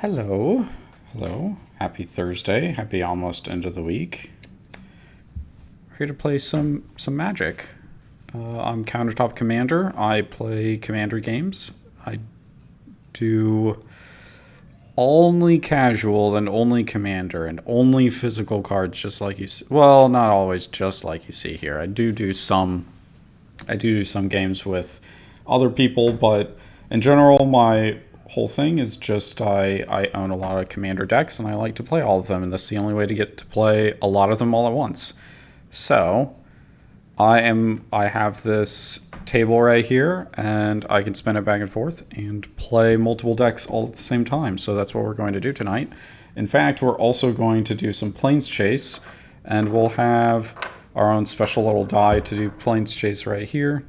Hello. Hello. Happy Thursday. Happy almost end of the week. We're here to play some Magic. I'm CounterTop Commander. I play Commander games. I do only casual and only Commander and only physical cards, just like you see. Well, not always just like you see here. I do some games with other people, but in general, my whole thing is just I own a lot of Commander decks, and I like to play all of them, and that's the only way to get to play a lot of them all at once. So I have this table right here, and I can spin it back and forth and play multiple decks all at the same time. So that's what we're going to do tonight. In fact, we're also going to do some Planeschase, and we'll have our own special little die to do Planeschase right here.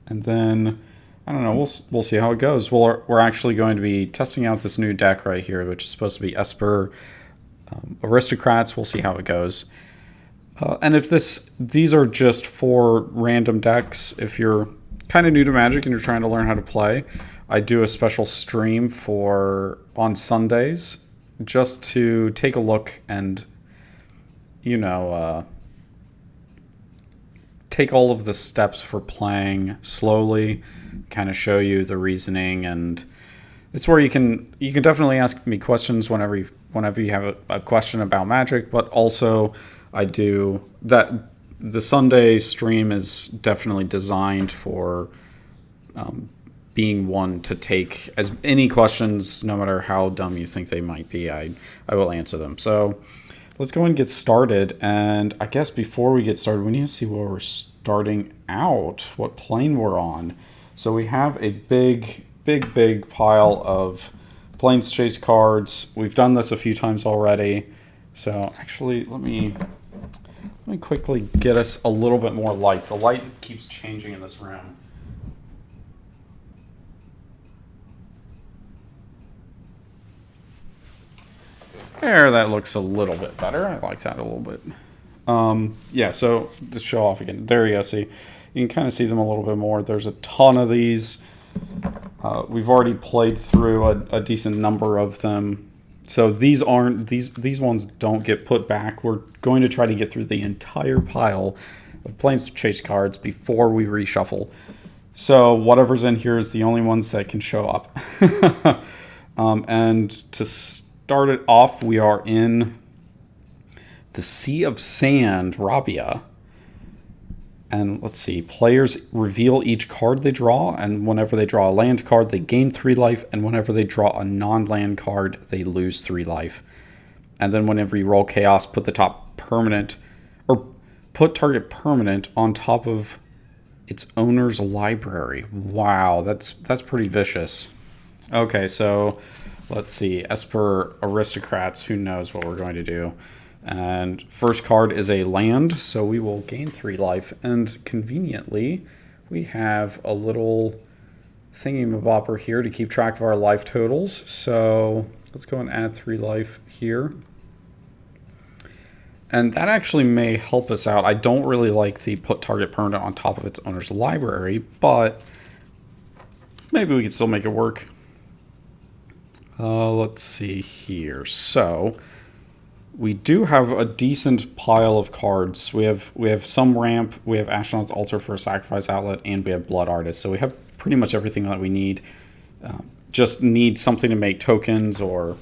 And then, I don't know, we'll see how it goes. We're actually going to be testing out this new deck right here, which is supposed to be Esper Aristocrats. We'll see how it goes. And if these are just 4 random decks, if you're kind of new to Magic and you're trying to learn how to play, I do a special stream on Sundays just to take a look and, take all of the steps for playing slowly, kind of show you the reasoning, and it's where you can definitely ask me questions whenever you have a question about Magic, but also I do that. The Sunday stream is definitely designed for being one to take as any questions, no matter how dumb you think they might be. I will answer them. So let's go and get started. And I guess before we get started, we need to see where we're starting out, what plane we're on. So we have a big pile of Planeschase cards. We've done this a few times already. So actually, let me quickly get us a little bit more light. The light keeps changing in this room. There, that looks a little bit better. I like that a little bit. Yeah, so to show off again, there you go. See, you can kind of see them a little bit more. There's a ton of these. We've already played through a decent number of them. So these ones don't get put back. We're going to try to get through the entire pile of Planeschase cards before we reshuffle. So whatever's in here is the only ones that can show up. And to start it off, we are in the Sea of Sand, Rabia. And let's see, players reveal each card they draw, and whenever they draw a land card, they gain 3 life, and whenever they draw a non-land card, they lose 3 life. And then whenever you roll Chaos, put target permanent on top of its owner's library. Wow, that's pretty vicious. Okay, so let's see, Esper Aristocrats, who knows what we're going to do. And first card is a land, so we will gain 3 life. And conveniently, we have a little thingy-mabopper here to keep track of our life totals. So let's go and add 3 life here. And that actually may help us out. I don't really like the put target permanent on top of its owner's library, but maybe we can still make it work. Let's see here. So we do have a decent pile of cards. We have some ramp, we have Astronaut's Altar for a sacrifice outlet, and we have Blood Artist. So we have pretty much everything that we need. Just need something to make tokens or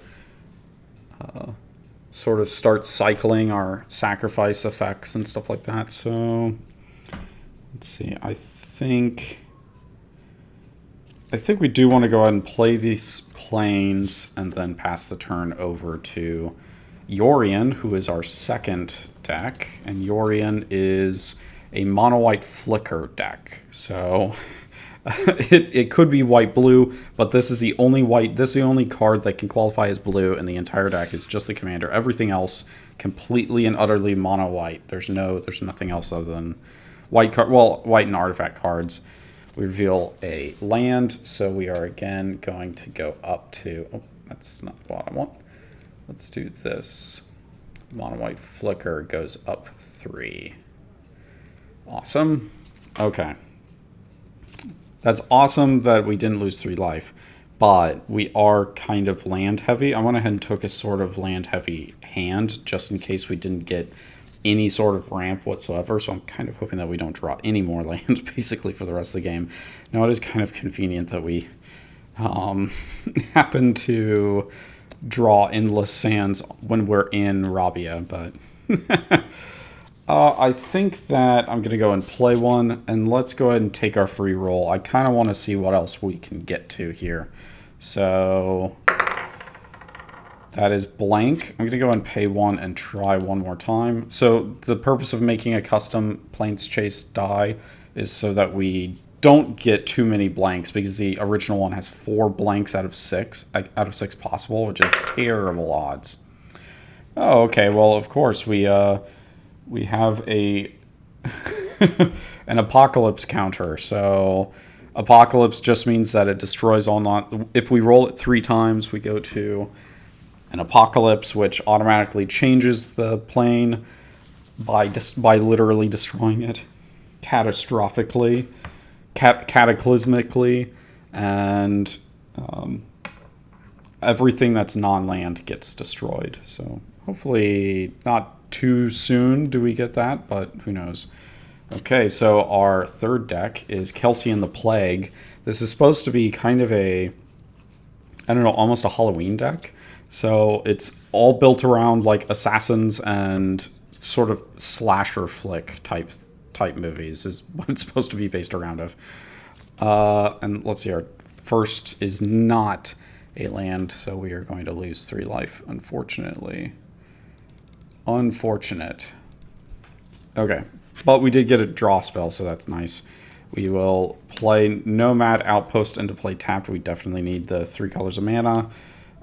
sort of start cycling our sacrifice effects and stuff like that. So let's see. I think we do want to go ahead and play these planes and then pass the turn over to Yorion, who is our second deck, and Yorion is a mono-white flicker deck. So it could be white-blue, but this is the only card that can qualify as blue, and the entire deck is just the commander. Everything else completely and utterly mono-white. There's nothing else other than white and artifact cards. We reveal a land, so we are again going to go up to, oh, that's not what I want. Let's do this. Mono-white flicker goes up 3. Awesome. Okay. That's awesome that we didn't lose 3 life. but we are kind of land heavy. I went ahead and took a sort of land heavy hand just in case we didn't get any sort of ramp whatsoever. So I'm kind of hoping that we don't draw any more land basically for the rest of the game. Now it is kind of convenient that we happen to draw endless sands when we're in Rabia, but I think that I'm going to go and play one, and let's go ahead and take our free roll. I kind of want to see what else we can get to here. So that is blank. I'm going to go and pay one and try one more time. So the purpose of making a custom Planeschase die is so that we don't get too many blanks, because the original one has 4 blanks out of 6 possible, which is terrible odds. Oh, okay. Well, of course we have a an apocalypse counter. So apocalypse just means that it destroys all non. If we roll it 3 times, we go to an apocalypse, which automatically changes the plane by literally destroying it catastrophically, cataclysmically, and everything that's non-land gets destroyed. So hopefully not too soon do we get that, but who knows. Okay, so our third deck is Kelsey and the Plague. This is supposed to be kind of a, I don't know, almost a Halloween deck. So it's all built around like assassins and sort of slasher flick type movies is what it's supposed to be based around of. And let's see, our first is not a land, so we are going to lose 3 life, unfortunately. Unfortunate. Okay, but we did get a draw spell, so that's nice. We will play Nomad Outpost into play tapped. We definitely need the 3 colors of mana.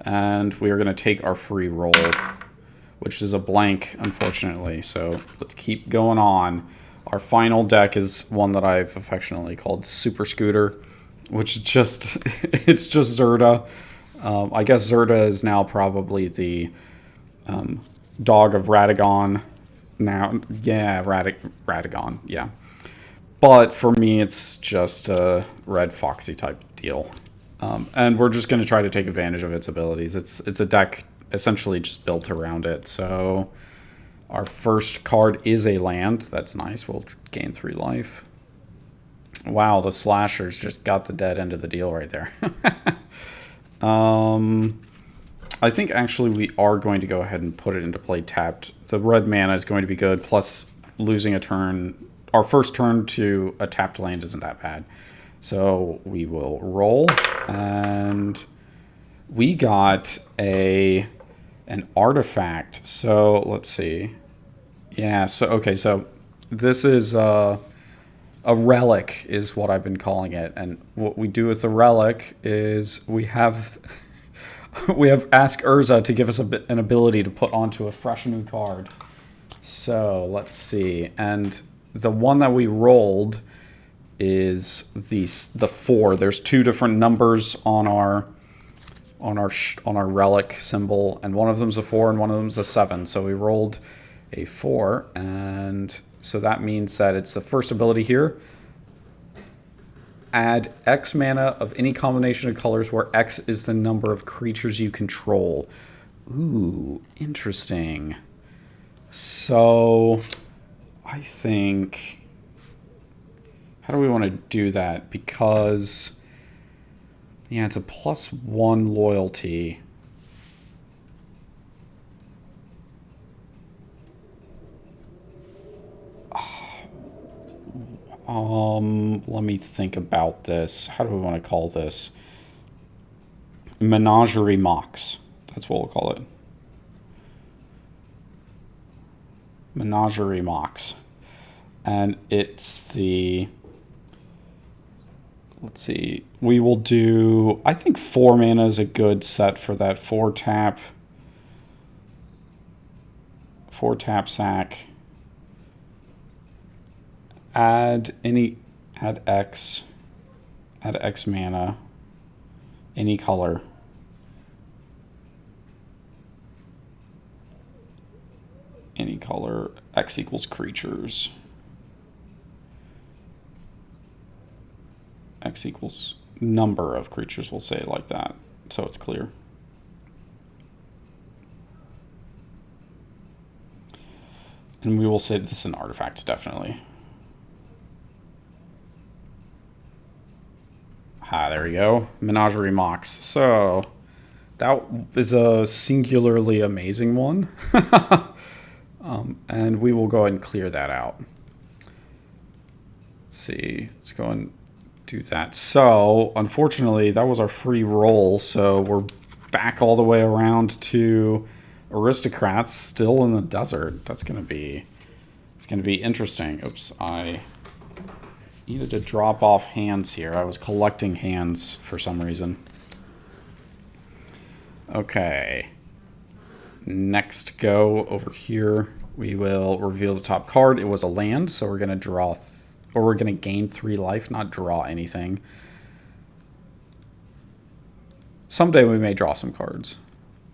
And we are going to take our free roll, which is a blank, unfortunately. So let's keep going on. Our final deck is one that I've affectionately called Super Scooter, which is just, it's just Zerda. I guess Zerda is now probably the dog of Radagon now. Yeah, Radagon, yeah. But for me, it's just a red Foxy type deal. And we're just going to try to take advantage of its abilities. It's a deck essentially just built around it. So our first card is a land. That's nice. We'll gain 3 life. Wow, the slashers just got the dead end of the deal right there. I think actually we are going to go ahead and put it into play tapped. The red mana is going to be good, plus losing a turn. Our first turn to a tapped land isn't that bad. So we will roll, and we got an artifact. So let's see. Yeah, so okay, so this is a relic is what I've been calling it. And what we do with the relic is we have Ask Urza to give us an ability to put onto a fresh new card. So let's see. And the one that we rolled is the 4. There's 2 different numbers on our relic symbol, and one of them's a 4 and one of them's a 7. So we rolled a 4, and so that means that it's the first ability here. Add X mana of any combination of colors where X is the number of creatures you control. Ooh, interesting. So I think, how do we want to do that? Because, yeah, it's a +1 loyalty. Let me think about this. How do we want to call this? Menagerie Mox. That's what we'll call it. Menagerie Mox. And it's the, let's see, we will do, I think 4 mana is a good set for that. 4 tap sack. Add X mana, any color. Any color, X equals creatures. X equals number of creatures, we'll say it like that, so it's clear. And we will say this is an artifact, definitely. Ah, there we go. Menagerie Mox. So, that is a singularly amazing one. And we will go ahead and clear that out. Let's see. Let's go and do that. So, unfortunately, that was our free roll. So, we're back all the way around to aristocrats still in the desert. That's going to be... It's going to be interesting. Oops, I needed to drop off hands here. I was collecting hands for some reason. Okay. Next go over here. We will reveal the top card. It was a land, so we're going to draw... or we're going to gain 3 life, not draw anything. Someday we may draw some cards,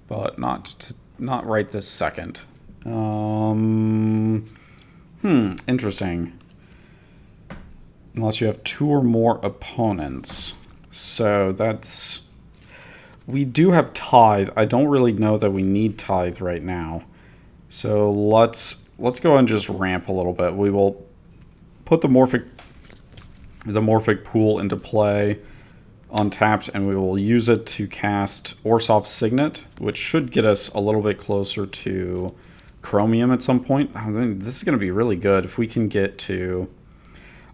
but not right this second. Interesting. Unless you have 2 or more opponents. So that's... We do have Tithe. I don't really know that we need Tithe right now. So let's go and just ramp a little bit. We will put the Morphic Pool into play untapped, and we will use it to cast Orsov's Signet, which should get us a little bit closer to Chromium at some point. I mean, this is going to be really good if we can get to...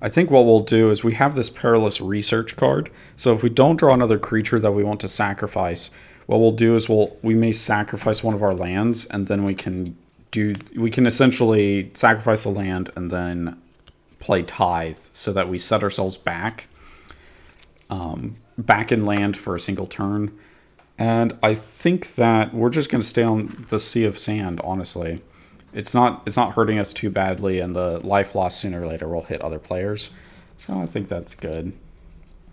I think what we'll do is we have this Perilous Research card. So if we don't draw another creature that we want to sacrifice, what we'll do is we may sacrifice one of our lands, and then we can essentially sacrifice the land and then play Tithe so that we set ourselves back in land for a single turn. And I think that we're just going to stay on the Sea of Sand, honestly. It's not hurting us too badly, and the life loss sooner or later will hit other players. So I think that's good.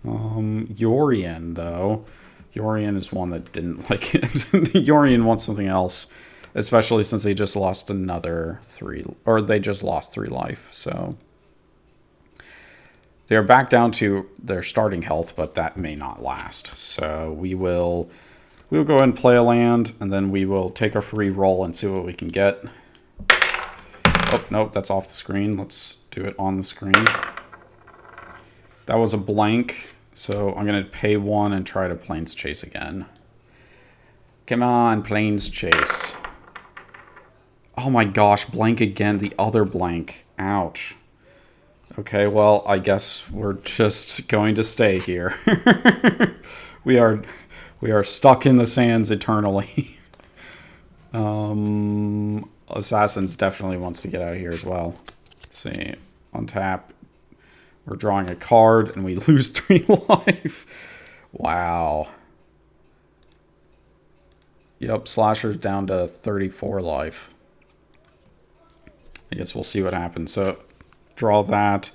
Yorion, though. Yorion is one that didn't like it. Yorion wants something else, especially since they just lost another 3... Or they just lost 3 life, so... They're back down to their starting health, but that may not last. So we'll go ahead and play a land, and then we will take a free roll and see what we can get. Oh, nope, that's off the screen. Let's do it on the screen. That was a blank, so I'm going to pay 1 and try to Planeschase again. Come on, Planeschase. Oh my gosh, blank again, the other blank. Ouch. Okay, well, I guess we're just going to stay here. We are stuck in the sands eternally. Assassins definitely wants to get out of here as well. Let's see. Untap. We're drawing a card, and we lose 3 life. Wow. Yep, Slasher's down to 34 life. I guess we'll see what happens. So... Draw that.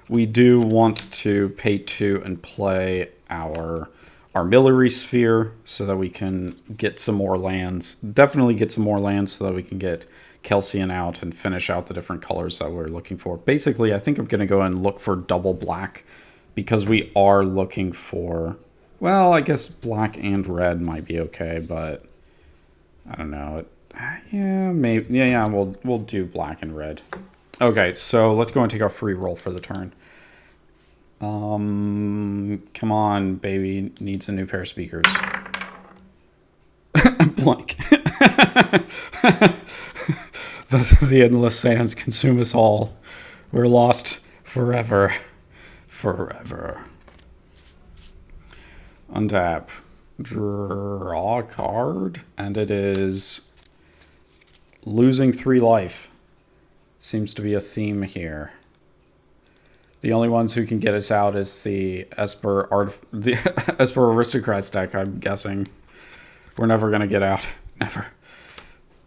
We do want to pay 2 and play our Armillary Sphere so that we can get some more lands. Definitely get some more lands so that we can get Kelsian out and finish out the different colors that we're looking for. Basically, I think I'm going to go and look for double black because we are looking for... Well, I guess black and red might be okay, but I don't know. Yeah, maybe. Yeah, we'll do black and red. Okay, so let's go and take our free roll for the turn. Come on, baby. Needs a new pair of speakers. Blank. The endless sands consume us all. We're lost forever. Forever. Untap. Draw a card. And it is losing 3 life. Seems to be a theme here. The only ones who can get us out is the Esper Aristocrats deck, I'm guessing. We're never going to get out. Never.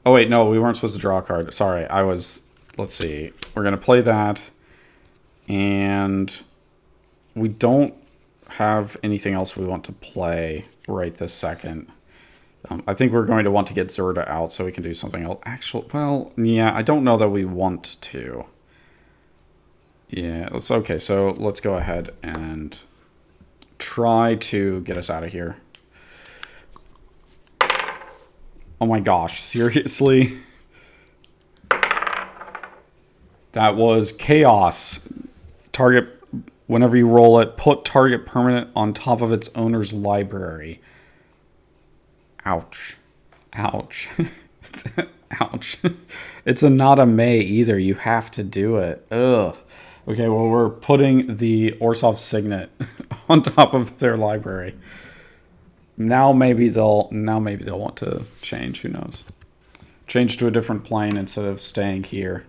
Oh, wait, no, we weren't supposed to draw a card. Sorry, let's see. We're going to play that. And we don't have anything else we want to play right this second. I think we're going to want to get Zerda out so we can do something else. Well, yeah, I don't know that we want to. Yeah, okay, so let's go ahead and try to get us out of here. Oh my gosh, seriously? That was chaos. Target, whenever you roll it, put target permanent on top of its owner's library. Ouch. Ouch. Ouch. It's not a May either. You have to do it. Ugh. Okay, well, we're putting the Orsov signet on top of their library. Now maybe they'll want to change. Who knows? Change to a different plane instead of staying here.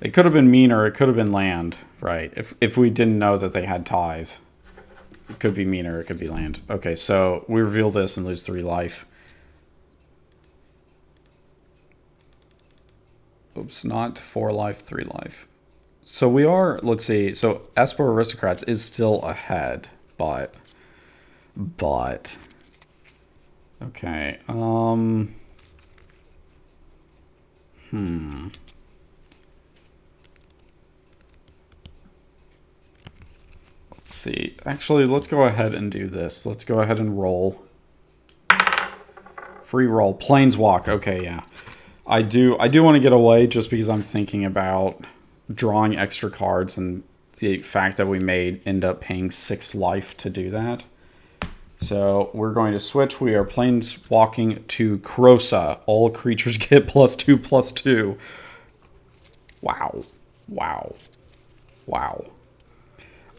It could have been meaner. It could have been land, right? If we didn't know that they had tithe. It could be meaner. It could be land. Okay, so we reveal this and lose 3 life. Oops, not 4 life, 3 life. So we are, let's see, so Esper Aristocrats is still ahead, but, okay, Let's see, actually, let's go ahead and do this. Let's go ahead and roll. Free roll, Planeswalk, okay, yeah. I do want to get away just because I'm thinking about drawing extra cards and the fact that we may end up paying 6 life to do that. So we're going to switch. We are planeswalking to Krosa. All creatures get +2/+2. Wow. Wow. Wow.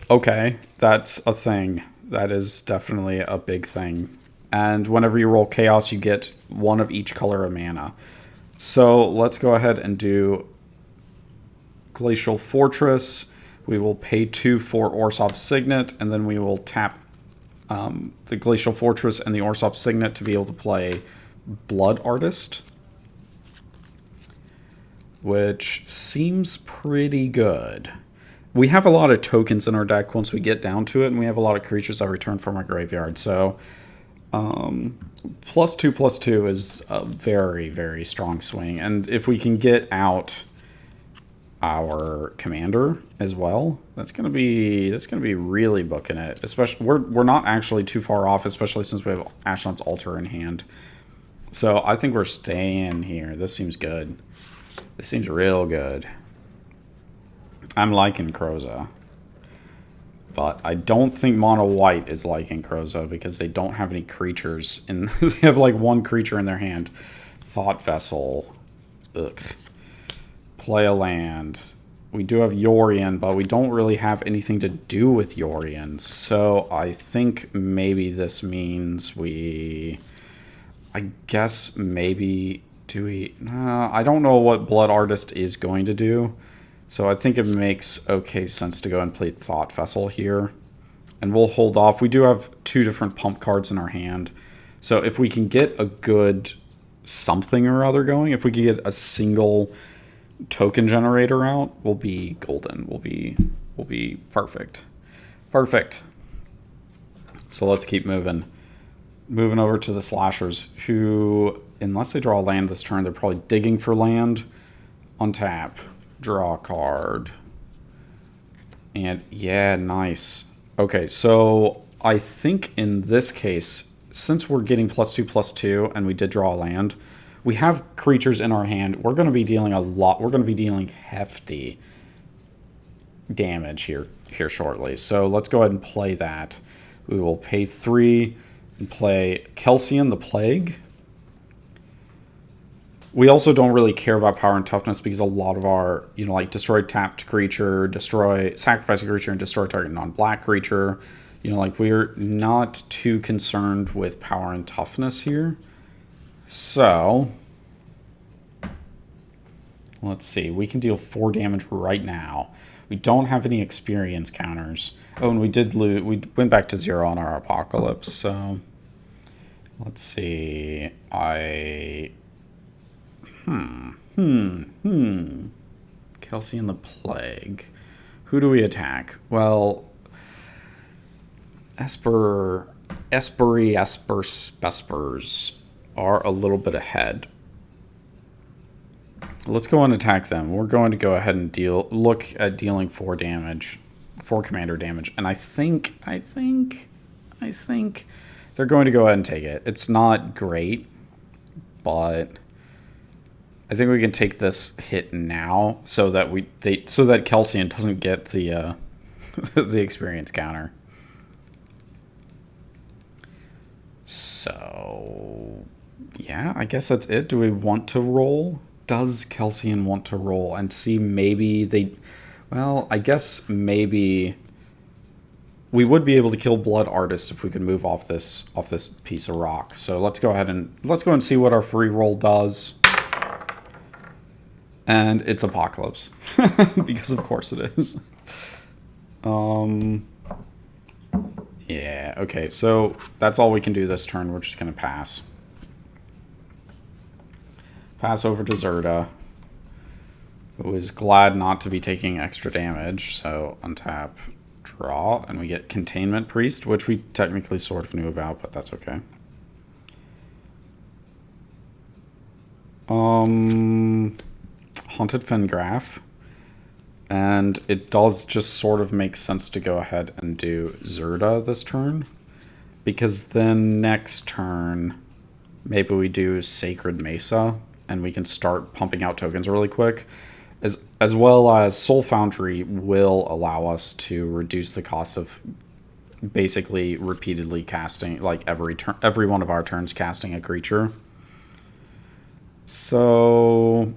Okay, that's a thing. That is definitely a big thing. And whenever you roll Chaos, you get 1 of each color of mana. So let's go ahead and do Glacial Fortress. We will pay 2 for Orsov Signet, and then we will tap the Glacial Fortress and the Orsov Signet to be able to play Blood Artist, which seems pretty good. We have a lot of tokens in our deck once we get down to it, and we have a lot of creatures that return from our graveyard, so +2/+2 is a very, very strong swing. And if we can get out our commander as well, that's gonna be really booking it. Especially we're not actually too far off, especially since we have Ashnod's Altar in hand. So I think we're staying here. This seems good. This seems real good. I'm liking Krosa. But I don't think Mono White is liking Krosa because they don't have any creatures. And they have like 1 creature in their hand. Thought Vessel. Ugh. Play a land. We do have Yorion, but we don't really have anything to do with Yorion. So I think maybe this means we... I guess maybe... do we... I don't know what Blood Artist is going to do. So I think it makes okay sense to go and play Thought Vessel here. And we'll hold off. We do have 2 different pump cards in our hand. So if we can get a good something or other going, if we can get a single token generator out, we'll be golden. We'll be perfect. Perfect. So let's keep moving. Moving over to the Slashers, who, unless they draw a land this turn, they're probably digging for land. Untap. Draw a card. And yeah, nice. Okay, so I think in this case, since we're getting +2/+2 and we did draw a land, we have creatures in our hand. We're going to be dealing a lot. We're going to be dealing hefty damage here shortly. So let's go ahead and play that. We will pay 3 and play Kelsian the Plague. We also don't really care about power and toughness because a lot of our, like destroy tapped creature, sacrifice a creature and destroy target non-black creature. Like we're not too concerned with power and toughness here. So, let's see. We can deal 4 damage right now. We don't have any experience counters. Oh, and we did lose. We went back to 0 on our Apocalypse. So, let's see. Kelsian the Plague. Who do we attack? Well, Espers are a little bit ahead. Let's go and attack them. We're going to go ahead and look at dealing 4 damage. 4 commander damage. And I think they're going to go ahead and take it. It's not great, but I think we can take this hit now so that so that Kelsian doesn't get the the experience counter. So yeah, I guess that's it. Do we want to roll? Does Kelsian want to roll and see maybe they... Well, I guess maybe we would be able to kill Blood Artist if we could move off this piece of rock. So let's go ahead and see what our free roll does. And it's Apocalypse. Because of course it is. Yeah, okay, so that's all we can do this turn. We're just gonna pass. Pass over to Zerda, who is glad not to be taking extra damage. So untap, draw, and we get Containment Priest, which we technically sort of knew about, but that's okay. Haunted Fengraf. And it does just sort of make sense to go ahead and do Zerda this turn. Because then next turn, maybe we do Sacred Mesa, and we can start pumping out tokens really quick. As well as Soul Foundry will allow us to reduce the cost of basically repeatedly casting, like every one of our turns casting a creature. So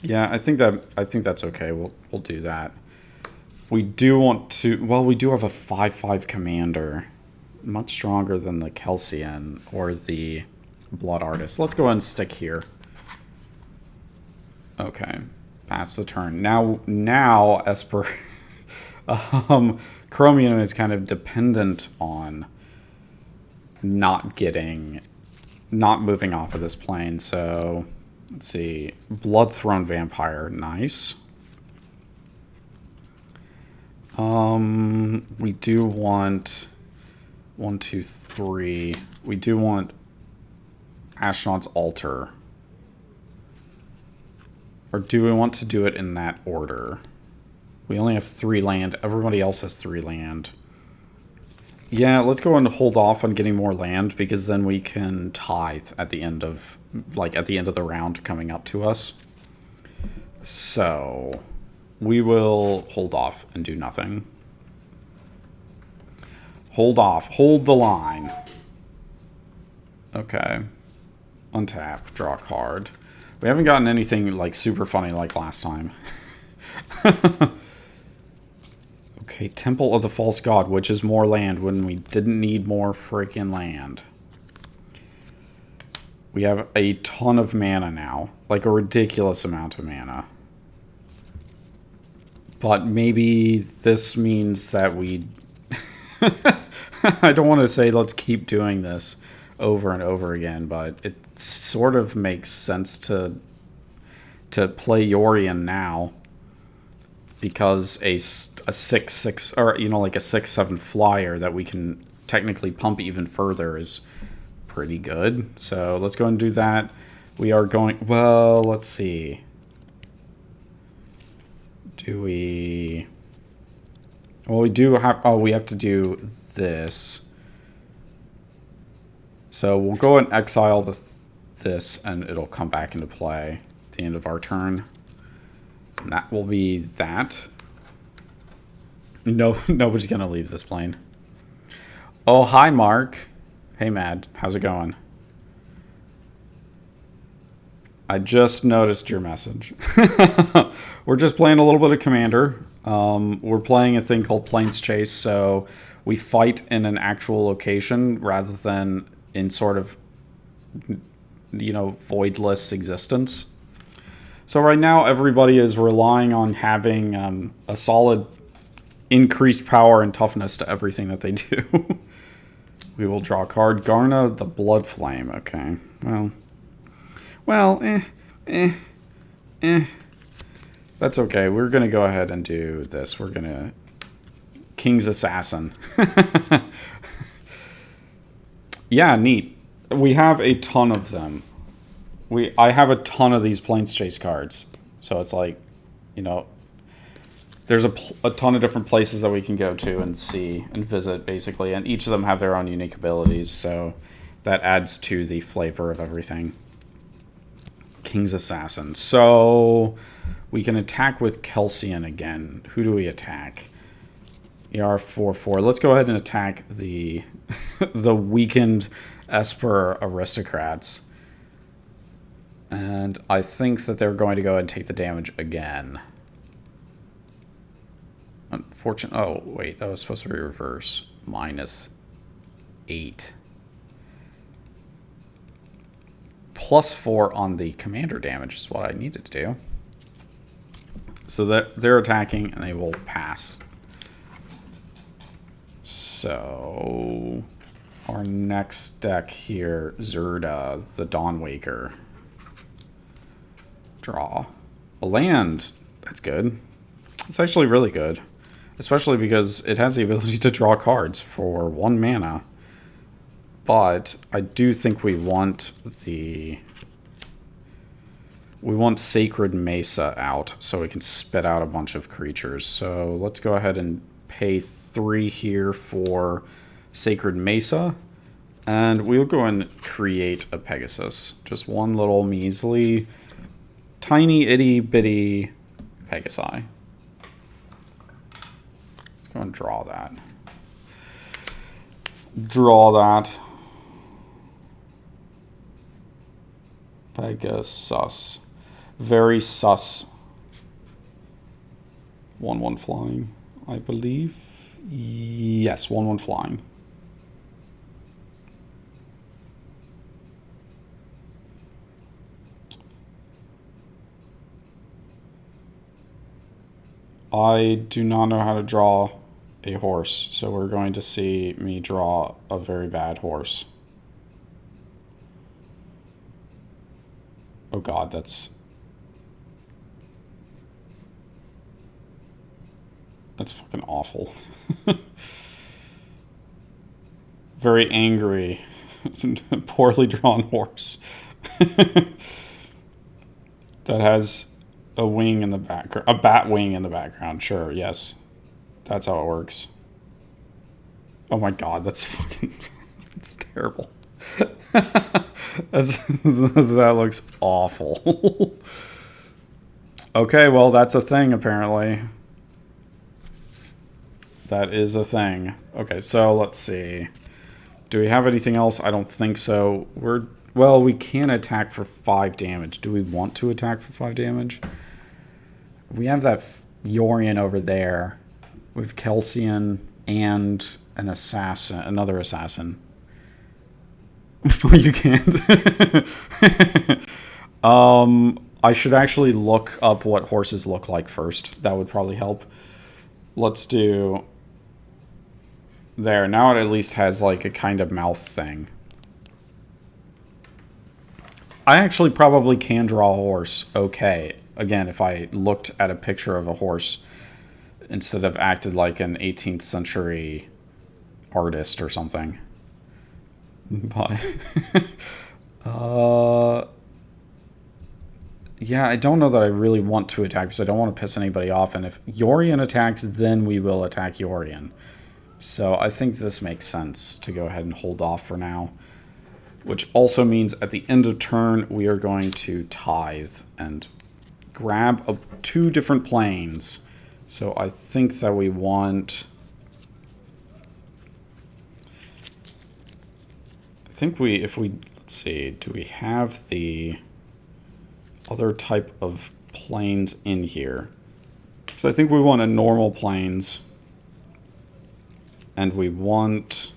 yeah, I think that's okay. We'll do that. We do want to... Well, we do have a 5/5 commander, much stronger than the Kelsian or the Blood Artist. Let's go ahead and stick here. Okay, pass the turn. Now, Esper, Chromium is kind of dependent on not moving off of this plane. So let's see, Bloodthrone Vampire, nice. We do want 1, 2, 3. We do want Ashnod's Altar. Or do we want to do it in that order? We only have 3 land. Everybody else has 3 land. Yeah, let's go and hold off on getting more land, because then we can tithe at the end of the round coming up to us. So we will hold off and do nothing. Hold off. Hold the line. Okay. Untap. Draw a card. We haven't gotten anything like super funny like last time. Okay, Temple of the False God, which is more land when we didn't need more freaking land. We have a ton of mana now. Like a ridiculous amount of mana. But maybe this means that we... I don't want to say let's keep doing this over and over again, but it sort of makes sense to play Yorion now, because a 6/6 or like a 6/7 flyer that we can technically pump even further is pretty good. So let's go and do that. We are going... Well, let's see. Do we... Well, we do have... Oh, we have to do this. So we'll go and exile this, and it'll come back into play at the end of our turn. And that will be that. No, nobody's going to leave this plane. Oh, hi, Mark. Hey, Mad. How's it going? I just noticed your message. We're just playing a little bit of Commander. We're playing a thing called Planeschase, so we fight in an actual location rather than in sort of, voidless existence. So right now, everybody is relying on having a solid increased power and toughness to everything that they do. We will draw a card. Garna the Blood Flame. Okay. Well, That's okay. We're going to go ahead and do this. We're going to... King's Assassin. Yeah, neat. We have a ton of them. I have a ton of these Planeschase cards. So it's like, there's a ton of different places that we can go to and see and visit, basically, and each of them have their own unique abilities, so that adds to the flavor of everything. King's Assassin. So we can attack with Kelsian again. Who do we attack? ER4-4. Let's go ahead and attack the the weakened Esper aristocrats. And I think that they're going to go ahead and take the damage again. Unfortunately, oh wait, that was supposed to be reverse. -8. +4 on the commander damage is what I needed to do. So that they're attacking and they will pass. So our next deck here, Zerda, the Dawnwaker. Draw a land. That's good. It's actually really good, especially because it has the ability to draw cards for 1 mana. But I do think we want Sacred Mesa out so we can spit out a bunch of creatures. So let's go ahead and pay 3 here for Sacred Mesa. And we'll go and create a Pegasus. Just one little measly, tiny itty bitty Pegasi. Let's go and draw that. Draw that. Pegasus. Very sus. 1/1 flying, I believe. Yes, 1/1 flying. I do not know how to draw a horse, so we're going to see me draw a very bad horse. Oh god, that's fucking awful. Very angry, poorly drawn horse. That has a wing in the background, a bat wing in the background. Sure, yes. That's how it works. Oh my god, that's fucking... That's terrible. That looks awful. Okay, well, that's a thing, apparently. That is a thing. Okay, so let's see. Do we have anything else? I don't think so. Well, we can attack for 5 damage. Do we want to attack for 5 damage? We have that Yorion over there with Kelsian and an assassin, another assassin. You can't. I should actually look up what horses look like first. That would probably help. Let's do... There, now it at least has like a kind of mouth thing. I actually probably can draw a horse okay. Again, if I looked at a picture of a horse instead of acted like an 18th century artist or something. But yeah, I don't know that I really want to attack because I don't want to piss anybody off. And if Yorion attacks, then we will attack Yorion. So I think this makes sense to go ahead and hold off for now. Which also means at the end of turn, we are going to tithe and grab 2 different planes. So I think that we want... if we, let's see, do we have the other type of planes in here? So I think we want a normal planes, and we want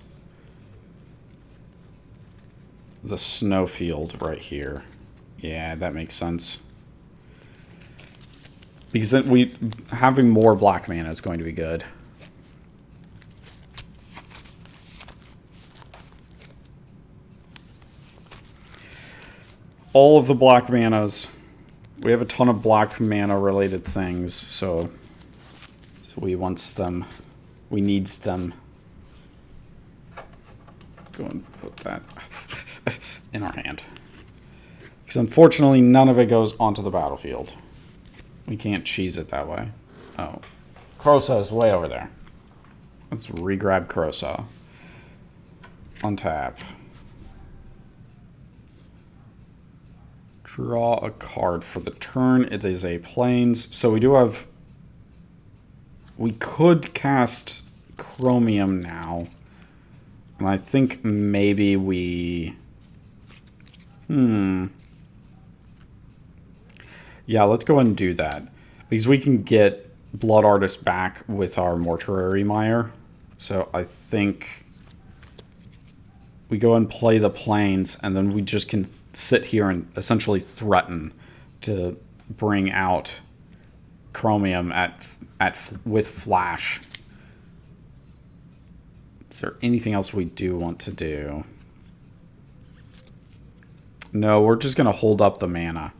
the snowfield right here. Yeah, that makes sense. Because then having more black mana is going to be good. All of the black manas. We have a ton of black mana related things, so we wants them. We needs them. Go and put that in our hand. Because unfortunately none of it goes onto the battlefield. We can't cheese it that way. Oh. Krosa is way over there. Let's re-grab Krosa. Untap. Draw a card for the turn. It is a Plains. So we do have... We could cast Chromium now. And I think maybe we... Yeah, let's go ahead and do that. Because we can get Blood Artist back with our Mortuary Mire. So I think we go and play the Plains, and then we just can sit here and essentially threaten to bring out Chromium with Flash. Is there anything else we do want to do? No, we're just going to hold up the mana.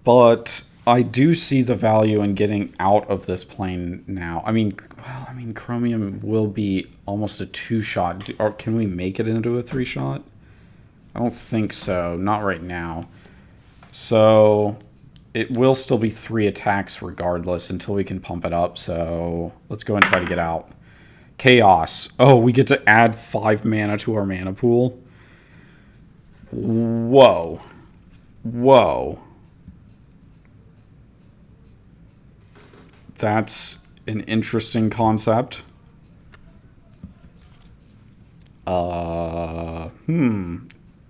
But I do see the value in getting out of this plane now. I mean, Chromium will be almost a 2-shot. Or can we make it into a 3-shot? I don't think so. Not right now. So it will still be 3 attacks regardless until we can pump it up. So let's go and try to get out. Chaos. Oh, we get to add 5 mana to our mana pool. Whoa. Whoa. That's an interesting concept.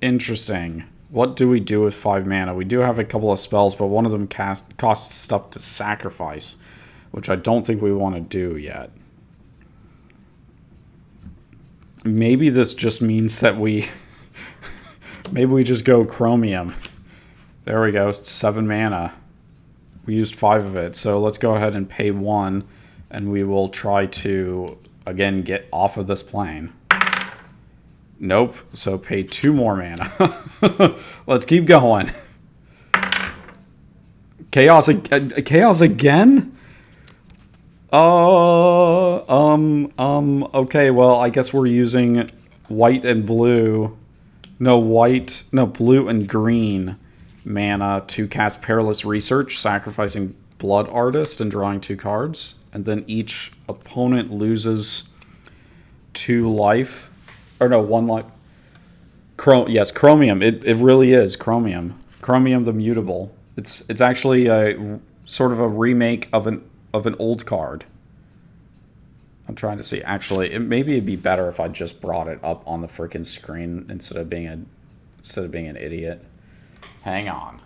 Interesting. What do we do with 5 mana? We do have a couple of spells, but one of them costs stuff to sacrifice, which I don't think we want to do yet. Maybe this just means that we... Maybe we just go Chromium. There we go, 7 mana. We used 5 of it, so let's go ahead and pay 1, and we will try to, again, get off of this plane. Nope, so pay 2 more mana. Let's keep going. Chaos again? Okay, well, I guess we're using white and blue. No, blue and green mana to cast Perilous Research, sacrificing Blood Artist and drawing 2 cards. And then each opponent loses 2 life. Or no, 1 life. Yes, Chromium. It really is Chromium. Chromium the Mutable. It's actually a sort of a remake of an old card. I'm trying to see. Actually, maybe it'd be better if I just brought it up on the freaking screen instead of being an idiot. Hang on.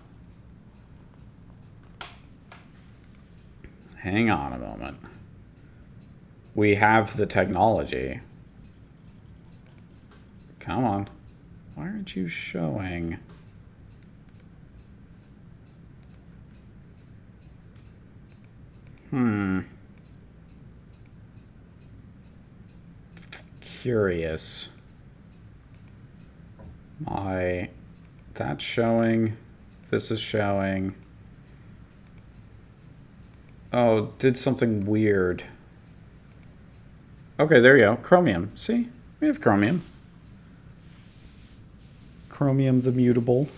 Hang on a moment. We have the technology. Come on. Why aren't you showing? Curious. That's showing. This is showing. Oh, did something weird. Okay, there you go. Chromium. See? We have Chromium. Chromium the Mutable.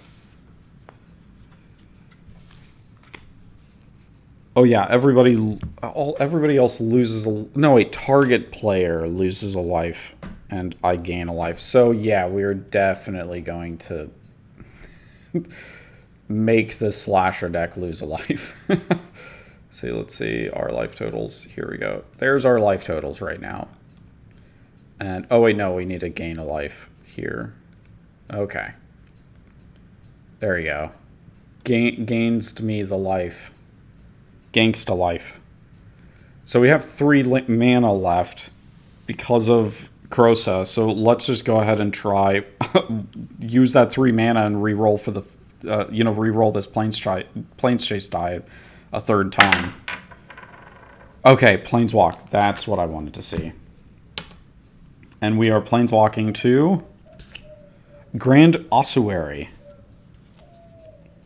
Oh yeah, everybody else loses target player loses a life and I gain a life. So yeah, we're definitely going to make the slasher deck lose a life. Let's see our life totals. Here we go. There's our life totals right now. And oh wait, no, we need to gain a life here. Okay. There you go. Gains me the life. Gangsta life. So we have 3 mana left because of Krosa. So let's just go ahead and try use that 3 mana and re-roll for the re-roll this Planeschase die a 3rd time. Okay, Planeswalk. That's what I wanted to see. And we are Planeswalking to Grand Ossuary.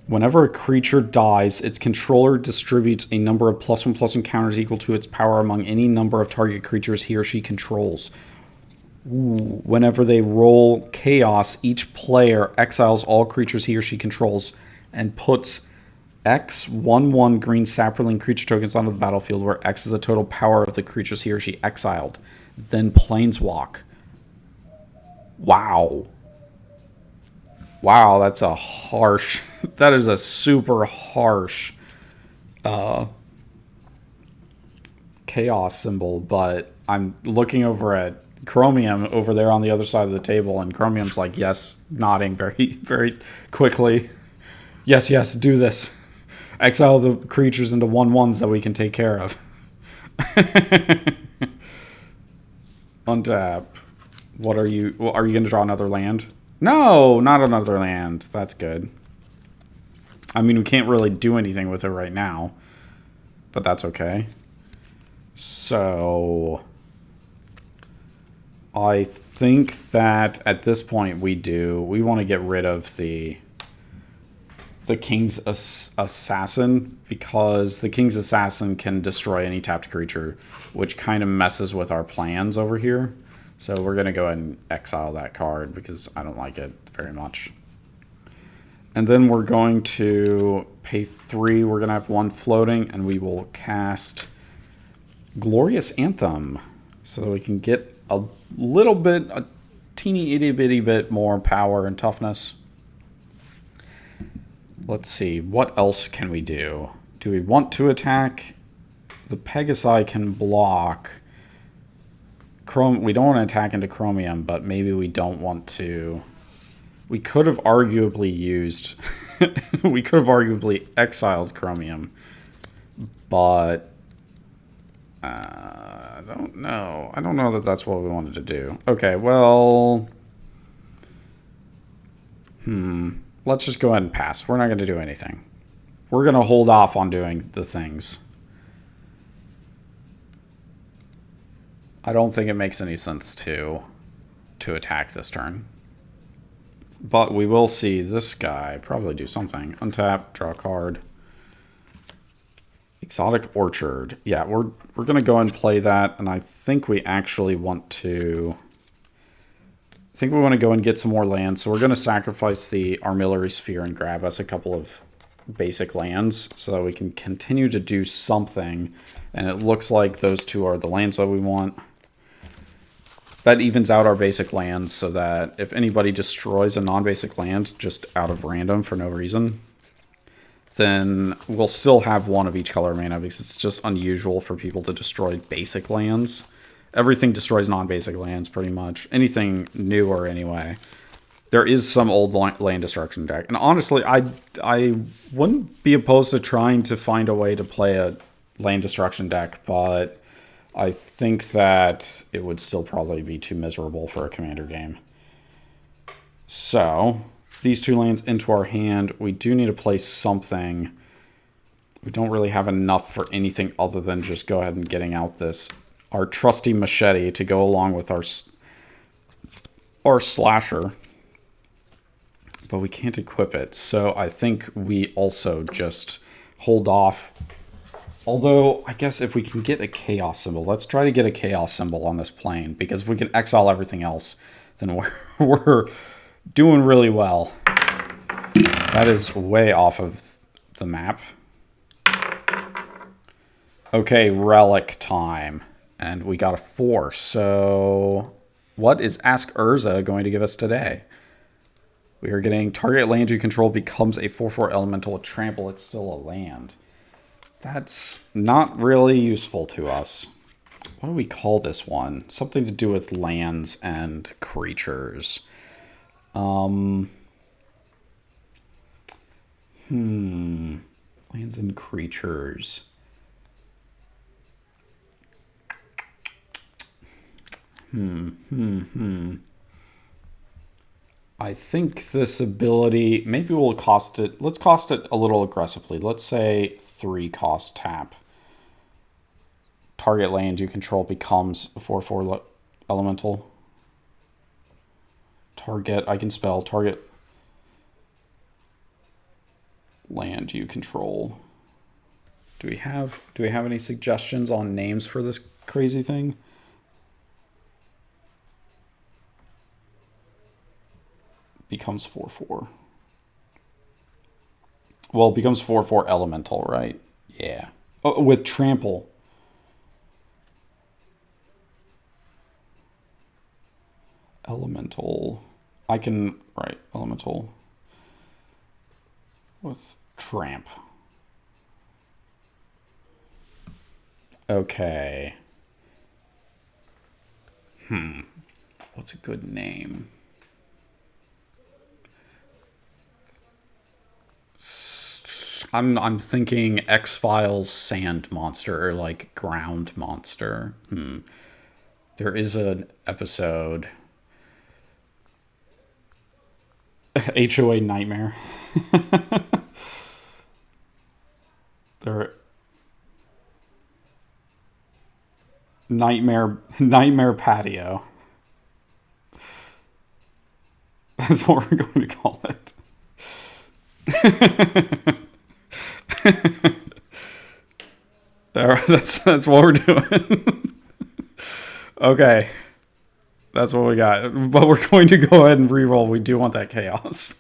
Whenever a creature dies, its controller distributes a number of +1/+1 counters equal to its power among any number of target creatures he or she controls. Ooh. Whenever they roll Chaos, each player exiles all creatures he or she controls and puts X 1/1 green sapperling creature tokens onto the battlefield, where X is the total power of the creatures he or she exiled. Then planeswalk. Wow. Wow, that's a harsh. That is a super harsh chaos symbol, but I'm looking over at Chromium over there on the other side of the table, and Chromium's like, yes, nodding very, very quickly. Yes, yes, do this. Exile the creatures into 1/1s that we can take care of. Untap. What are you? Well, are you going to draw another land? No, not another land. That's good. I mean, we can't really do anything with it right now, but that's okay. So I think that at this point we want to get rid of the King's Assassin, because the King's Assassin can destroy any tapped creature, which kind of messes with our plans over here. So we're going to go ahead and exile that card because I don't like it very much. And then we're going to pay 3. We're going to have 1 floating, and we will cast Glorious Anthem so that we can get a little bit, a teeny itty bitty bit more power and toughness. Let's see, what else can we do? Do we want to attack? The Pegasi can block. We don't want to attack into Chromium, but maybe we don't want to. We could have arguably used... we could have arguably exiled Chromium, but... I don't know. I don't know that that's what we wanted to do. Okay, well... Let's just go ahead and pass. We're not going to do anything. We're going to hold off on doing the things. I don't think it makes any sense to attack this turn. But we will see this guy probably do something. Untap, draw a card. Exotic Orchard. Yeah, we're going to go and play that, and I think we actually want to... I think we want to go and get some more land, so we're going to sacrifice the Armillary Sphere and grab us a couple of basic lands so that we can continue to do something, and it looks like those 2 are the lands that we want. That evens out our basic lands so that if anybody destroys a non-basic land just out of random for no reason, then we'll still have 1 of each color mana, because it's just unusual for people to destroy basic lands. Everything destroys non-basic lands, pretty much. Anything newer, anyway. There is some old land destruction deck. And honestly, I wouldn't be opposed to trying to find a way to play a land destruction deck, but I think that it would still probably be too miserable for a Commander game. So, these 2 lands into our hand. We do need to play something. We don't really have enough for anything other than just go ahead and getting out our trusty machete to go along with our slasher. But we can't equip it, so I think we also just hold off. Although, I guess if we can get a chaos symbol, let's try to get a chaos symbol on this plane, because if we can exile everything else, then we're doing really well. That is way off of the map. Okay, relic time. And we got a 4. So what is Ask Urza going to give us today? We are getting target land you control becomes a 4/4 elemental with trample. It's still a land. That's not really useful to us. What do we call this one? Something to do with lands and creatures. Lands and creatures. I think this ability, maybe we'll cost it, let's cost it a little aggressively. Let's say 3 cost tap. Target land you control becomes a 4/4 elemental. Target, I can spell target land you control. Do we have any suggestions on names for this crazy thing? Becomes 4/4. Well, it becomes 4/4 elemental, right? Yeah. Oh, with trample. Elemental. I can, right, elemental with tramp. Okay. What's a good name? I'm thinking X-Files sand monster or like ground monster. There is an episode HOA nightmare. There nightmare patio. That's what we're going to call it. All right, that's what we're doing. Okay, that's what we got. But we're going to go ahead and re-roll. We do want that chaos.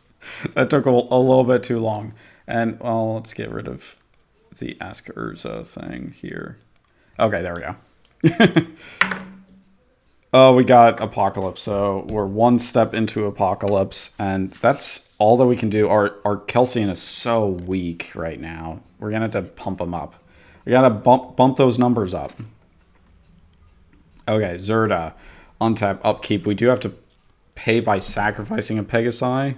That took a little bit too long. And well, let's get rid of the Ask Urza thing here. Okay, there we go. Oh, we got Apocalypse, so we're one step into Apocalypse, and that's all that we can do. Our Kelsian is so weak right now. We're gonna have to pump him up. We gotta bump those numbers up. Okay, Zerda, untap, upkeep. We do have to pay by sacrificing a Pegasi,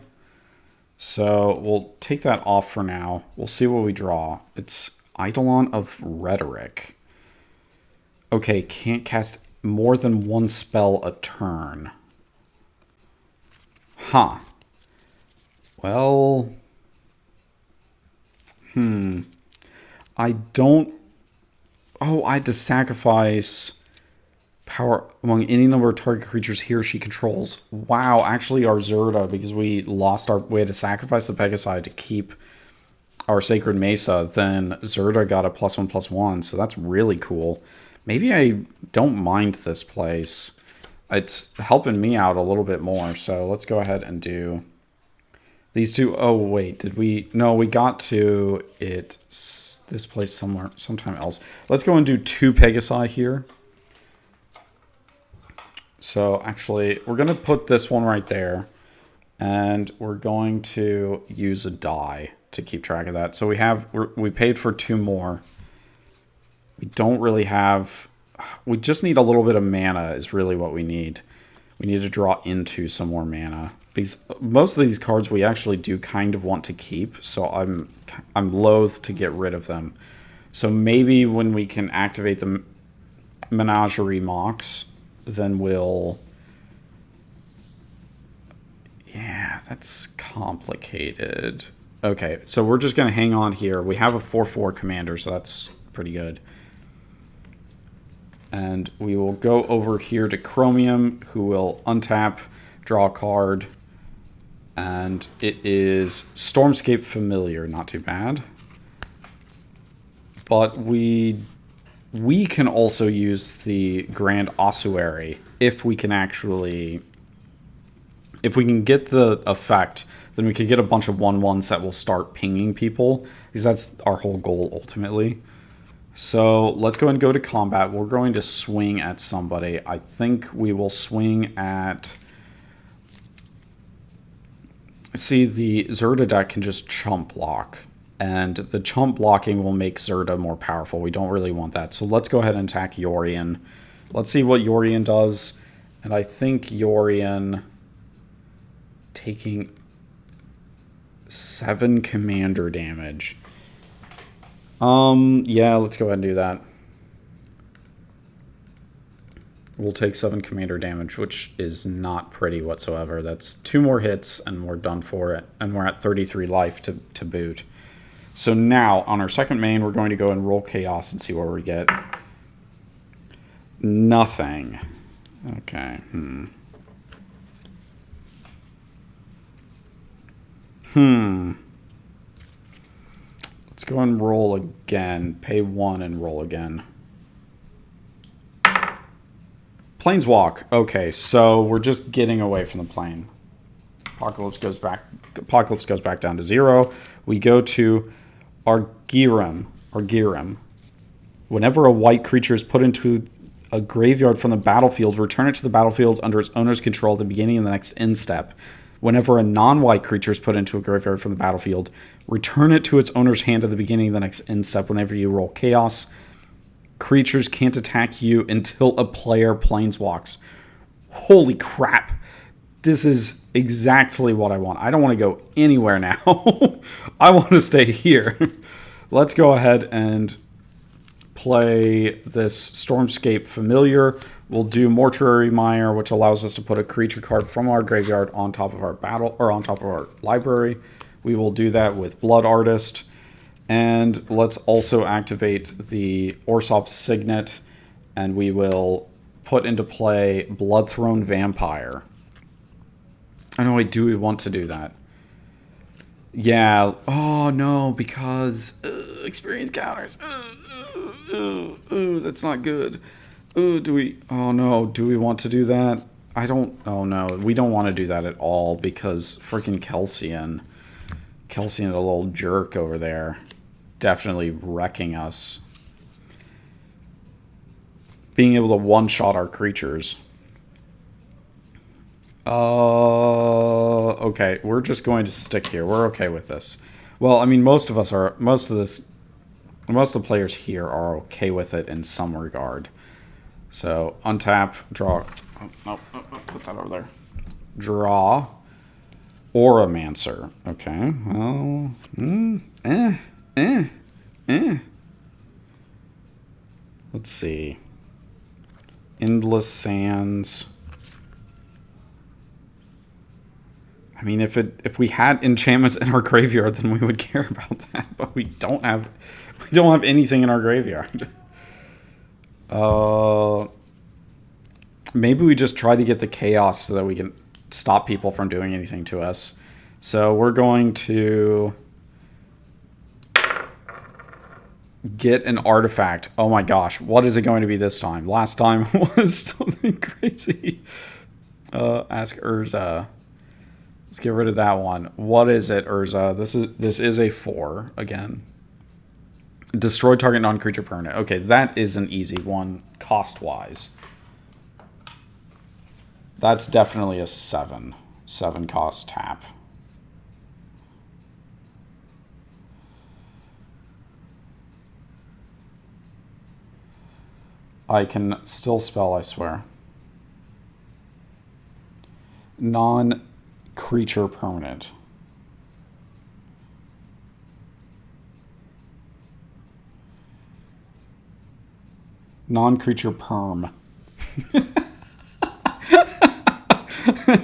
so we'll take that off for now. We'll see what we draw. It's Eidolon of Rhetoric. Okay, can't cast more than one spell a turn. Huh. Well... I don't... Oh, I had to sacrifice power among any number of target creatures he or she controls. Wow, actually our Zerda, because we lost our... We had to sacrifice the Pegasi to keep our Sacred Mesa, then Zerda got a +1/+1, so that's really cool. Maybe I don't mind this place. It's helping me out a little bit more. So let's go ahead and do these two. Oh, wait. Did we? No, we got to it. This place sometime else. Let's go and do 2 Pegasi here. So actually, we're going to put this one right there. And we're going to use a die to keep track of that. So we paid for 2 more. We don't really have... We just need a little bit of mana is really what we need. We need to draw into some more mana. Because most of these cards we actually do kind of want to keep. So I'm loath to get rid of them. So maybe when we can activate the Menagerie Mox, then we'll... Yeah, that's complicated. Okay, so we're just going to hang on here. We have a 4/4 commander, so that's pretty good. And we will go over here to Chromium, who will untap, draw a card. And it is Stormscape Familiar, not too bad. But we can also use the Grand Ossuary if we can actually... If we can get the effect, then we can get a bunch of 1/1s that will start pinging people. Because that's our whole goal, ultimately. So let's go and go to combat. We're going to swing at somebody. I think we will swing at... See, the Zerda deck can just chump block. And the chump blocking will make Zerda more powerful. We don't really want that. So let's go ahead and attack Yorion. Let's see what Yorion does. And I think Yorion... taking 7 commander damage. Yeah, let's go ahead and do that. We'll take 7 commander damage, which is not pretty whatsoever. That's 2 more hits, and we're done for it. And we're at 33 life to boot. So now, on our second main, we're going to go and roll Chaos and see what we get. Nothing. Okay, Let's go and roll again. Pay 1 and roll again. Planeswalk. Okay, so we're just getting away from the plane. Apocalypse goes back down to 0. We go to Argyrum. Whenever a white creature is put into a graveyard from the battlefield, return it to the battlefield under its owner's control at the beginning of the next end step. Whenever a non-white creature is put into a graveyard from the battlefield, return it to its owner's hand at the beginning of the next end step. Whenever you roll chaos, creatures can't attack you until a player planeswalks. Holy crap. This is exactly what I want. I don't want to go anywhere now. I want to stay here. Let's go ahead and play this Stormscape Familiar. We'll do Mortuary Mire, which allows us to put a creature card from our graveyard on top of our on top of our library. We will do that with Blood Artist. And let's also activate the Orsop Signet, and we will put into play Bloodthrone Vampire. I know, wait, do we want to do that? Yeah. Oh, no, because experience counters. That's not good. Do we... Oh, no. Do we want to do that? I don't... Oh, no. We don't want to do that at all because freaking Kelsey, a little jerk over there, definitely wrecking us. Being able to one-shot our creatures. Okay, we're just going to stick here. We're okay with this. Well, I mean, most of the players here are okay with it in some regard. So, untap, draw. Oh, put that over there. Draw. Auramancer. Okay, well, Let's see. Endless Sands. I mean, if we had enchantments in our graveyard, then we would care about that. But we don't have anything in our graveyard. Maybe we just try to get the chaos so that we can stop people from doing anything to us. So we're going to get an artifact. Oh my gosh, what is it going to be this time? Last time was something crazy. Ask Urza. Let's get rid of that one. What is it, Urza? This is a 4 again. Destroy target non-creature permanent. Okay, that is an easy one cost-wise. That's definitely a 7. 7 cost tap. I can still spell, I swear. Non-creature permanent. Non-creature perm.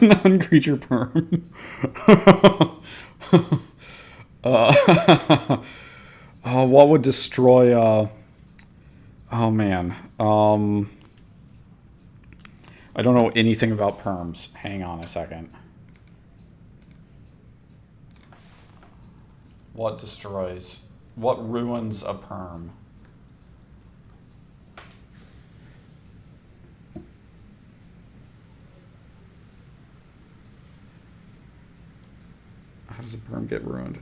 Non-creature perm. What would destroy... Oh, man. I don't know anything about perms. Hang on a second. What destroys? What ruins a perm? How does a perm get ruined?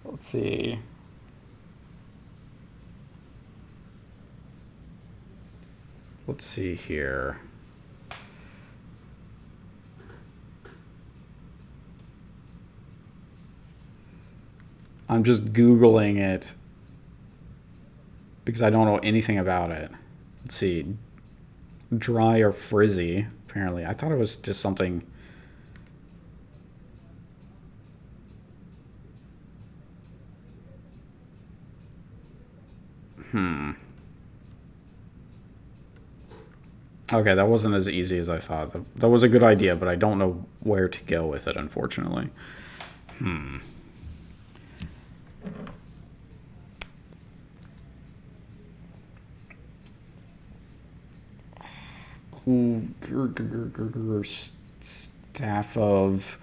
Let's see. Let's see here. I'm just Googling it because I don't know anything about it. Let's see. Dry or frizzy, apparently. I thought it was just something... Okay, that wasn't as easy as I thought. That was a good idea, but I don't know where to go with it, unfortunately. Staff of...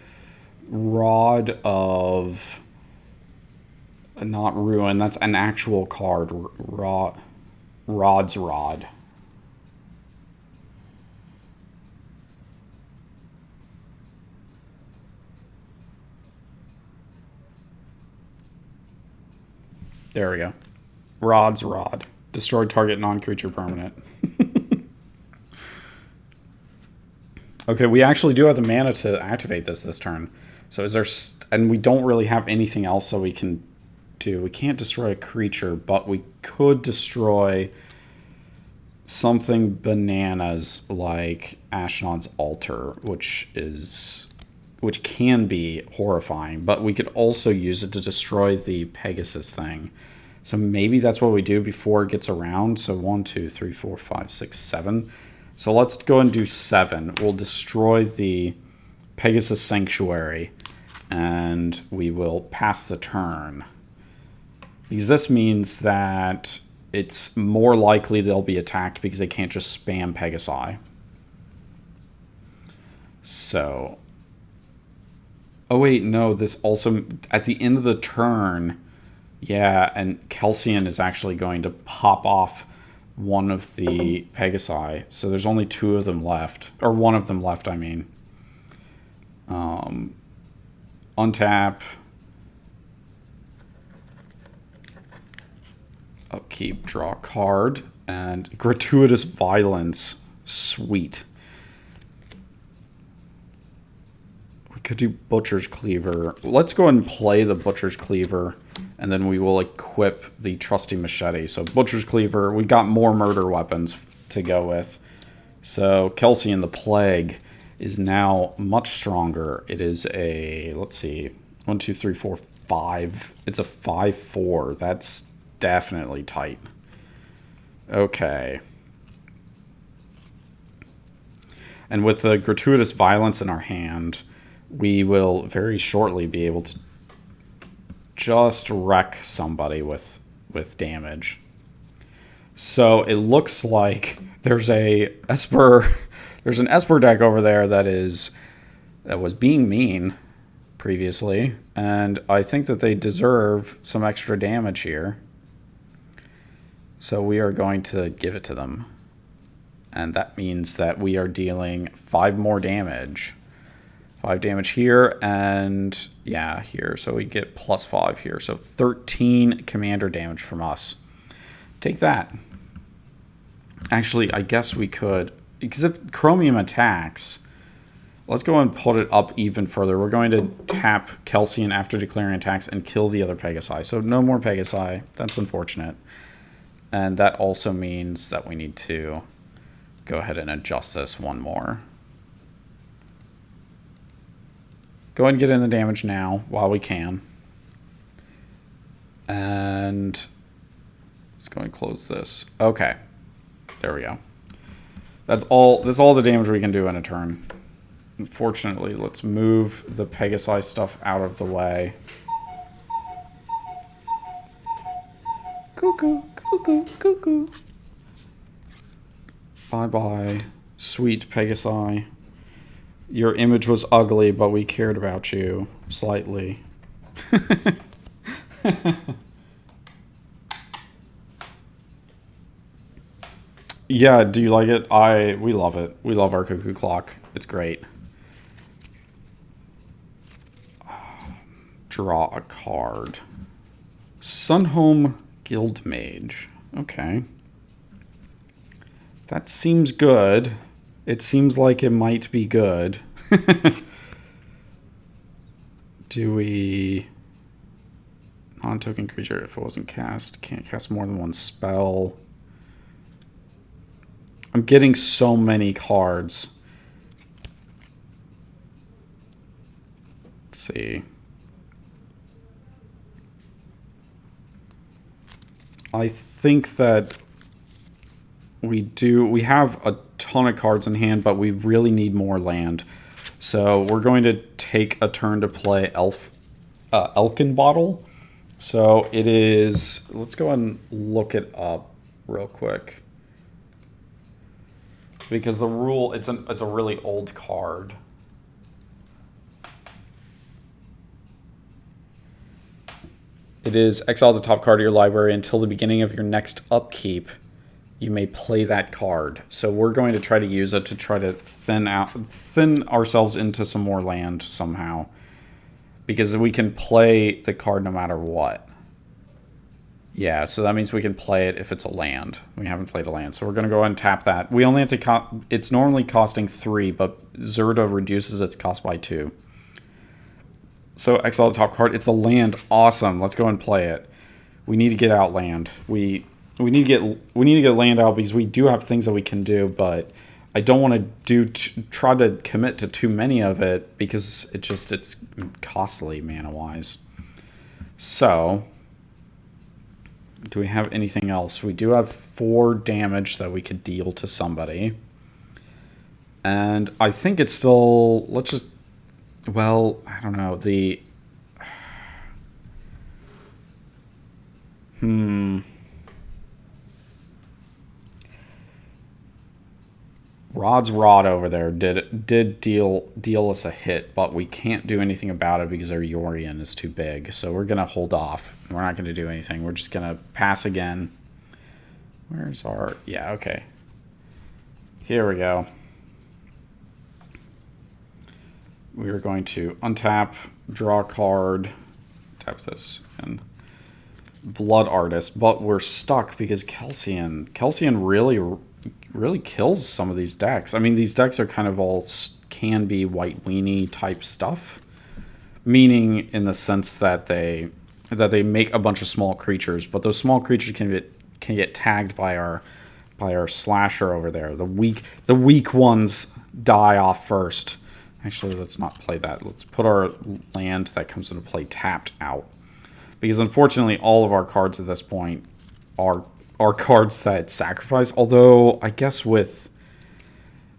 Rod of... Not Ruin. That's an actual card. Rod's Rod. There we go. Rod's Rod. Destroy target non-creature permanent. Okay, we actually do have the mana to activate this turn. So is there... And we don't really have anything else that we can do. We can't destroy a creature, but we could destroy something bananas like Ashnod's Altar, which can be horrifying, but we could also use it to destroy the Pegasus thing. So maybe that's what we do before it gets around. So 1, 2, 3, 4, 5, 6, 7. So let's go and do 7. We'll destroy the Pegasus Sanctuary, and we will pass the turn. Because this means that it's more likely they'll be attacked because they can't just spam Pegasi. So... Oh wait, no, this also... At the end of the turn... Yeah, and Kelsian is actually going to pop off one of the Pegasi. So there's only 2 of them left. Or 1 of them left, I mean. Untap. Upkeep, draw a card. And Gratuitous Violence. Sweet. We could do Butcher's Cleaver. Let's go and play the Butcher's Cleaver. And then we will equip the Trusty Machete. So Butcher's Cleaver, we got more murder weapons to go with. So Kelsian the Plague is now much stronger. It is a, let's see, 1, 2, 3, 4, 5. It's a 5/4. That's definitely tight. Okay. And with the Gratuitous Violence in our hand, we will very shortly be able to just wreck somebody with damage. So it looks like there's an Esper deck over there that was being mean previously, and I think that they deserve some extra damage here. So we are going to give it to them. And that means that we are dealing 5 more damage. 5 damage here, and yeah, here. So we get +5 here. So 13 commander damage from us. Take that. Actually, I guess we could, because if Chromium attacks, let's go and put it up even further. We're going to tap Kelsian after declaring attacks and kill the other Pegasi. So no more Pegasi. That's unfortunate. And that also means that we need to go ahead and adjust this 1 more. Go ahead and get in the damage now while we can. And let's go and close this. Okay. There we go. That's all the damage we can do in a turn. Unfortunately, let's move the Pegasi stuff out of the way. Cuckoo, cuckoo, cuckoo. Bye-bye, sweet Pegasi. Your image was ugly, but we cared about you slightly. Yeah, do you like it? We love it. We love our cuckoo clock. It's great. Draw a card. Sunhome Guildmage. Okay. That seems good. It seems like it might be good. Do we... Non-token creature, if it wasn't cast, can't cast more than 1 spell. I'm getting so many cards. Let's see. I think that we have a ton of cards in hand, but we really need more land. So we're going to take a turn to play Elkin Bottle. So it is, let's go and look it up real quick. Because the rule, it's a really old card. It is exile the top card of your library until the beginning of your next upkeep. You may play that card. So we're going to try to use it to try to thin ourselves into some more land somehow. Because we can play the card no matter what. Yeah, so that means we can play it if it's a land. We haven't played a land, so we're going to go ahead and tap that. We only have to... It's normally costing 3, but Zerda reduces its cost by 2. So exile the top card. It's a land. Awesome. Let's go and play it. We need to get out land. We need to get land out because we do have things that we can do, but I don't want to try to commit to too many of it because it's costly mana wise. So, do we have anything else? We do have 4 damage that we could deal to somebody. And I think it's still... Let's just... Well, I don't know. Rod's Rod over there did deal us a hit, but we can't do anything about it because our Yorion is too big. So we're gonna hold off. We're not gonna do anything. We're just gonna pass again. Where's our... Yeah, okay. Here we go. We are going to untap, draw a card, tap this, and Blood Artist. But we're stuck because Kelsien really kills some of these decks. I mean, these decks are kind of all can be white weenie type stuff, meaning in the sense that they make a bunch of small creatures, but those small creatures can get tagged by our slasher over there. The weak ones die off first. Actually, let's not play that. Let's put our land that comes into play tapped out. Because unfortunately, all of our cards at this point are cards that sacrifice. Although, I guess with...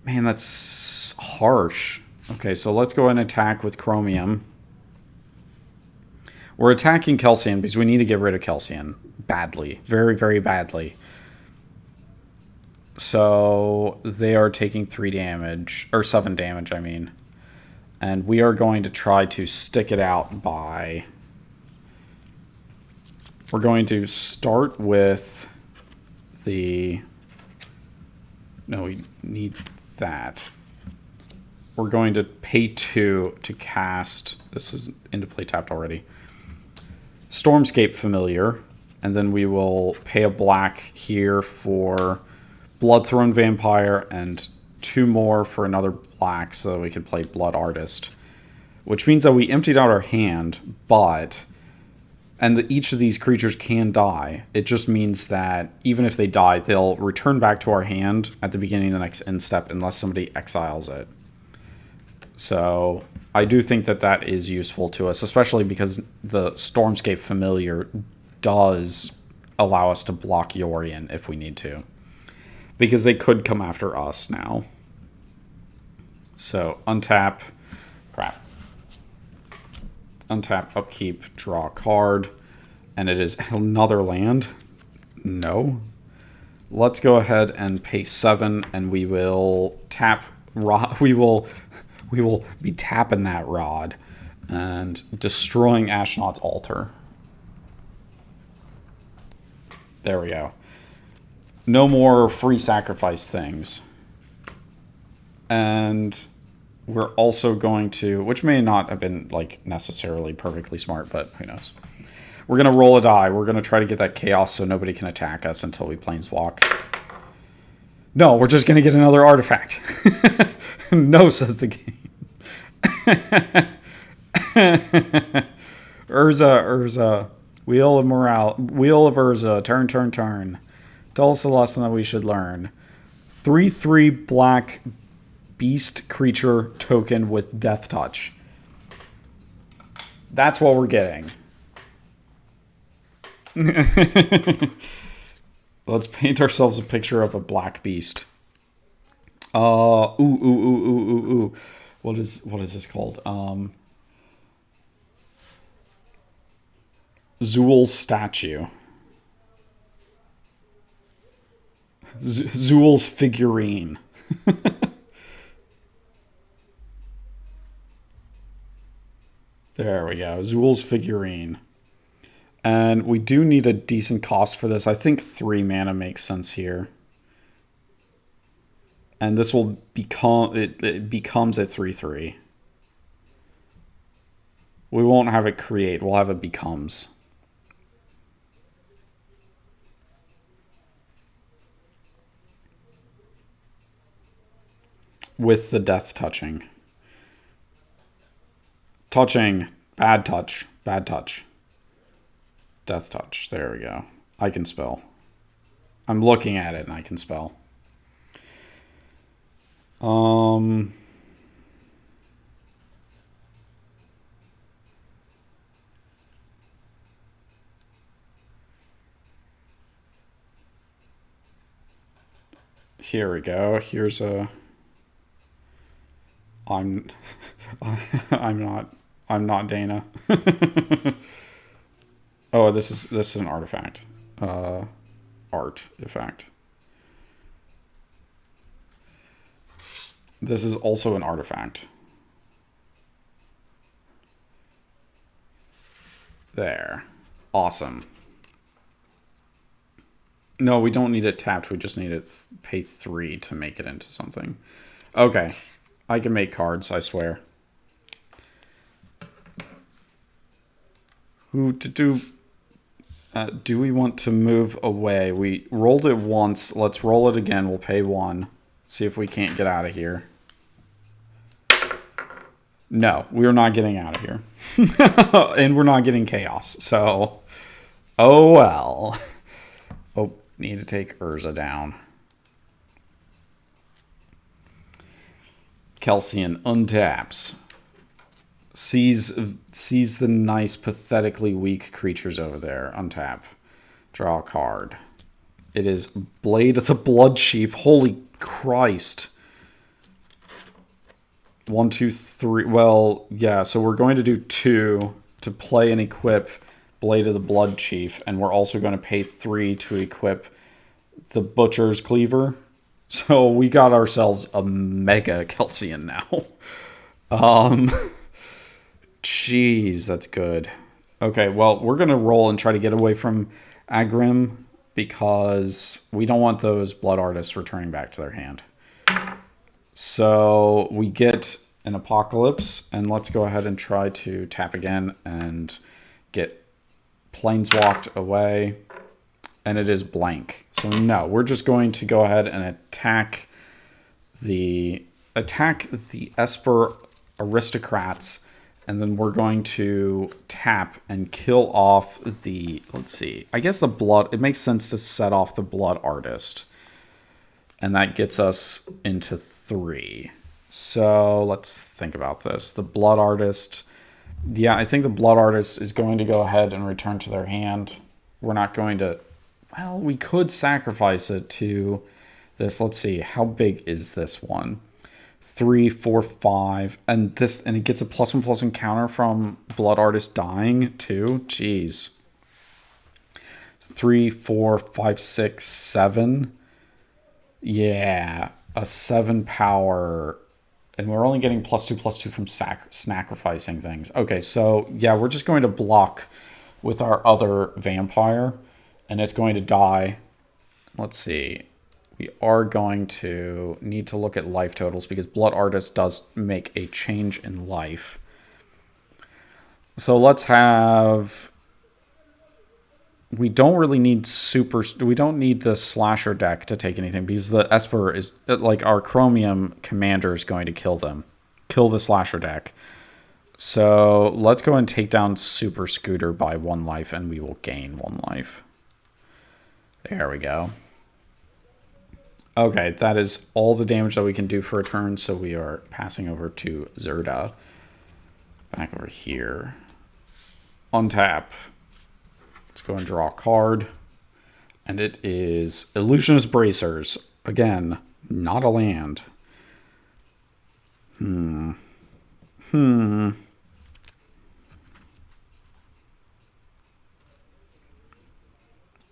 Man, that's harsh. Okay, so let's go ahead and attack with Chromium. We're attacking Kelsien because we need to get rid of Kelsien. Badly. Very, very badly. So, they are taking 3 damage. Or 7 damage, I mean. And we are going to try to stick it out by... We're going to start with the... No, we need that. We're going to pay 2 to cast... This is into play tapped already. Stormscape Familiar. And then we will pay a black here for Bloodthrone Vampire and 2 more for another black so that we can play Blood Artist. Which means that we emptied out our hand, but... And each of these creatures can die. It just means that even if they die, they'll return back to our hand at the beginning of the next end step unless somebody exiles it. So I do think that that is useful to us, especially because the Stormscape Familiar does allow us to block Yorion if we need to. Because they could come after us now. So untap. Crap. Untap, upkeep, draw a card. And it is another land. No. Let's go ahead and pay 7 and we will tap rod. We will be tapping that rod and destroying Ashnod's altar. There we go. No more free sacrifice things. And we're also going to, which may not have been like necessarily perfectly smart, but who knows. We're going to roll a die. We're going to try to get that chaos so nobody can attack us until we planeswalk. No, we're just going to get another artifact. No, says the game. Urza. Wheel of Urza. Turn. Tell us a lesson that we should learn. 3/3 black beast creature token with death touch. That's what we're getting. Let's paint ourselves a picture of a black beast. Ooh. What is this called? Zool's statue. Zool's figurine. There we go. Zool's figurine. And we do need a decent cost for this. I think 3 mana makes sense here. And this will become... It becomes a 3/3. We won't have it create. We'll have it becomes. with the death touching. Touching. Bad touch. Bad touch. Death touch. There we go. I can spell. I'm looking at it and I can spell. Here we go. Here's a... I'm not Dana. Oh, this is an artifact. Artifact. This is also an artifact. There. Awesome. No, we don't need it tapped. We just need it pay 3 to make it into something. Okay. I can make cards, I swear. Do we want to move away? We rolled it once. Let's roll it again. We'll pay 1. See if we can't get out of here. No, we're not getting out of here. And we're not getting chaos. So, oh well. Oh, need to take Urza down. Calcian untaps. Sees the nice, pathetically weak creatures over there. Untap. Draw a card. It is Blade of the Blood Chief. Holy Christ. 1, 2, 3. Well, yeah, so we're going to do 2 to play and equip Blade of the Blood Chief. And we're also going to pay 3 to equip the Butcher's Cleaver. So we got ourselves a Mega Calcian now. Jeez, that's good. Okay, well, we're going to roll and try to get away from Agrim because we don't want those Blood Artists returning back to their hand. So we get an Apocalypse, and let's go ahead and try to tap again and get Planeswalked away. And it is blank. So no, we're just going to go ahead and attack the Esper Aristocrats, and then we're going to tap and kill off the, let's see, I guess the blood, it makes sense to set off the Blood Artist. And that gets us into 3. So let's think about this. The Blood Artist, yeah, I think the Blood Artist is going to go ahead and return to their hand. We're not going to, well, we could sacrifice it to this. Let's see, how big is this one? 3, 4, 5, and it gets a +1/+1 encounter from Blood Artist dying too. Jeez. 3, 4, 5, 6, 7. Yeah, a 7 power, and we're only getting +2/+2 from sacrificing things. Okay, so yeah, we're just going to block with our other vampire, and it's going to die. Let's see. We are going to need to look at life totals because Blood Artist does make a change in life. So let's have... We don't really need we don't need the slasher deck to take anything because the Esper is, like, our Chromium commander is going to kill them. Kill the slasher deck. So let's go and take down Super Scooter by 1 life and we will gain 1 life. There we go. Okay, that is all the damage that we can do for a turn, so we are passing over to Zerda. Back over here. Untap. Let's go and draw a card. And it is Illusionist Bracers. Again, not a land.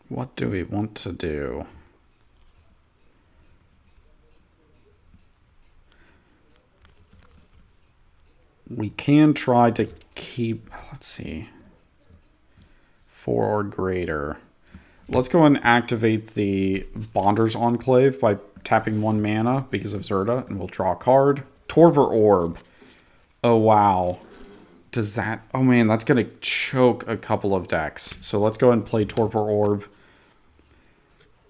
What do we want to do? We can try to keep, let's see, 4 or greater. Let's go and activate the Bonder's Enclave by tapping 1 mana because of Zerda, and we'll draw a card. Torpor Orb. Oh, wow. Does that... Oh, man, that's going to choke a couple of decks. So let's go and play Torpor Orb.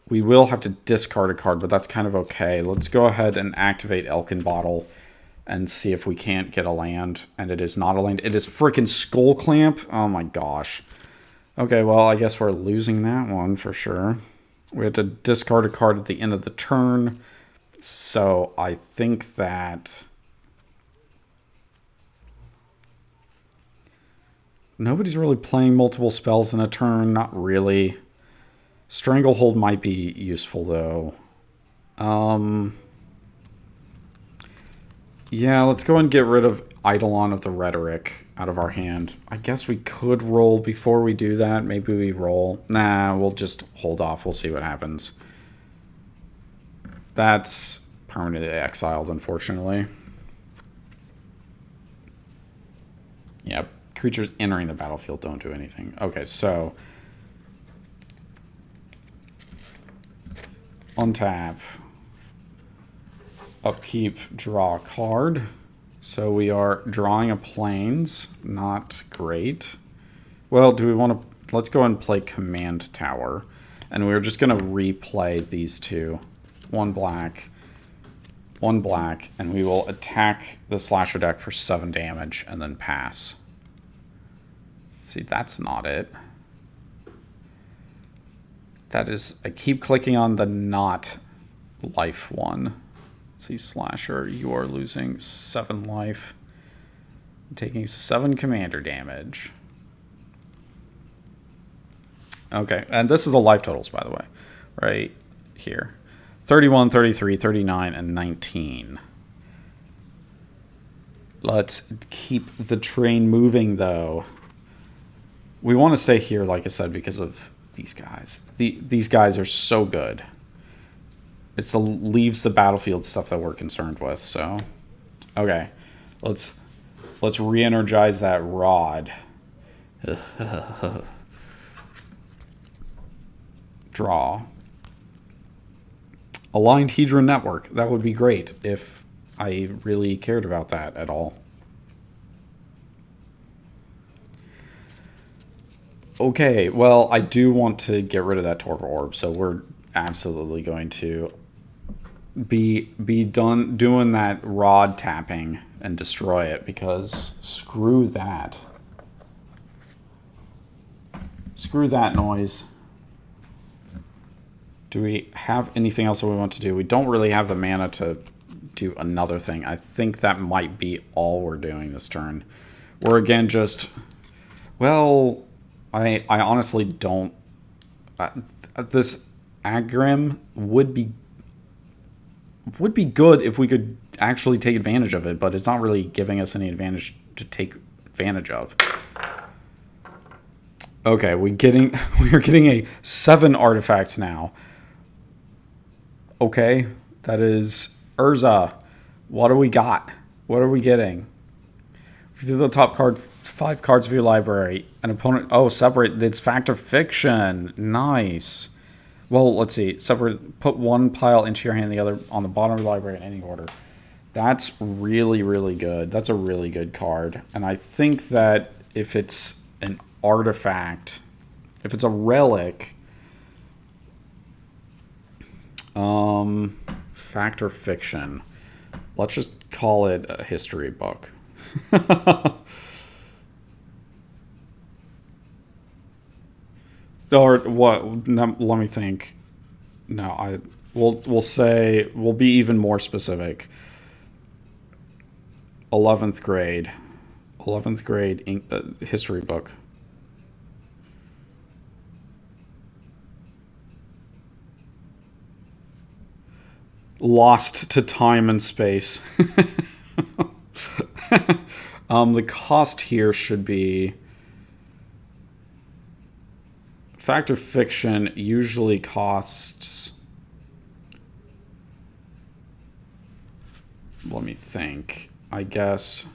We will have to discard a card, but that's kind of okay. Let's go ahead and activate Elkin Bottle and see if we can't get a land. And it is not a land. It is freaking Skull Clamp. Oh my gosh. Okay, well, I guess we're losing that one for sure. We have to discard a card at the end of the turn. So I think that nobody's really playing multiple spells in a turn. Not really. Stranglehold might be useful, though. Yeah, let's go and get rid of Eidolon of the Rhetoric out of our hand. I guess we could roll before we do that. Maybe we roll. Nah, we'll just hold off. We'll see what happens. That's permanently exiled, unfortunately. Yep. Creatures entering the battlefield don't do anything. Okay, so untap, upkeep, draw a card. So we are drawing a plains. Not great. Well, do we want to... Let's go and play Command Tower. And we're just going to replay these two. One black, and we will attack the Slasher deck for 7 damage and then pass. See, that's not it. That is... I keep clicking on the not life one. Let's see, Slasher, you are losing 7 life. Taking 7 commander damage. Okay, and this is the life totals, by the way. Right here. 31, 33, 39, and 19. Let's keep the train moving, though. We want to stay here, like I said, because of these guys. These guys are so good. It's the leaves the battlefield stuff that we're concerned with, so... Okay. Let's re-energize that rod. Draw. Aligned Hedron Network. That would be great if I really cared about that at all. Okay, well, I do want to get rid of that Torpor Orb, so we're absolutely going to be done doing that rod tapping and destroy it, because screw that. Screw that noise. Do we have anything else that we want to do? We don't really have the mana to do another thing. I think that might be all we're doing this turn. We're again just... Well, I honestly don't... this Agrim would be good if we could actually take advantage of it, but it's not really giving us any advantage to take advantage of. Okay, we're getting a 7 artifact now. Okay, that is Urza. What do we got? What are we getting? If you do the top card, 5 cards of your library. An opponent... Oh, separate. It's Fact or Fiction. Nice. Well, let's see. Separate. Put 1 pile into your hand, the other on the bottom of the library in any order. That's really, really good. That's a really good card. And I think that if it's an artifact, if it's a relic... Fact or Fiction. Let's just call it a history book. Or what? No, let me think. No, we'll say we'll be even more specific. 11th grade history book. Lost to time and space. The cost here should be... Fact or Fiction usually costs... Let me think. I guess...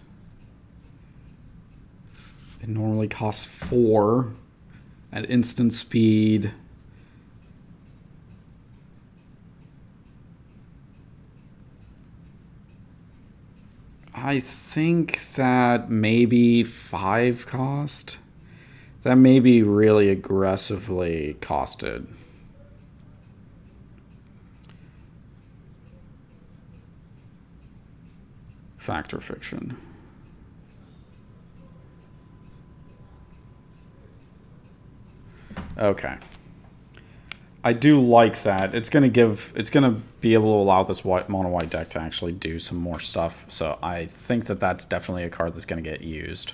It normally costs 4 at instant speed. I think that maybe 5 cost. That may be really aggressively costed. Fact or fiction? Okay. I do like that. It's gonna be able to allow this mono white deck to actually do some more stuff. So I think that that's definitely a card that's gonna get used.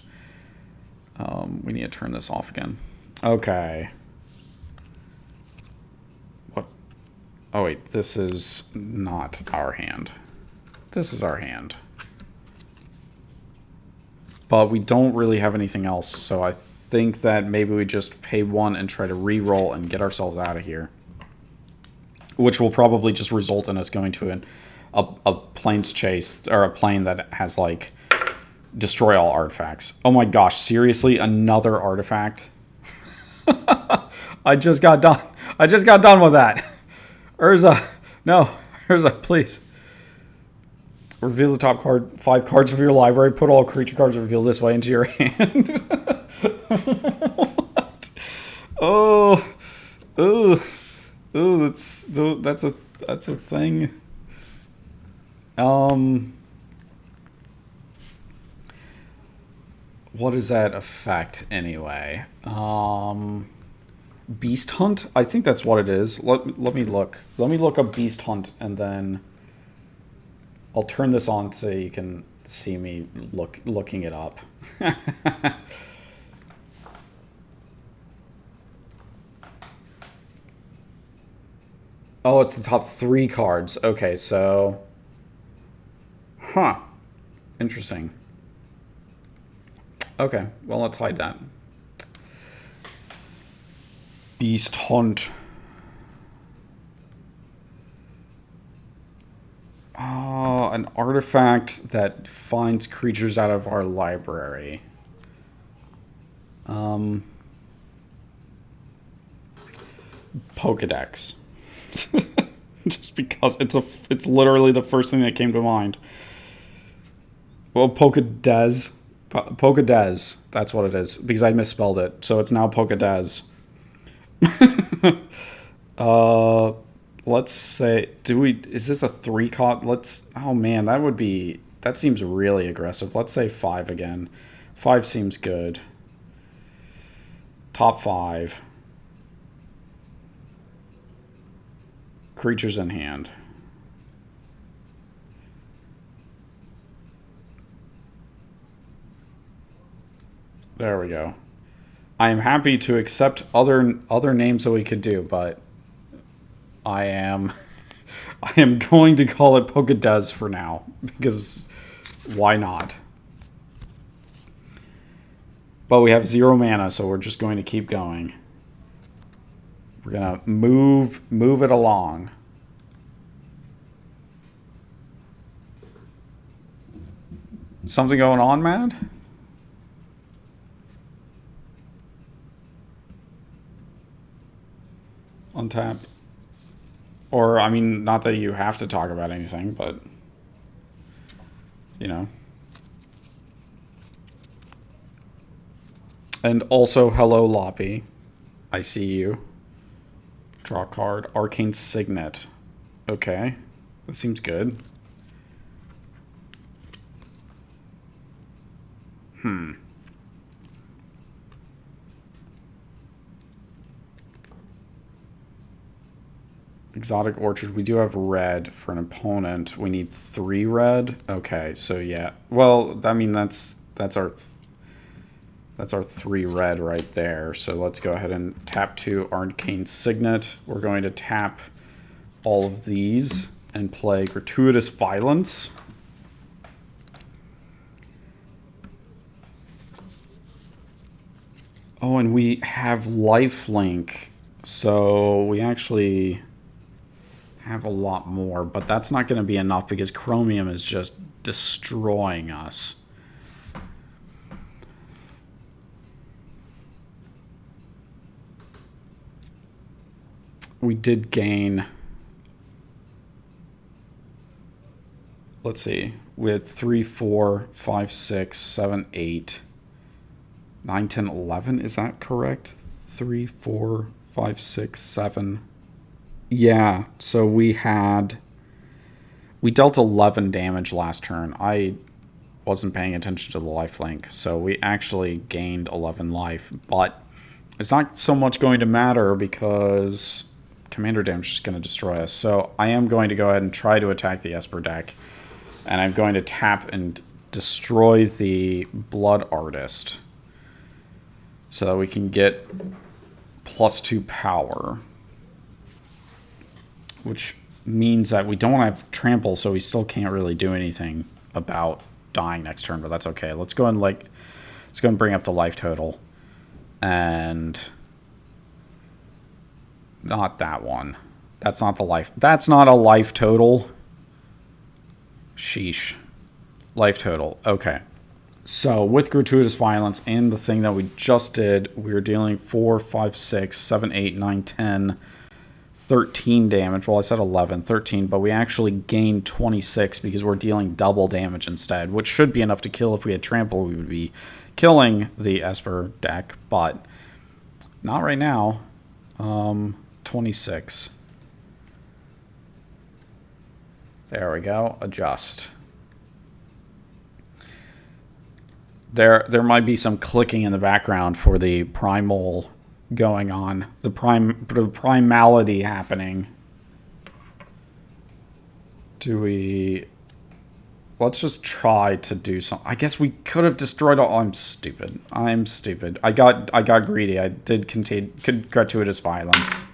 We need to turn this off again. Okay. What? Oh wait, this is not our hand. This is our hand. But we don't really have anything else, so I think that maybe we just pay 1 and try to re-roll and get ourselves out of here. Which will probably just result in us going to a Planeschase, or a plane that has, like, destroy all artifacts. Oh my gosh, seriously? Another artifact? I just got done. I just got done with that. Urza. No. Urza, please. Reveal the top 5 cards of your library. Put all creature cards revealed this way into your hand. What? Oh. Ooh. Ooh, that's a thing. What is that effect anyway? Beast Hunt? I think that's what it is. Let me look. Let me look up Beast Hunt, and then I'll turn this on so you can see me looking it up. Oh, it's the top 3 cards. Okay, so... Huh. Interesting. Okay, well, let's hide that. Beast Hunt. Oh, an artifact that finds creatures out of our library. Pokedex. Just because it's literally the first thing that came to mind. Well, Pokedex. Pokedex. That's what it is, because I misspelled it. So it's now Pokedex. Let's say, is this a 3 card? Oh man, that seems really aggressive. Let's say 5 again. 5 seems good. Top 5. Creatures in hand. There we go. I am happy to accept other names that we could do, but I am going to call it Pokedex for now, because why not? But we have 0 mana, so we're just going to keep going. We're gonna move it along. Something going on, Matt? Untap. Or, I mean, not that you have to talk about anything, but, you know. And also, hello, Loppy. I see you. Draw a card. Arcane Signet. Okay. That seems good. Exotic Orchard. We do have red for an opponent. We need 3 red. Okay, so yeah. Well, I mean, that's our 3 red right there. So let's go ahead and tap 2 Arcane Signet. We're going to tap all of these and play Gratuitous Violence. Oh, and we have Lifelink. So we actually have a lot more, but that's not going to be enough because Chromium is just destroying us. We did gain, let's see, we had 3, 4, 5, 6, 7, 8, 9, 10, 11. Is that correct? 3, 4, 5, 6, 7. Yeah, so we dealt 11 damage last turn. I wasn't paying attention to the life link. So we actually gained 11 life, but it's not so much going to matter because commander damage is going to destroy us. So I am going to go ahead and try to attack the Esper deck. And I'm going to tap and destroy the Blood Artist so that we can get +2 power. Which means that we don't have trample, so we still can't really do anything about dying next turn, but that's okay. Let's go and bring up the life total. And not that one. That's not the life. That's not a life total. Sheesh. Life total. Okay. So with gratuitous violence and the thing that we just did, we were dealing 4, 5, 6, 7, 8, 9, 10, 13 damage. Well, I said 11, 13, but we actually gained 26 because we're dealing double damage instead, which should be enough to kill. If we had trample, we would be killing the Esper deck, but not right now. 26. There we go. Adjust. There might be some clicking in the background for the primal going on. The primality happening. Let's just try to do something. I guess we could have destroyed all. I'm stupid. I got greedy. I did gratuitous violence.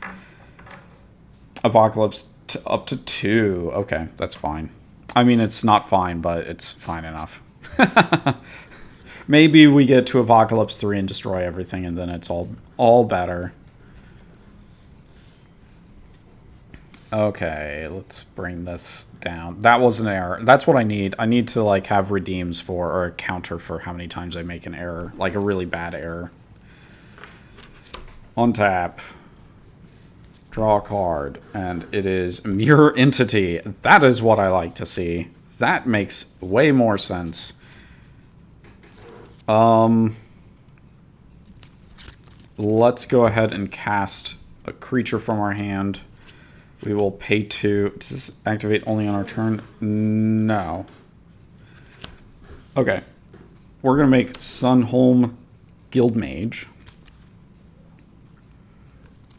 Apocalypse up to 2. Okay, that's fine. I mean, it's not fine, but it's fine enough. Maybe we get to Apocalypse 3 and destroy everything, and then it's all better. Okay, let's bring this down. That was an error. That's what I need. I need to like have redeems for, or a counter for how many times I make an error, like a really bad error. Untap. Draw a card, and it is Mirror Entity. That is what I like to see. That makes way more sense. Let's go ahead and cast a creature from our hand. We will pay 2. Does this activate only on our turn? No. Okay. We're going to make Sunholm Guildmage.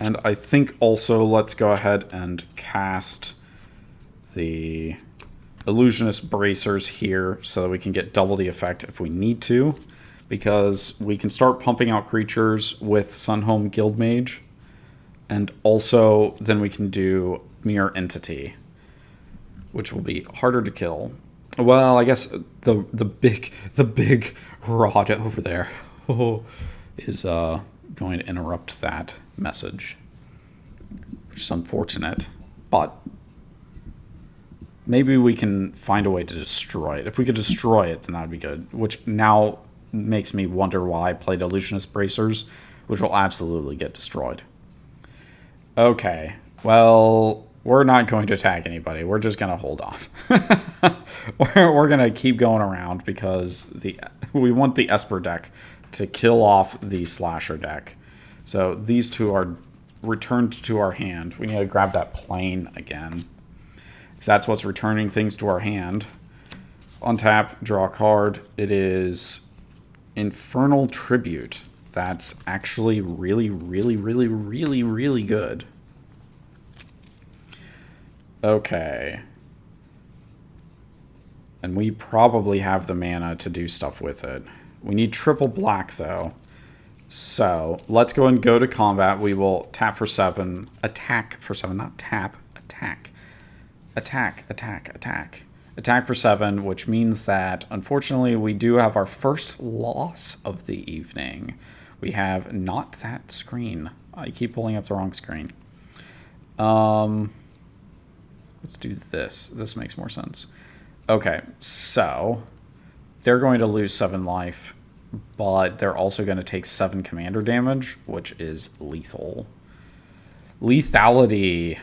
And I think also let's go ahead and cast the Illusionist Bracers here so that we can get double the effect if we need to. Because we can start pumping out creatures with Sunholm Guildmage. And also then we can do Mirror Entity, which will be harder to kill. Well, I guess the big rod over there is going to interrupt that message, which is unfortunate, but maybe we can find a way to destroy it. If we could destroy it, then that would be good, which now makes me wonder why I played Illusionist Bracers, which will absolutely get destroyed. Okay, well, we're not going to attack anybody. We're just going to hold off. We're going to keep going around because we want the Esper deck to kill off the Slasher deck. So these two are returned to our hand. We need to grab that plane again, because that's what's returning things to our hand. Untap, draw a card. It is Infernal Tribute. That's actually really, really, really, really, really good. Okay. And we probably have the mana to do stuff with it. We need triple black, though. So, let's go and go to combat. We will tap for 7. Attack for 7. Not tap. Attack. Attack, attack, attack. Attack for 7, which means that, unfortunately, we do have our first loss of the evening. We have not that screen. I keep pulling up the wrong screen. Let's do this. This makes more sense. Okay, so they're going to lose 7 life, but they're also going to take 7 commander damage, which is lethal. Lethality.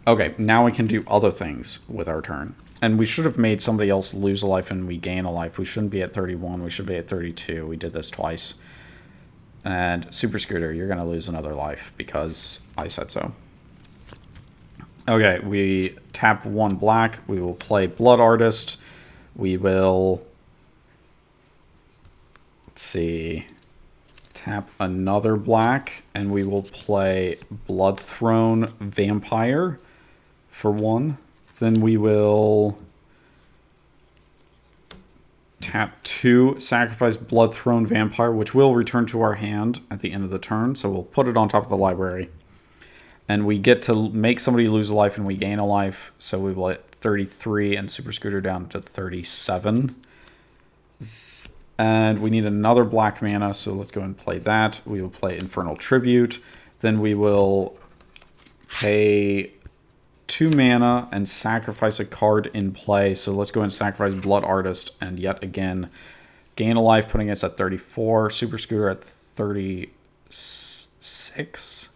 Okay, now we can do other things with our turn. And we should have made somebody else lose a life and we gain a life. We shouldn't be at 31. We should be at 32. We did this twice. And Super Scooter, you're going to lose another life because I said so. Okay, we tap 1 black. We will play Blood Artist. We will, let's see, tap another black, and we will play Blood Throne Vampire for 1. Then we will tap 2, sacrifice Blood Throne Vampire, which will return to our hand at the end of the turn. So we'll put it on top of the library. And we get to make somebody lose a life and we gain a life. So we will hit 33 and Super Scooter down to 37. And we need another black mana, so let's go and play that. We will play Infernal Tribute. Then we will pay 2 mana and sacrifice a card in play. So let's go and sacrifice Blood Artist and yet again gain a life, putting us at 34. Super Scooter at 36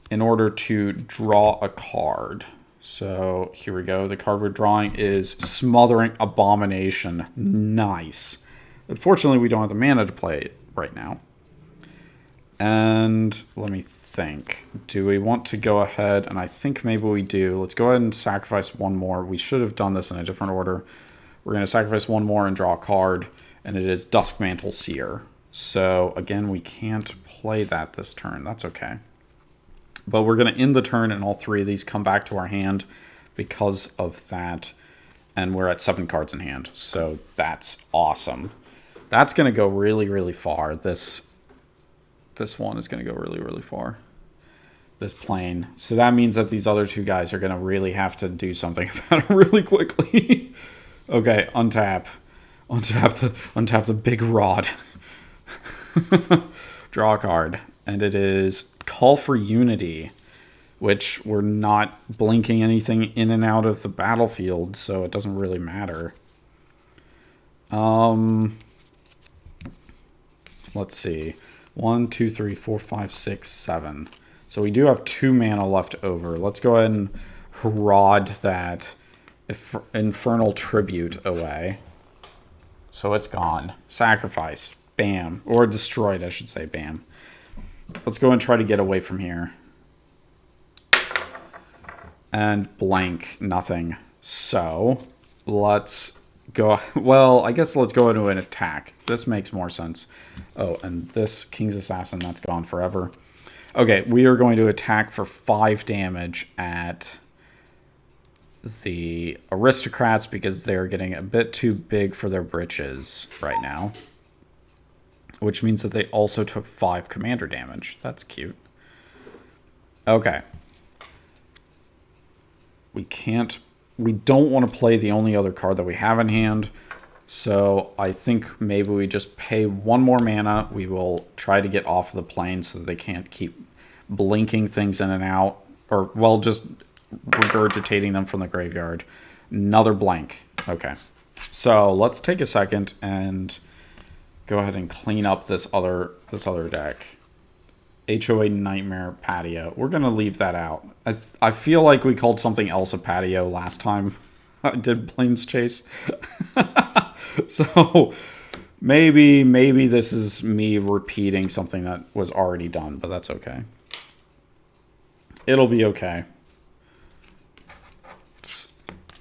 in order to draw a card. So here we go. The card we're drawing is Smothering Abomination. Nice. Unfortunately, we don't have the mana to play it right now. And let me think. Do we want to go ahead? And I think maybe we do. Let's go ahead and sacrifice 1 more. We should have done this in a different order. We're going to sacrifice 1 more and draw a card. And it is Duskmantle Seer. So again, we can't play that this turn. That's okay. But we're going to end the turn and all 3 of these come back to our hand because of that. And we're at 7 cards in hand. So that's awesome. That's going to go really, really far. This one is going to go really, really far. This plane. So that means that these other 2 guys are going to really have to do something about it really quickly. Okay, untap. Untap the big rod. Draw a card. And it is Call for Unity, which we're not blinking anything in and out of the battlefield, so it doesn't really matter. Let's see. 1, 2, 3, 4, 5, 6, 7. So we do have 2 mana left over. Let's go ahead and rod that Infernal Tribute away. So it's gone. Sacrifice. Bam. Or destroyed, I should say. Bam. Let's go and try to get away from here. And blank. Nothing. So, let's go... Well, I guess let's go into an attack. This makes more sense. Oh, and this King's Assassin, that's gone forever. Okay, we are going to attack for 5 damage at the Aristocrats because they're getting a bit too big for their britches right now. Which means that they also took 5 commander damage. That's cute. Okay. We don't want to play the only other card that we have in hand. So I think maybe we just pay 1 more mana. We will try to get off the plane so that they can't keep blinking things in and out. Or, well, just regurgitating them from the graveyard. Another blank. Okay. So let's take a second and go ahead and clean up this other deck. HOA Nightmare Patio. We're going to leave that out. I feel like we called something else a patio last time I did Planeschase. So maybe this is me repeating something that was already done, but that's okay. It'll be okay. Let's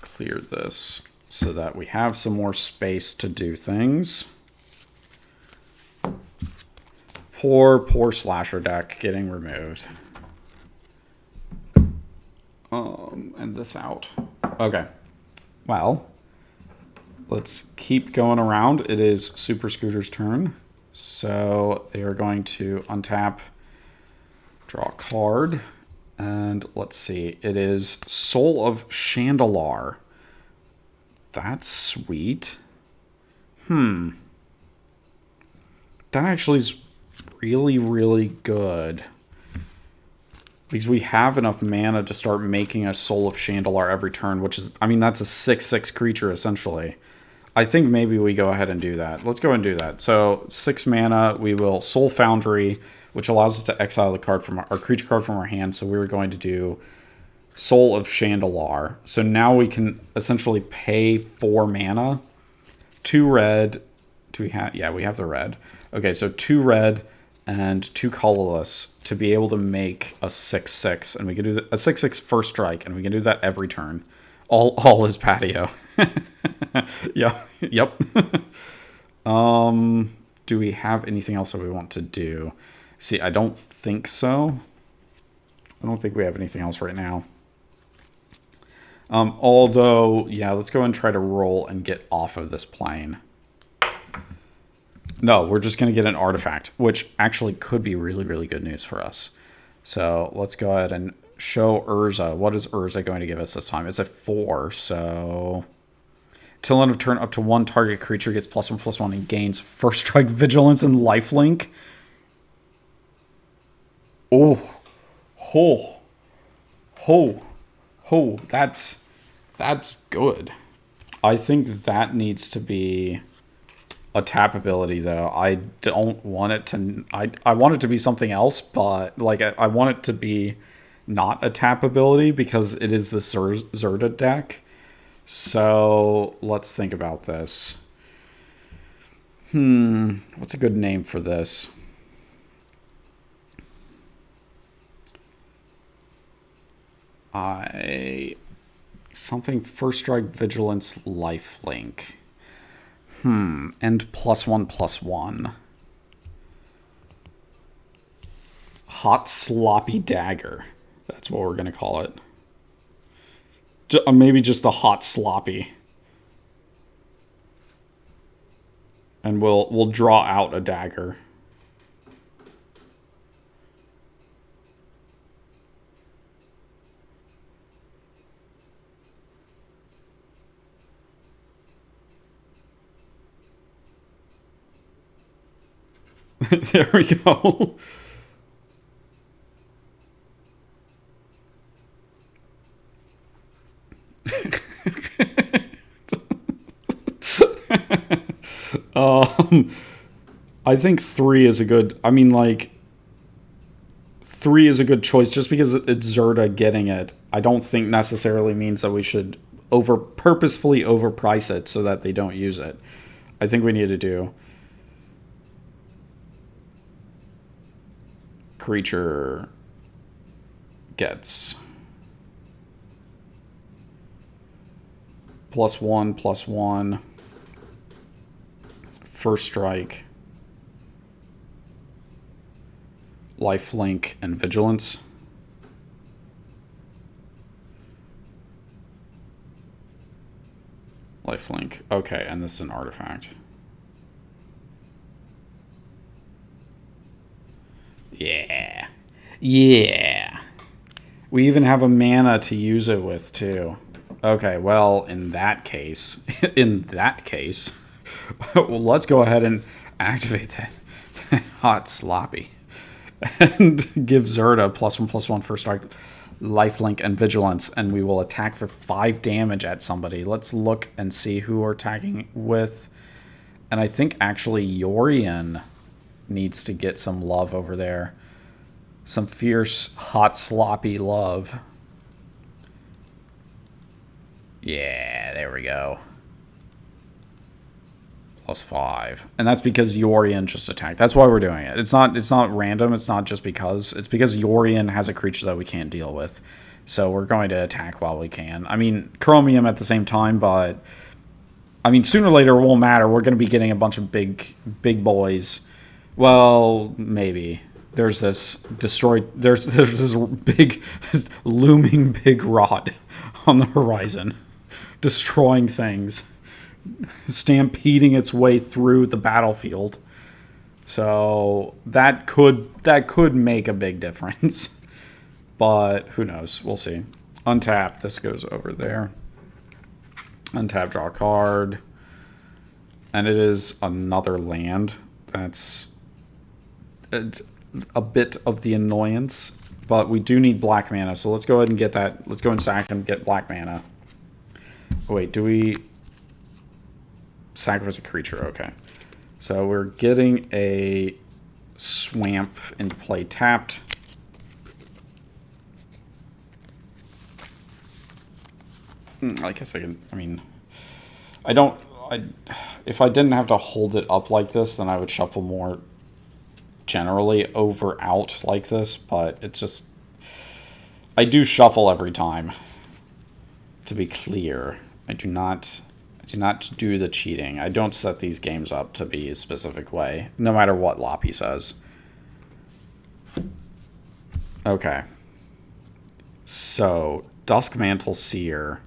clear this so that we have some more space to do things. Poor slasher deck getting removed. And this out. Okay. Well, let's keep going around. It is Super Scooter's turn. So they are going to untap, draw a card, and let's see. It is Soul of Chandalar. That's sweet. That actually is really, really good. Because we have enough mana to start making a Soul of Chandalar every turn, which is, I mean, that's a 6/6 creature, essentially. I think maybe we go ahead and do that. Let's go and do that. So, 6 mana, we will Soul Foundry, which allows us to exile the card from our creature card from our hand. So we were going to do Soul of Chandalar. So now we can essentially pay 4 mana, 2 red. Do we have? Yeah, we have the red. Okay, so 2 red, and 2 colorless to be able to make a 6/6, and we can do a 6/6 first strike, and we can do that every turn. All is patio. Yeah. Yep. Do we have anything else that we want to do? See, I don't think so. I don't think we have anything else right now. Although, yeah, let's go and try to roll and get off of this plane. No, we're just going to get an artifact, which actually could be really, really good news for us. So let's go ahead and show Urza. What is Urza going to give us this time? It's a 4, so... Till end of turn, up to 1 target creature gets +1/+1 and gains first strike, vigilance, and lifelink. Oh. Oh. Oh. Oh. That's good. I think that needs to be a tap ability, though. I don't want it to... I want it to be something else, but like I want it to be not a tap ability because it is the Zerda deck. So let's think about this. What's a good name for this? Something first strike, vigilance, lifelink. And +1/+1. Hot sloppy dagger. That's what we're gonna call it. Maybe just the hot sloppy. And we'll draw out a dagger. There we go. I think 3 is a good... I mean, like... 3 is a good choice just because it's Zerda getting it. I don't think necessarily means that we should purposefully overprice it so that they don't use it. I think we need to do... Creature gets +1/+1 first strike, lifelink, and vigilance. Lifelink. Okay, and this is an artifact. Yeah. Yeah. We even have a mana to use it with, too. Okay, well, in that case... well, let's go ahead and activate that hot sloppy. And give Zerda +1/+1 first strike, lifelink, and vigilance. And we will attack for 5 damage at somebody. Let's look and see who we're attacking with. And I think, actually, Yorion needs to get some love over there. Some fierce, hot, sloppy love. Yeah, there we go. +5. And that's because Yorion just attacked. That's why we're doing it. It's not random. It's not just because. It's because Yorion has a creature that we can't deal with. So we're going to attack while we can. I mean, Chromium at the same time, but... I mean, sooner or later, it won't matter. We're going to be getting a bunch of big boys. Well, maybe. There's this destroyed... There's this looming big rod on the horizon. Destroying things. Stampeding its way through the battlefield. So that could make a big difference. But who knows? We'll see. Untap. This goes over there. Untap, draw a card. And it is another land. That's a bit of the annoyance. But we do need black mana. So let's go ahead and get that. Let's go and sack and get black mana. Wait, do we... Sacrifice a creature, okay. So we're getting a swamp into play tapped. I guess I can, I mean, if I didn't have to hold it up like this, then I would shuffle more generally over out like this, but it's just, I do shuffle every time. To be clear, I do not do the cheating. I don't set these games up to be a specific way, no matter what Loppy says. Okay. So, Duskmantle Seer.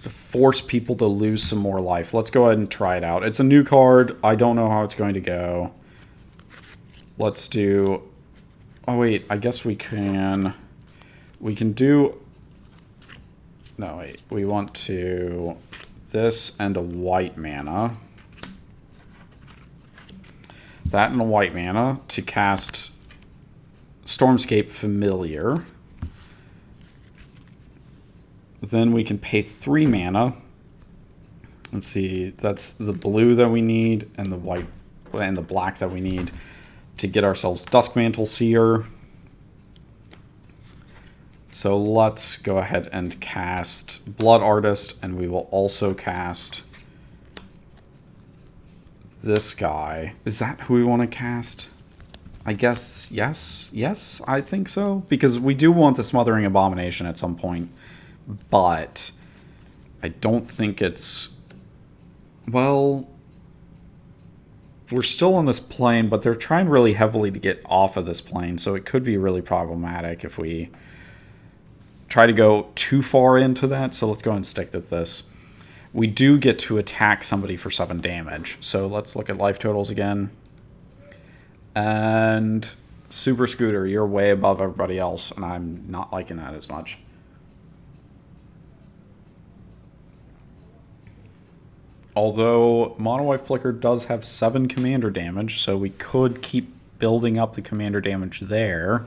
To force people to lose some more life. Let's go ahead and try it out. It's a new card. I don't know how it's going to go. Let's do... Oh, wait. I guess we can... We can do... No, wait. We want to... This and a white mana. That and a white mana to cast Stormscape Familiar. Then we can pay 3 mana. Let's see, that's the blue that we need and the white and the black that we need to get ourselves Duskmantle Seer. So let's go ahead and cast Blood Artist, and we will also cast this guy. Is that who we want to cast? I guess yes. Yes, I think so. Because we do want the Smothering Abomination at some point. But I don't think it's... Well, we're still on this plane, but they're trying really heavily to get off of this plane, so it could be really problematic if we try to go too far into that. So let's go and stick with this. We do get to attack somebody for 7 damage. So let's look at life totals again. And Super Scooter, you're way above everybody else, and I'm not liking that as much. Although Mono White Flicker does have 7 commander damage, so we could keep building up the commander damage there.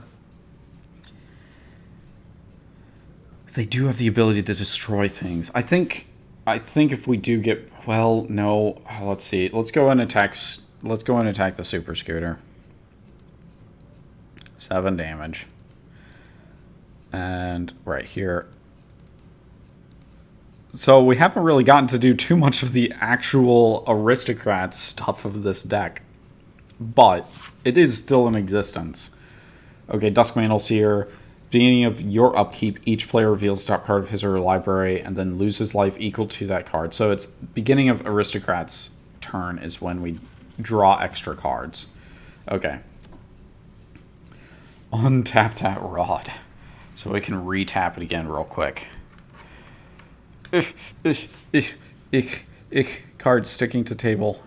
They do have the ability to destroy things. I think if we do get... Well, no. Let's see. Let's go and attack the Super Scooter. 7 damage. And right here... So we haven't really gotten to do too much of the actual aristocrat stuff of this deck. But it is still in existence. Okay, Duskmantle Seer. Beginning of your upkeep, each player reveals the top card of his or her library and then loses life equal to that card. So it's beginning of aristocrat's turn is when we draw extra cards. Okay. Untap that rod. So we can re-tap it again real quick. Card sticking to table.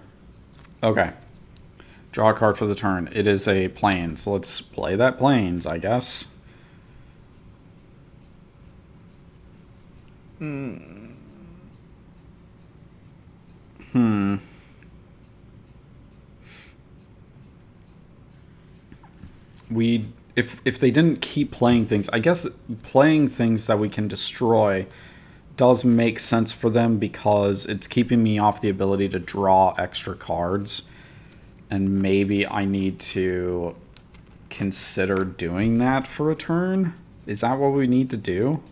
Okay. Draw a card for the turn. It is a Plains. So let's play that Plains, I guess. If they didn't keep playing things, I guess playing things that we can destroy does make sense for them because it's keeping me off the ability to draw extra cards. And maybe I need to consider doing that for a turn. Is that what we need to do?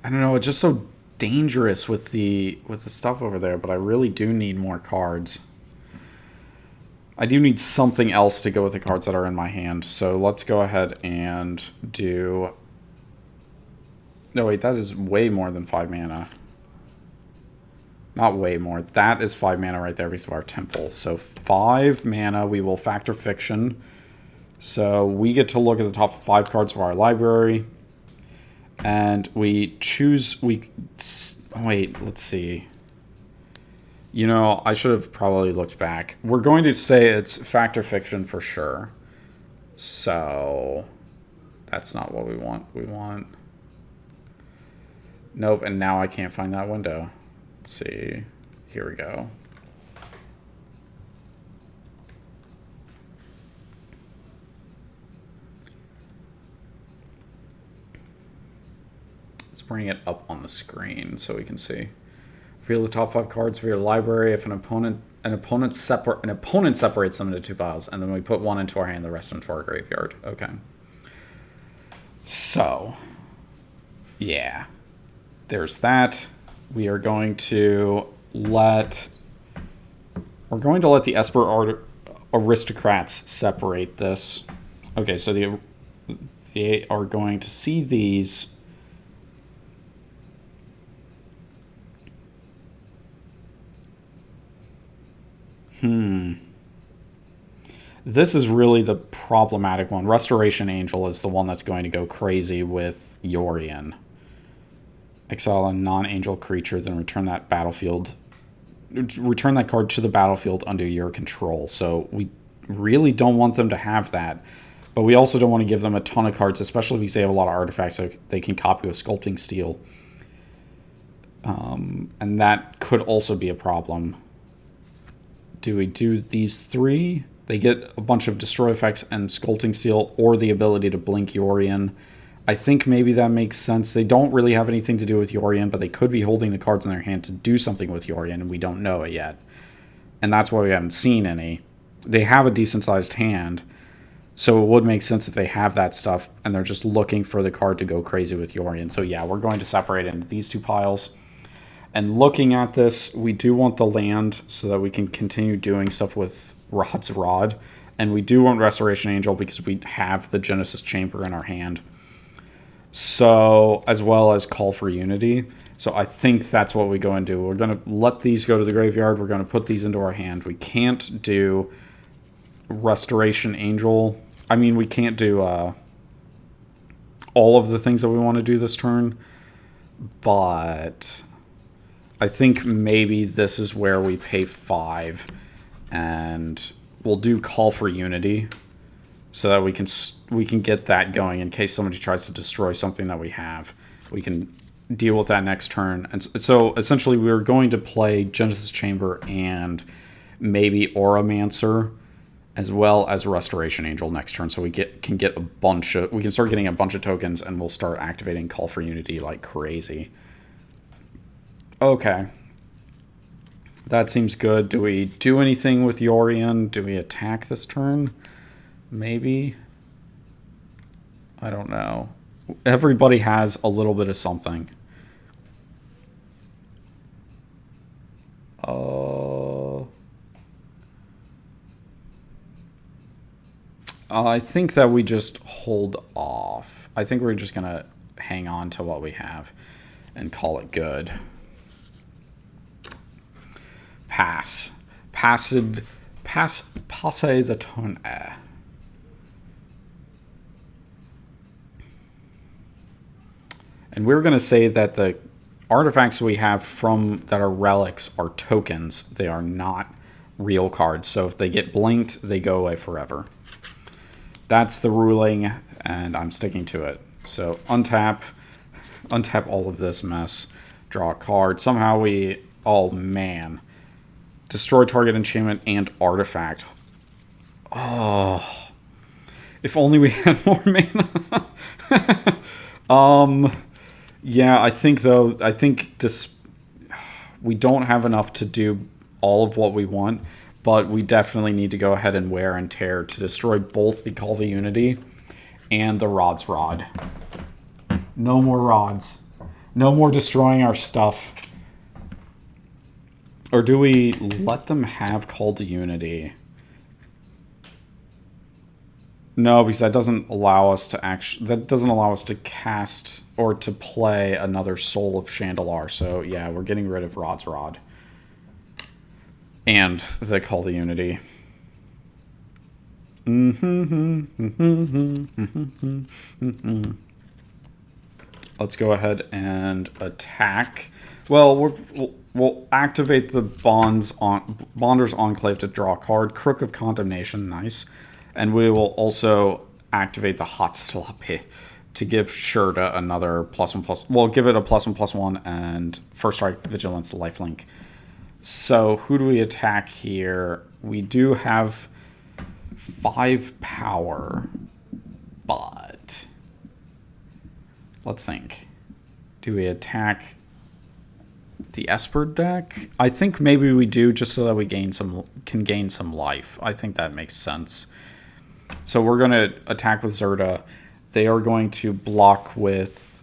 I don't know, it's just so dangerous with the stuff over there, but I really do need more cards. I do need something else to go with the cards that are in my hand, so let's go ahead and do... No, wait, that is way more than 5 mana. Not way more. That is 5 mana right there because of our temple. So 5 mana, we will factor Fiction. So we get to look at the top 5 cards of our library. And we choose... Wait, let's see. You know, I should have probably looked back. We're going to say it's Factor Fiction for sure. So that's not what we want. We want... Nope, and now I can't find that window. Let's see. Here we go. Let's bring it up on the screen so we can see. Reveal the top 5 cards of your library. If an opponent An opponent separates them into 2 piles, and then we put 1 into our hand, the rest into our graveyard. Okay. So, yeah. There's that. We are going to let... We're going to let the Esper aristocrats separate this. Okay, so they are going to see these... This is really the problematic one. Restoration Angel is the one that's going to go crazy with Yorion. Exile a non-angel creature, then return that card to the battlefield under your control. So we really don't want them to have that. But we also don't want to give them a ton of cards, especially because they have a lot of artifacts so they can copy with Sculpting Steel. And that could also be a problem. Do we do these 3? They get a bunch of Destroy effects and Sculpting Steel, or the ability to blink Yorion. I think maybe that makes sense. They don't really have anything to do with Yorion, but they could be holding the cards in their hand to do something with Yorion, and we don't know it yet. And that's why we haven't seen any. They have a decent-sized hand, so it would make sense if they have that stuff, and they're just looking for the card to go crazy with Yorion. So yeah, we're going to separate it into these 2 piles. And looking at this, we do want the land so that we can continue doing stuff with Rod's Rod. And we do want Restoration Angel because we have the Genesis Chamber in our hand. So, as well as Call for Unity. So I think that's what we go and do. We're going to let these go to the graveyard. We're going to put these into our hand. We can't do Restoration Angel. I mean, we can't do all of the things that we want to do this turn. But I think maybe this is where we pay 5 and we'll do Call for Unity so that we can get that going in case somebody tries to destroy something that we have. We can deal with that next turn. And so essentially we're going to play Genesis Chamber and maybe Auramancer as well as Restoration Angel next turn, so we can start getting a bunch of tokens, and we'll start activating Call for Unity like crazy. Okay. That seems good. Do we do anything with Yorion? Do we attack this turn? Maybe. I don't know. Everybody has a little bit of something. I think that we just hold off. I think we're just going to hang on to what we have and call it good. Pass the turn. And we're going to say that the artifacts we have that are relics are tokens. They are not real cards. So if they get blinked, they go away forever. That's the ruling, and I'm sticking to it. So untap all of this mess. Draw a card. Somehow oh man. Destroy target enchantment and artifact. Oh. If only we had more mana. Yeah, I think we don't have enough to do all of what we want, but we definitely need to go ahead and wear and tear to destroy both the Call to Unity and the Rod's Rod. No more rods. No more destroying our stuff. Or do we let them have Call to Unity? No, because that doesn't allow us to cast or to play another Soul of Chandelar. So yeah, we're getting rid of Rod's Rod. And the Call to Unity. Let's go ahead and attack. Well, we'll activate the Bonder's Enclave to draw a card. Crook of Condemnation, nice. And we will also activate the Hot Sloppy to give Shurda another +1/+. We'll give it a +1/+1 and First Strike, Vigilance, Lifelink. So who do we attack here? We do have 5 power, but let's think. Do we attack the Esper deck? I think maybe we do just so that we can gain some life. I think that makes sense. So we're going to attack with Zerta. They are going to block with...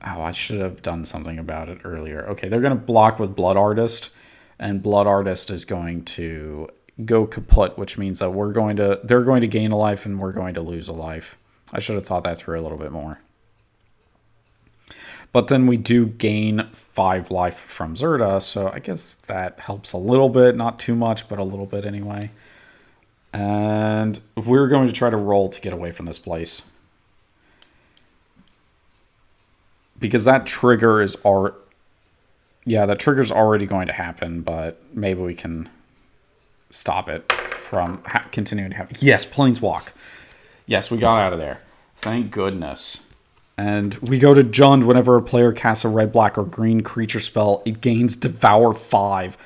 Oh, I should have done something about it earlier. Okay, they're going to block with Blood Artist, and Blood Artist is going to go kaput, which means that they're going to gain a life and we're going to lose a life. I should have thought that through a little bit more. But then we do gain 5 life from Zerta, so I guess that helps a little bit. Not too much, but a little bit anyway. And we're going to try to roll to get away from this place. Because that trigger is that trigger's already going to happen, but maybe we can stop it from continuing to happen. Yes, Planeswalk. Yes, we got out of there. Thank goodness. And we go to Jund whenever a player casts a red, black, or green creature spell. It gains Devour 5.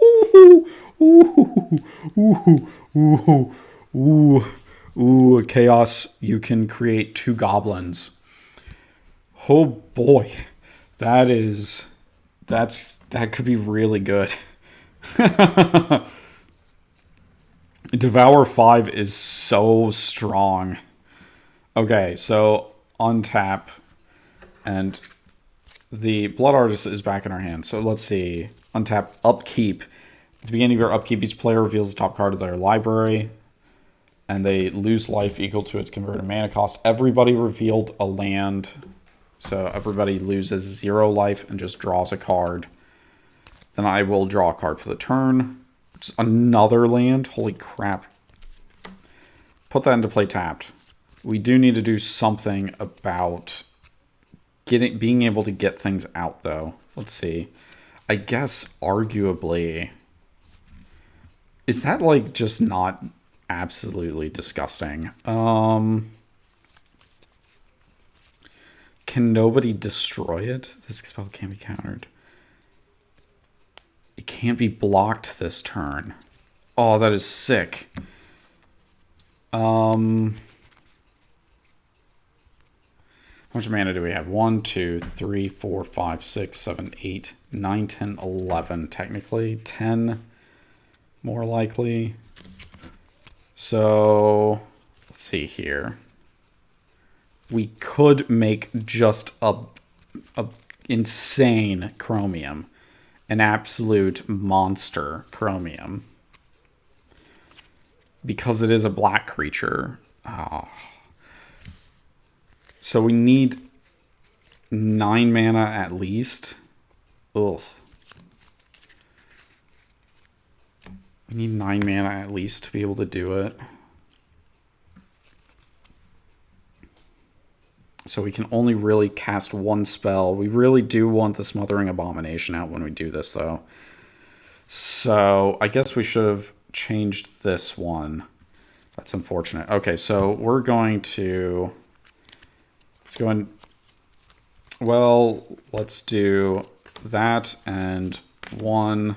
Ooh, ooh, ooh, ooh, ooh, ooh. Chaos, you can create 2 goblins. Oh boy. That could be really good. Devour 5 is so strong. Okay, so untap, and the Blood Artist is back in our hand. So let's see. Untap, upkeep. At the beginning of your upkeep, each player reveals the top card of their library, and they lose life equal to its converted mana cost. Everybody revealed a land, so everybody loses 0 life and just draws a card. Then I will draw a card for the turn. It's another land. Holy crap. Put that into play tapped. We do need to do something about being able to get things out, though. Let's see. I guess, arguably... Is that, like, just not absolutely disgusting? Can nobody destroy it? This spell can't be countered. It can't be blocked this turn. Oh, that is sick. How much mana do we have? 1, 2, 3, 4, 5, 6, 7, 8, 9, 10, 11. Technically, 10 more likely. So, let's see here. We could make just a insane Chromium. An absolute monster Chromium. Because it is a black creature. Oh. So we need 9 mana at least. Ugh. We need 9 mana at least to be able to do it. So we can only really cast 1 spell. We really do want the Smothering Abomination out when we do this, though. So I guess we should have changed this one. That's unfortunate. Okay, so we're going to... Let's go in... Well, let's do that and 1,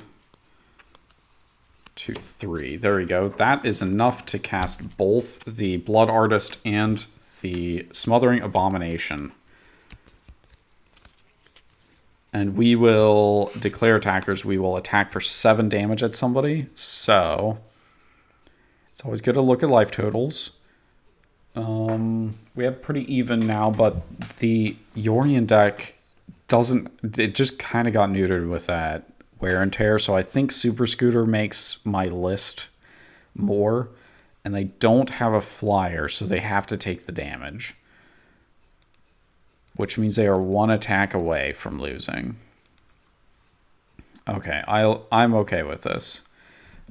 2, 3. There we go. That is enough to cast both the Blood Artist and the Smothering Abomination. And we will declare attackers. We will attack for 7 damage at somebody. So it's always good to look at life totals. We have pretty even now, but the Yorion deck doesn't... It just kind of got neutered with that wear and tear. So I think Super Scooter makes my list more. And they don't have a flyer, so they have to take the damage. Which means they are 1 attack away from losing. Okay, I'm okay with this.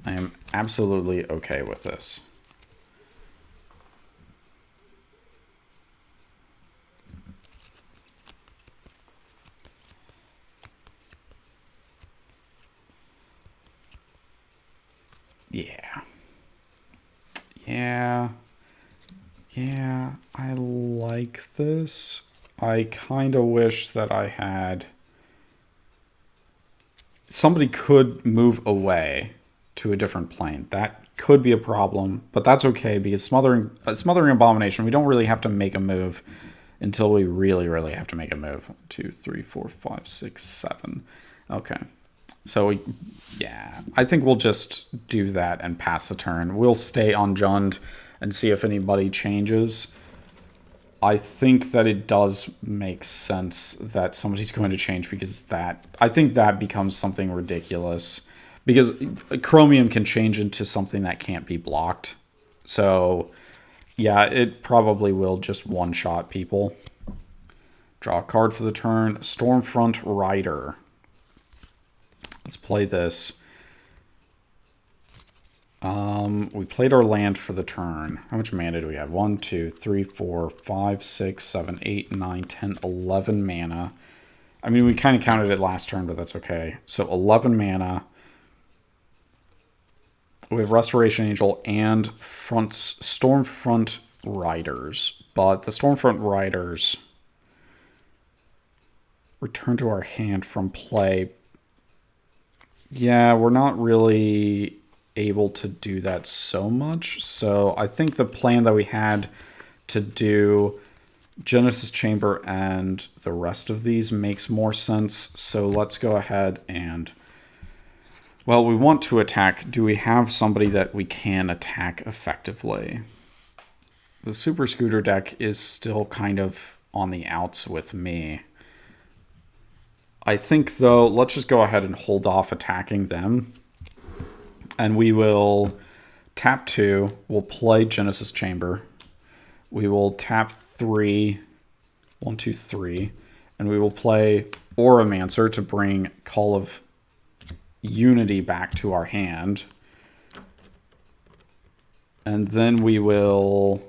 I am absolutely okay with this. Yeah. Yeah, I like this. I kind of wish that I had... Somebody could move away to a different plane. That could be a problem, but that's okay because Smothering Abomination, we don't really have to make a move until we really, really have to make a move. 1, 2, 3, 4, 5, 6, 7. Okay. So, yeah, I think we'll just do that and pass the turn. We'll stay on Jund and see if anybody changes. I think that it does make sense that somebody's going to change because I think that becomes something ridiculous. Because Chromium can change into something that can't be blocked. So, yeah, it probably will just one-shot people. Draw a card for the turn. Stormfront Rider. Let's play this. We played our land for the turn. How much mana do we have? 1, 2, 3, 4, 5, 6, 7, 8, 9, 10, 11 mana. I mean, we kind of counted it last turn, but that's okay. So 11 mana. We have Restoration Angel and Stormfront Riders. But the Stormfront Riders return to our hand from play. Yeah, we're not really able to do that so much. So I think the plan that we had to do Genesis Chamber and the rest of these makes more sense. So let's go ahead and... Well, we want to attack. Do we have somebody that we can attack effectively? The Super Scooter deck is still kind of on the outs with me. I think, though, let's just go ahead and hold off attacking them. And we will tap 2. We'll play Genesis Chamber. We will tap 3. 1, 2, 3. And we will play Auramancer to bring Call of Unity back to our hand. And then we will...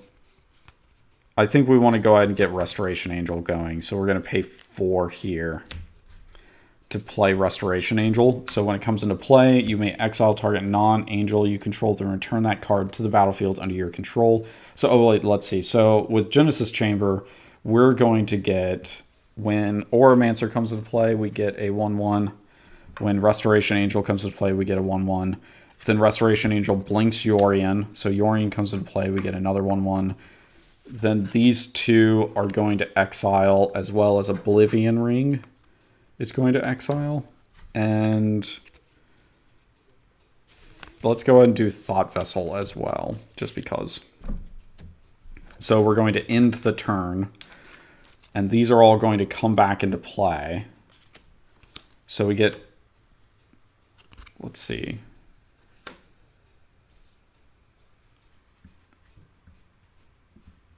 I think we want to go ahead and get Restoration Angel going. So we're going to pay 4 here to play Restoration Angel. So when it comes into play, you may exile target non-angel you control, then return that card to the battlefield under your control. So, let's see. So with Genesis Chamber, we're going to get, when Auramancer comes into play, we get a 1/1. When Restoration Angel comes into play, we get a 1/1. Then Restoration Angel blinks Yorion. So Yorion comes into play, we get another 1/1. Then these two are going to exile, as well as Oblivion Ring is going to exile. And let's go ahead and do Thought Vessel as well, just because. So we're going to end the turn, and these are all going to come back into play. So we get, let's see.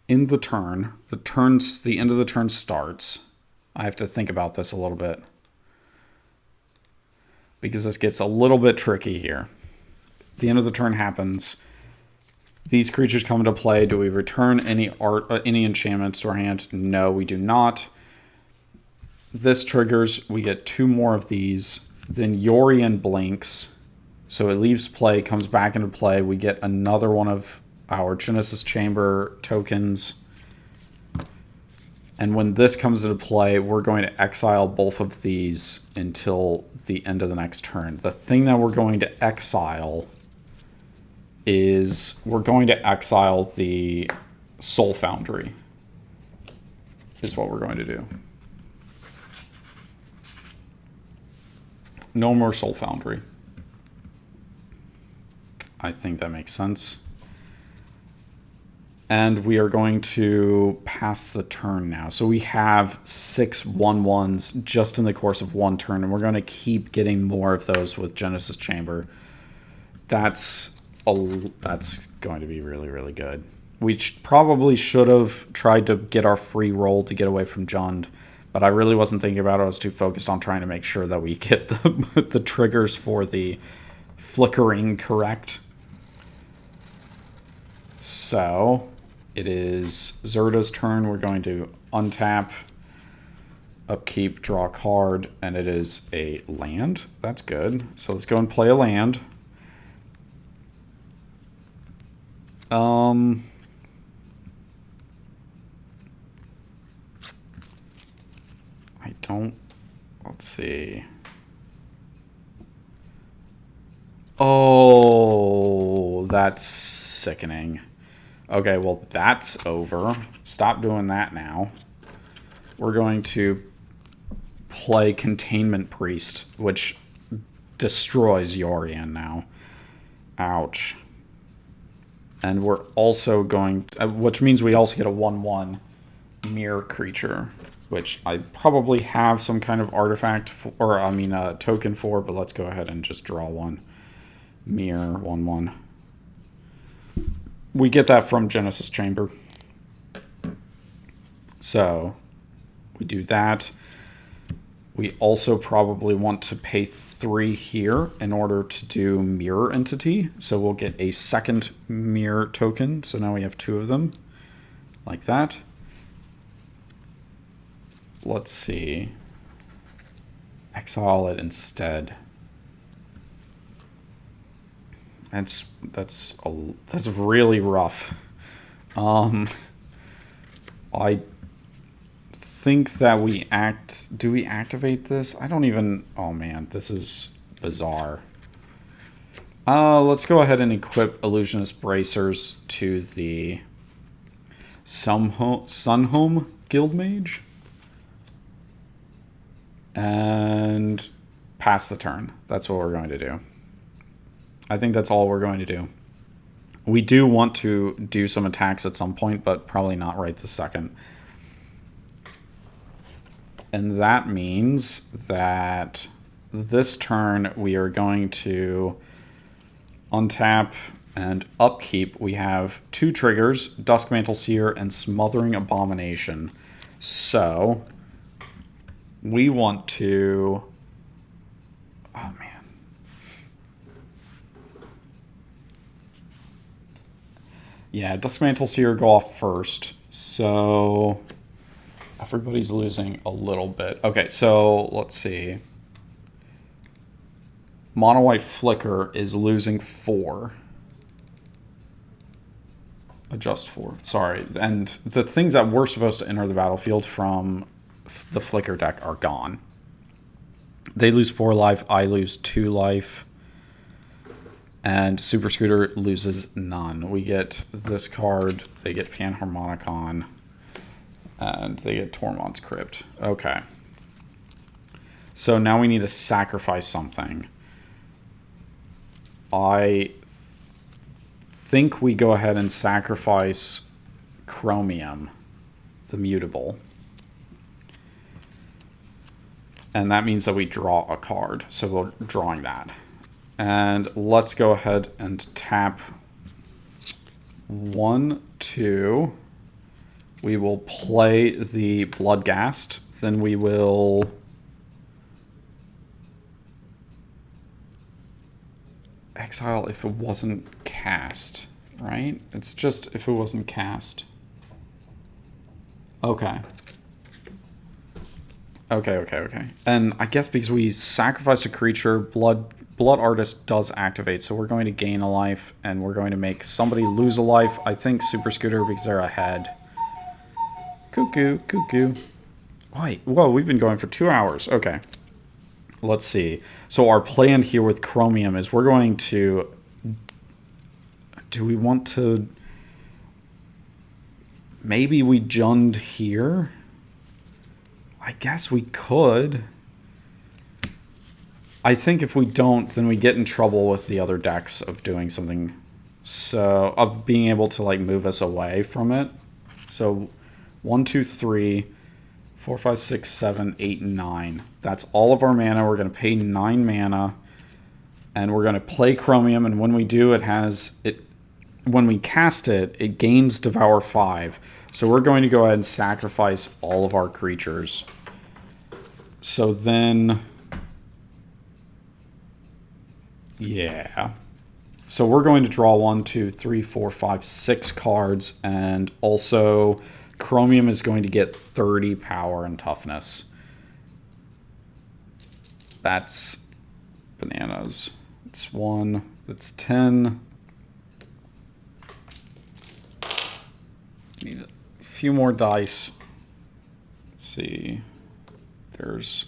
In the turn, the end of the turn starts. I have to think about this a little bit, because this gets a little bit tricky here. The end of the turn happens. These creatures come into play. Do we return any enchantments to our hand? No, we do not. This triggers. We get 2 more of these. Then Yorion blinks. So it leaves play, comes back into play. We get another one of our Genesis Chamber tokens. And when this comes into play, we're going to exile both of these until the end of the next turn. The thing that we're going to exile is we're going to exile the Soul Foundry, is what we're going to do. No more Soul Foundry. I think that makes sense. And we are going to pass the turn now. So we have 6 1/1s just in the course of one turn, and we're going to keep getting more of those with Genesis Chamber. That's going to be really, really good. We probably should have tried to get our free roll to get away from Jund, but I really wasn't thinking about it. I was too focused on trying to make sure that we get the triggers for the flickering correct. So it is Zerda's turn. We're going to untap, upkeep, draw a card, and it is a land. That's good. So let's go and play a land. Let's see. Oh, that's sickening. Okay, well, that's over. Stop doing that now. we're going to play Containment Priest, which destroys Yorian now. Ouch. And we're also going, which means we also get a 1/1 mirror creature, which I probably have some kind of artifact for, or I mean a token for, but let's go ahead and just draw one. Mirror 1/1. We get that from Genesis Chamber. So we do that. We also probably want to pay 3 here in order to do Mirror Entity. So we'll get a second Mirror token. So now we have 2 of them, like that. Let's see. Exile it instead. That's really rough. I think that do we activate this? I don't even, oh man, this is bizarre. Let's go ahead and equip Illusionist Bracers to the Sunhome Guildmage. And pass the turn. That's what we're going to do. I think that's all we're going to do. We do want to do some attacks at some point, but probably not right this second. And that means that this turn we are going to untap and upkeep. We have 2 triggers, Duskmantle Seer and Smothering Abomination. So we want to... Oh, man. Yeah, Duskmantle Seer go off first. So everybody's losing a little bit. Okay, so let's see. Mono White Flicker is losing 4. Adjust 4. Sorry. And the things that were supposed to enter the battlefield from the Flicker deck are gone. They lose 4 life. I lose 2 life. And Super Scooter loses none. We get this card. They get Panharmonicon. And they get Tormod's Crypt. Okay. So now we need to sacrifice something. I think we go ahead and sacrifice Chromium, the mutable. And that means that we draw a card. So we're drawing that. And let's go ahead and tap 1, 2. We will play the Bloodghast. Then we will exile if it wasn't cast, right? It's just if it wasn't cast. Okay. Okay. And I guess because we sacrificed a creature, Blood Artist does activate, so we're going to gain a life, and we're going to make somebody lose a life. I think Super Scooter because they're ahead. Cuckoo. Wait, whoa, we've been going for 2 hours. Okay. Let's see. So our plan here with Chromium is we're going to... Do we want to... Maybe we Jund here? I guess we could. I think if we don't, then we get in trouble with the other decks of doing something. So, of being able to like move us away from it. So, 1, 2, 3, 4, 5, 6, 7, 8, 9. That's all of our mana. We're going to pay 9 mana. And we're going to play Chromium. And when we do, it has... When we cast it, it gains Devour 5. So we're going to go ahead and sacrifice all of our creatures. So then... Yeah. So we're going to draw 1, 2, 3, 4, 5, 6 cards. And also, Chromium is going to get 30 power and toughness. That's bananas. It's 1. That's 10. Need a few more dice. Let's see. There's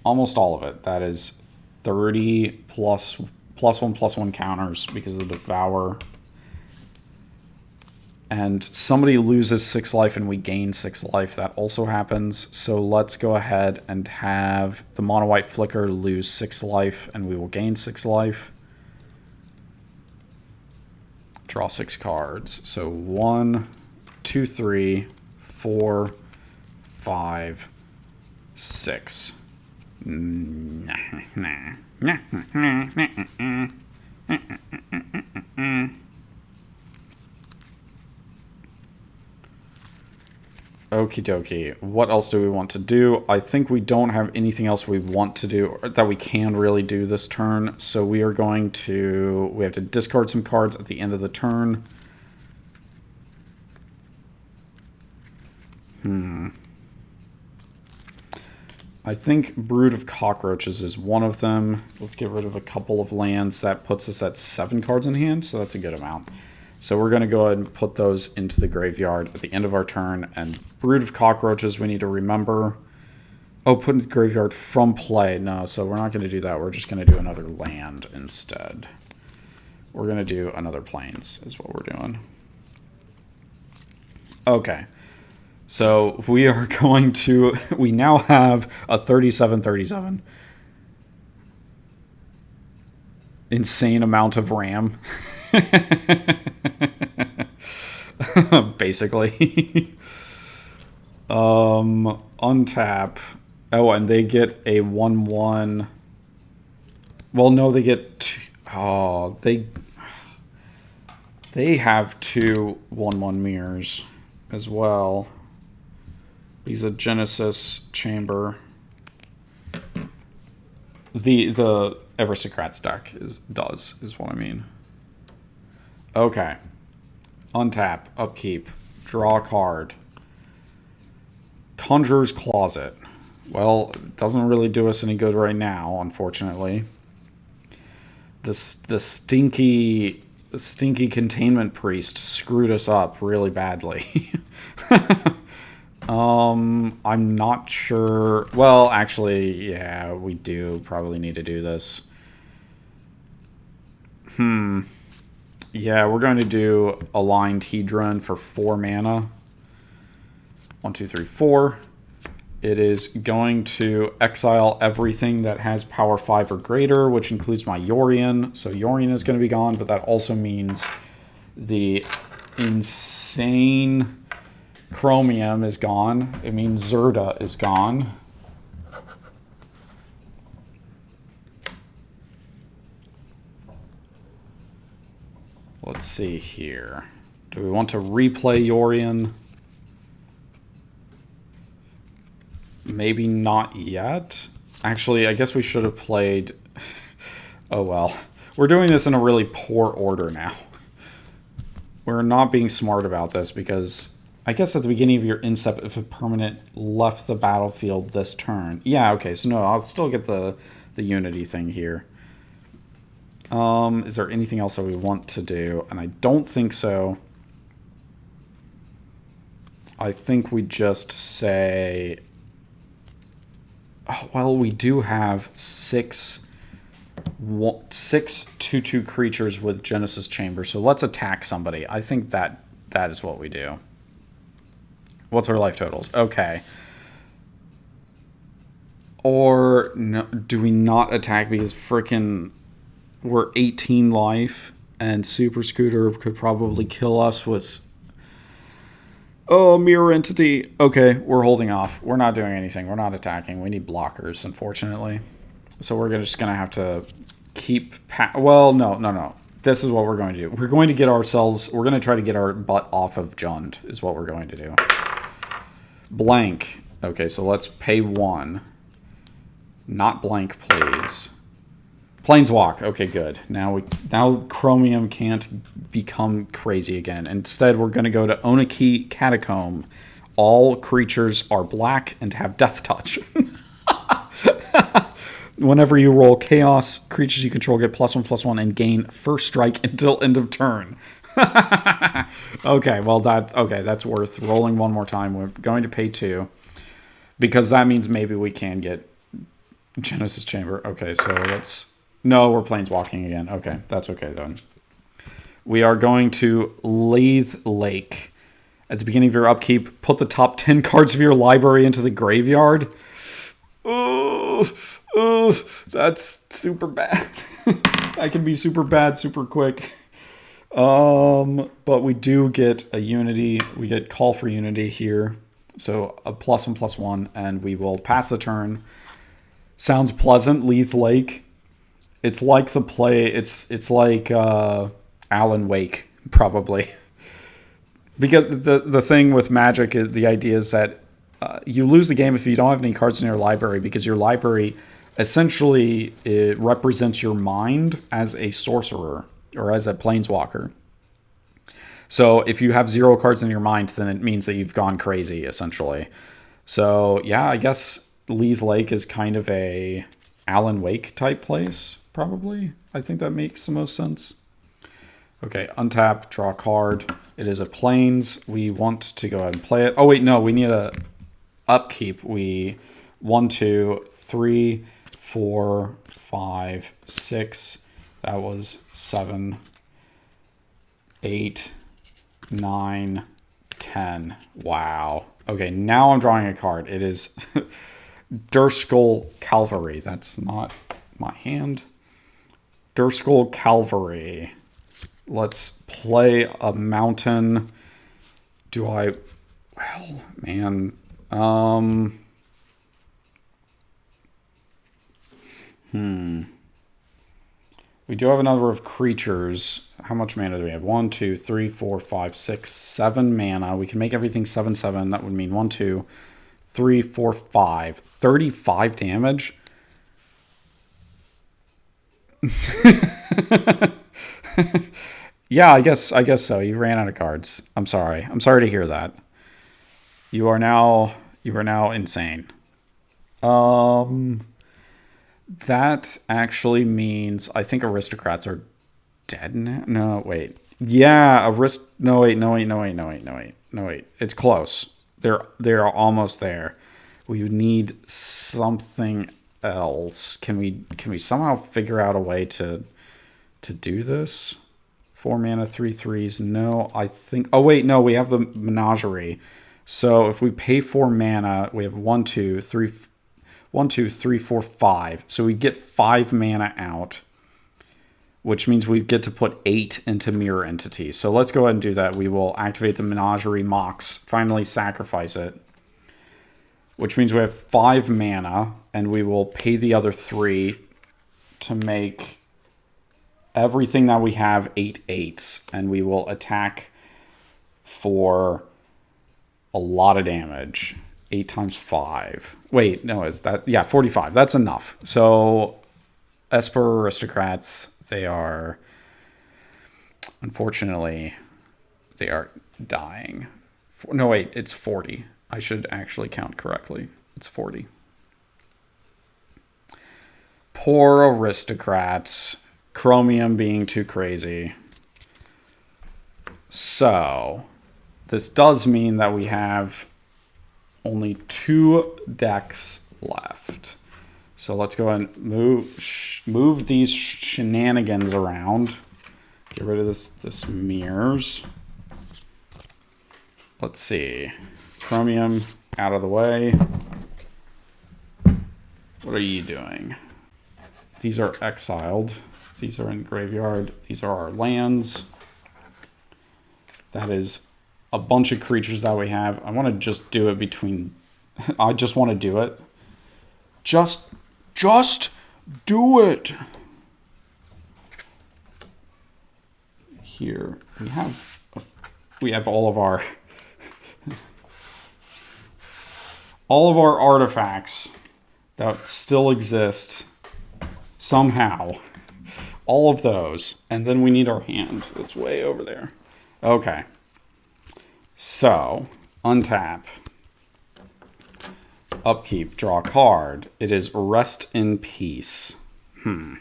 almost all of it. That is 30 plus 1/+1 counters because of the Devour. And somebody loses 6 life and we gain 6 life. That also happens. So let's go ahead and have the mono white flicker lose 6 life and we will gain 6 life. Draw 6 cards. So 1, 2, 3, 4, 5, 6. Okie dokie. What else do we want to do? I think we don't have anything else we want to do or that we can really do this turn. So we are going to... We have to discard some cards at the end of the turn. I think Brood of Cockroaches is one of them. Let's get rid of a couple of lands. That puts us at 7 cards in hand, so that's a good amount. So we're going to go ahead and put those into the graveyard at the end of our turn. And Brood of Cockroaches, we need to remember... Oh, put in the graveyard from play. No, so we're not going to do that. We're just going to do another land instead. We're going to do another Plains is what we're doing. Okay. So we are going to... We now have a 37-37. Insane amount of RAM. Basically. Untap. Oh, and they get a 1/1. Well, no, they get... Oh, they have 2 1/1 mirrors as well. He's a Genesis Chamber. The Aristocrats deck is what I mean. Okay. Untap, upkeep, draw a card. Conjurer's Closet. Well, it doesn't really do us any good right now, unfortunately. The stinky Containment Priest screwed us up really badly. I'm not sure. Well, actually, yeah, we do probably need to do this. Yeah, we're going to do Aligned Hedron for 4 mana. 1, 2, 3, 4. It is going to exile everything that has power 5 or greater, which includes my Yorion. So Yorion is going to be gone, but that also means the insane Chromium is gone. It means Zerda is gone. Let's see here. Do we want to replay Yorion? Maybe not yet. Actually, I guess we should have played... Oh well. We're doing this in a really poor order now. We're not being smart about this because... I guess at the beginning of your instep, if a permanent left the battlefield this turn. Yeah, okay, so no, I'll still get the Unity thing here. Is there anything else that we want to do? And I don't think so. I think we just say... Oh, well, we do have 6 2/2 creatures with Genesis Chamber, so let's attack somebody. I think that is what we do. What's our life totals? Okay. Or no, do we not attack because frickin' we're 18 life and Super Scooter could probably kill us with... Oh, Mirror Entity. Okay, we're holding off. We're not doing anything. We're not attacking. We need blockers, unfortunately. So we're just going to have to keep... Well, no. This is what we're going to do. We're going to get ourselves... We're going to try to get our butt off of Jund, is what we're going to do. Blank. Okay, so let's pay 1. Not blank, please. Planeswalk. Okay, good. Now Chromium can't become crazy again. Instead, we're going to go to Oniki Catacomb. All creatures are black and have Death Touch. Whenever you roll Chaos, creatures you control get +1/+1 and gain first strike until end of turn. Okay, well that's worth rolling one more time. We're going to pay 2 because that means maybe we can get Genesis Chamber. Okay, so let's... No, we're planeswalking again. Okay, that's okay then. We are going to Lathe Lake. At the beginning of your upkeep, put the top 10 cards of your library into the graveyard. Oh, that's super bad. That can be super bad super quick. But we do get a Unity. We get Call for Unity here. So a +1/+1, and we will pass the turn. Sounds pleasant, Lathe Lake. It's like the play. It's like Alan Wake, probably. Because the thing with Magic is the idea is that you lose the game if you don't have any cards in your library, because your library essentially it represents your mind as a sorcerer or as a planeswalker. So if you have 0 cards in your mind, then it means that you've gone crazy, essentially. So yeah, I guess Lathe Lake is kind of a Alan Wake type place, probably. I think that makes the most sense. Okay, untap, draw a card. It is a plains. We want to go ahead and play it. Oh wait, no, we need a upkeep. 1, 2, 3, 4, 5, 6. That was 7, 8, 9, 10. Wow. Okay, now I'm drawing a card. It is Durskal Cavalry. That's not my hand. Durskal Cavalry. Let's play a mountain. Do I... Well, man. We do have a number of creatures. How much mana do we have? 1, 2, 3, 4, 5, 6, 7 mana. We can make everything 7/7. That would mean 1, 2, 3, 4, 5. 35 damage? Yeah, I guess so. You ran out of cards. I'm sorry. I'm sorry to hear that. You are now insane. That actually means I think aristocrats are dead now. No, wait. Yeah, no wait. It's close. They're almost there. We need something else. Can we somehow figure out a way to do this? 4 mana, 3/3s. No, I think... Oh, wait, no, we have the Menagerie. So if we pay 4 mana, we have 1, 2, 3, 4, 5. So we get 5 mana out, which means we get to put 8 into Mirror Entity. So let's go ahead and do that. We will activate the Menagerie Mox, finally sacrifice it, which means we have 5 mana, and we will pay the other 3 to make everything that we have 8/8s, and we will attack for a lot of damage. 8 times 5. Wait, no, is that... Yeah, 45. That's enough. So, Esper aristocrats, they are... Unfortunately, they are dying. No, wait, it's 40. I should actually count correctly. It's 40. Poor aristocrats. Chromium being too crazy. So, this does mean that we have only 2 decks left. So let's go ahead and move these shenanigans around. Get rid of this mirrors. Let's see. Chromium out of the way. What are you doing? These are exiled. These are in graveyard. These are our lands. That is a bunch of creatures that we have. I want to just do it between... I just want to do it. Just do it. Here we have all of our artifacts that still exist somehow. All of those. And then we need our hand. That's way over there. Okay. So, untap. Upkeep. Draw a card. It is Rest in Peace. We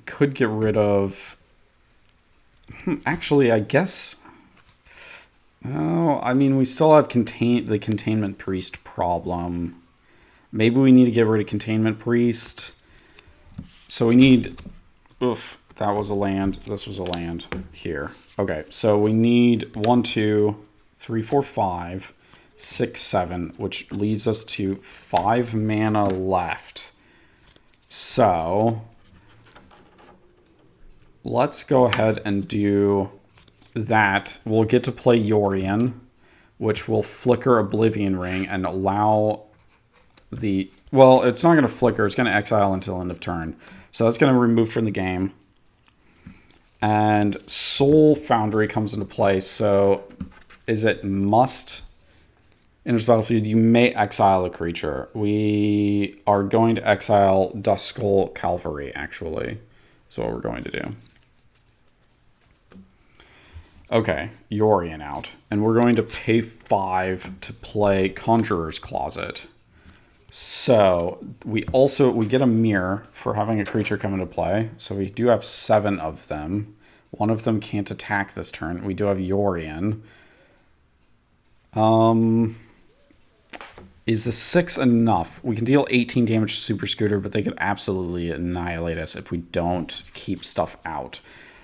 could get rid of... Actually, I guess... Oh, I mean, we still have the Containment Priest problem. Maybe we need to get rid of Containment Priest. So we need... Oof, that was a land. This was a land here. Okay, so we need 1, 2, 3, 4, 5, 6, 7, which leads us to 5 mana left. So let's go ahead and do that. We'll get to play Yorion, which will flicker Oblivion Ring and allow the... Well, it's not going to flicker. It's going to exile until end of turn. So that's going to remove from the game. And Soul Foundry comes into play. So is it must... Enters battlefield, you may exile a creature. We are going to exile Duskull Cavalry, actually. That's what we're going to do. Okay, Yorion out. And we're going to pay 5 to play Conjurer's Closet. So we get a mirror for having a creature come into play. So we do have 7 of them. One of them can't attack this turn. We do have Yorion. Is the 6 enough? We can deal 18 damage to Super Scooter, but they could absolutely annihilate us if we don't keep stuff out.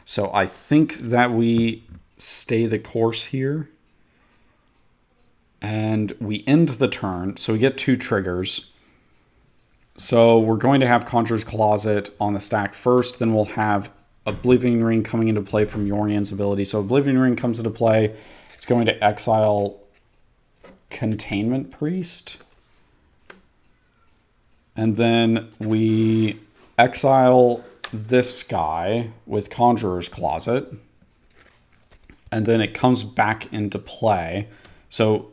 So I think that we stay the course here. And we end the turn, so we get 2 triggers. So we're going to have Conjurer's Closet on the stack first, then we'll have Oblivion Ring coming into play from Yorion's ability. So Oblivion Ring comes into play. It's going to exile Containment Priest. And then we exile this guy with Conjurer's Closet. And then it comes back into play. So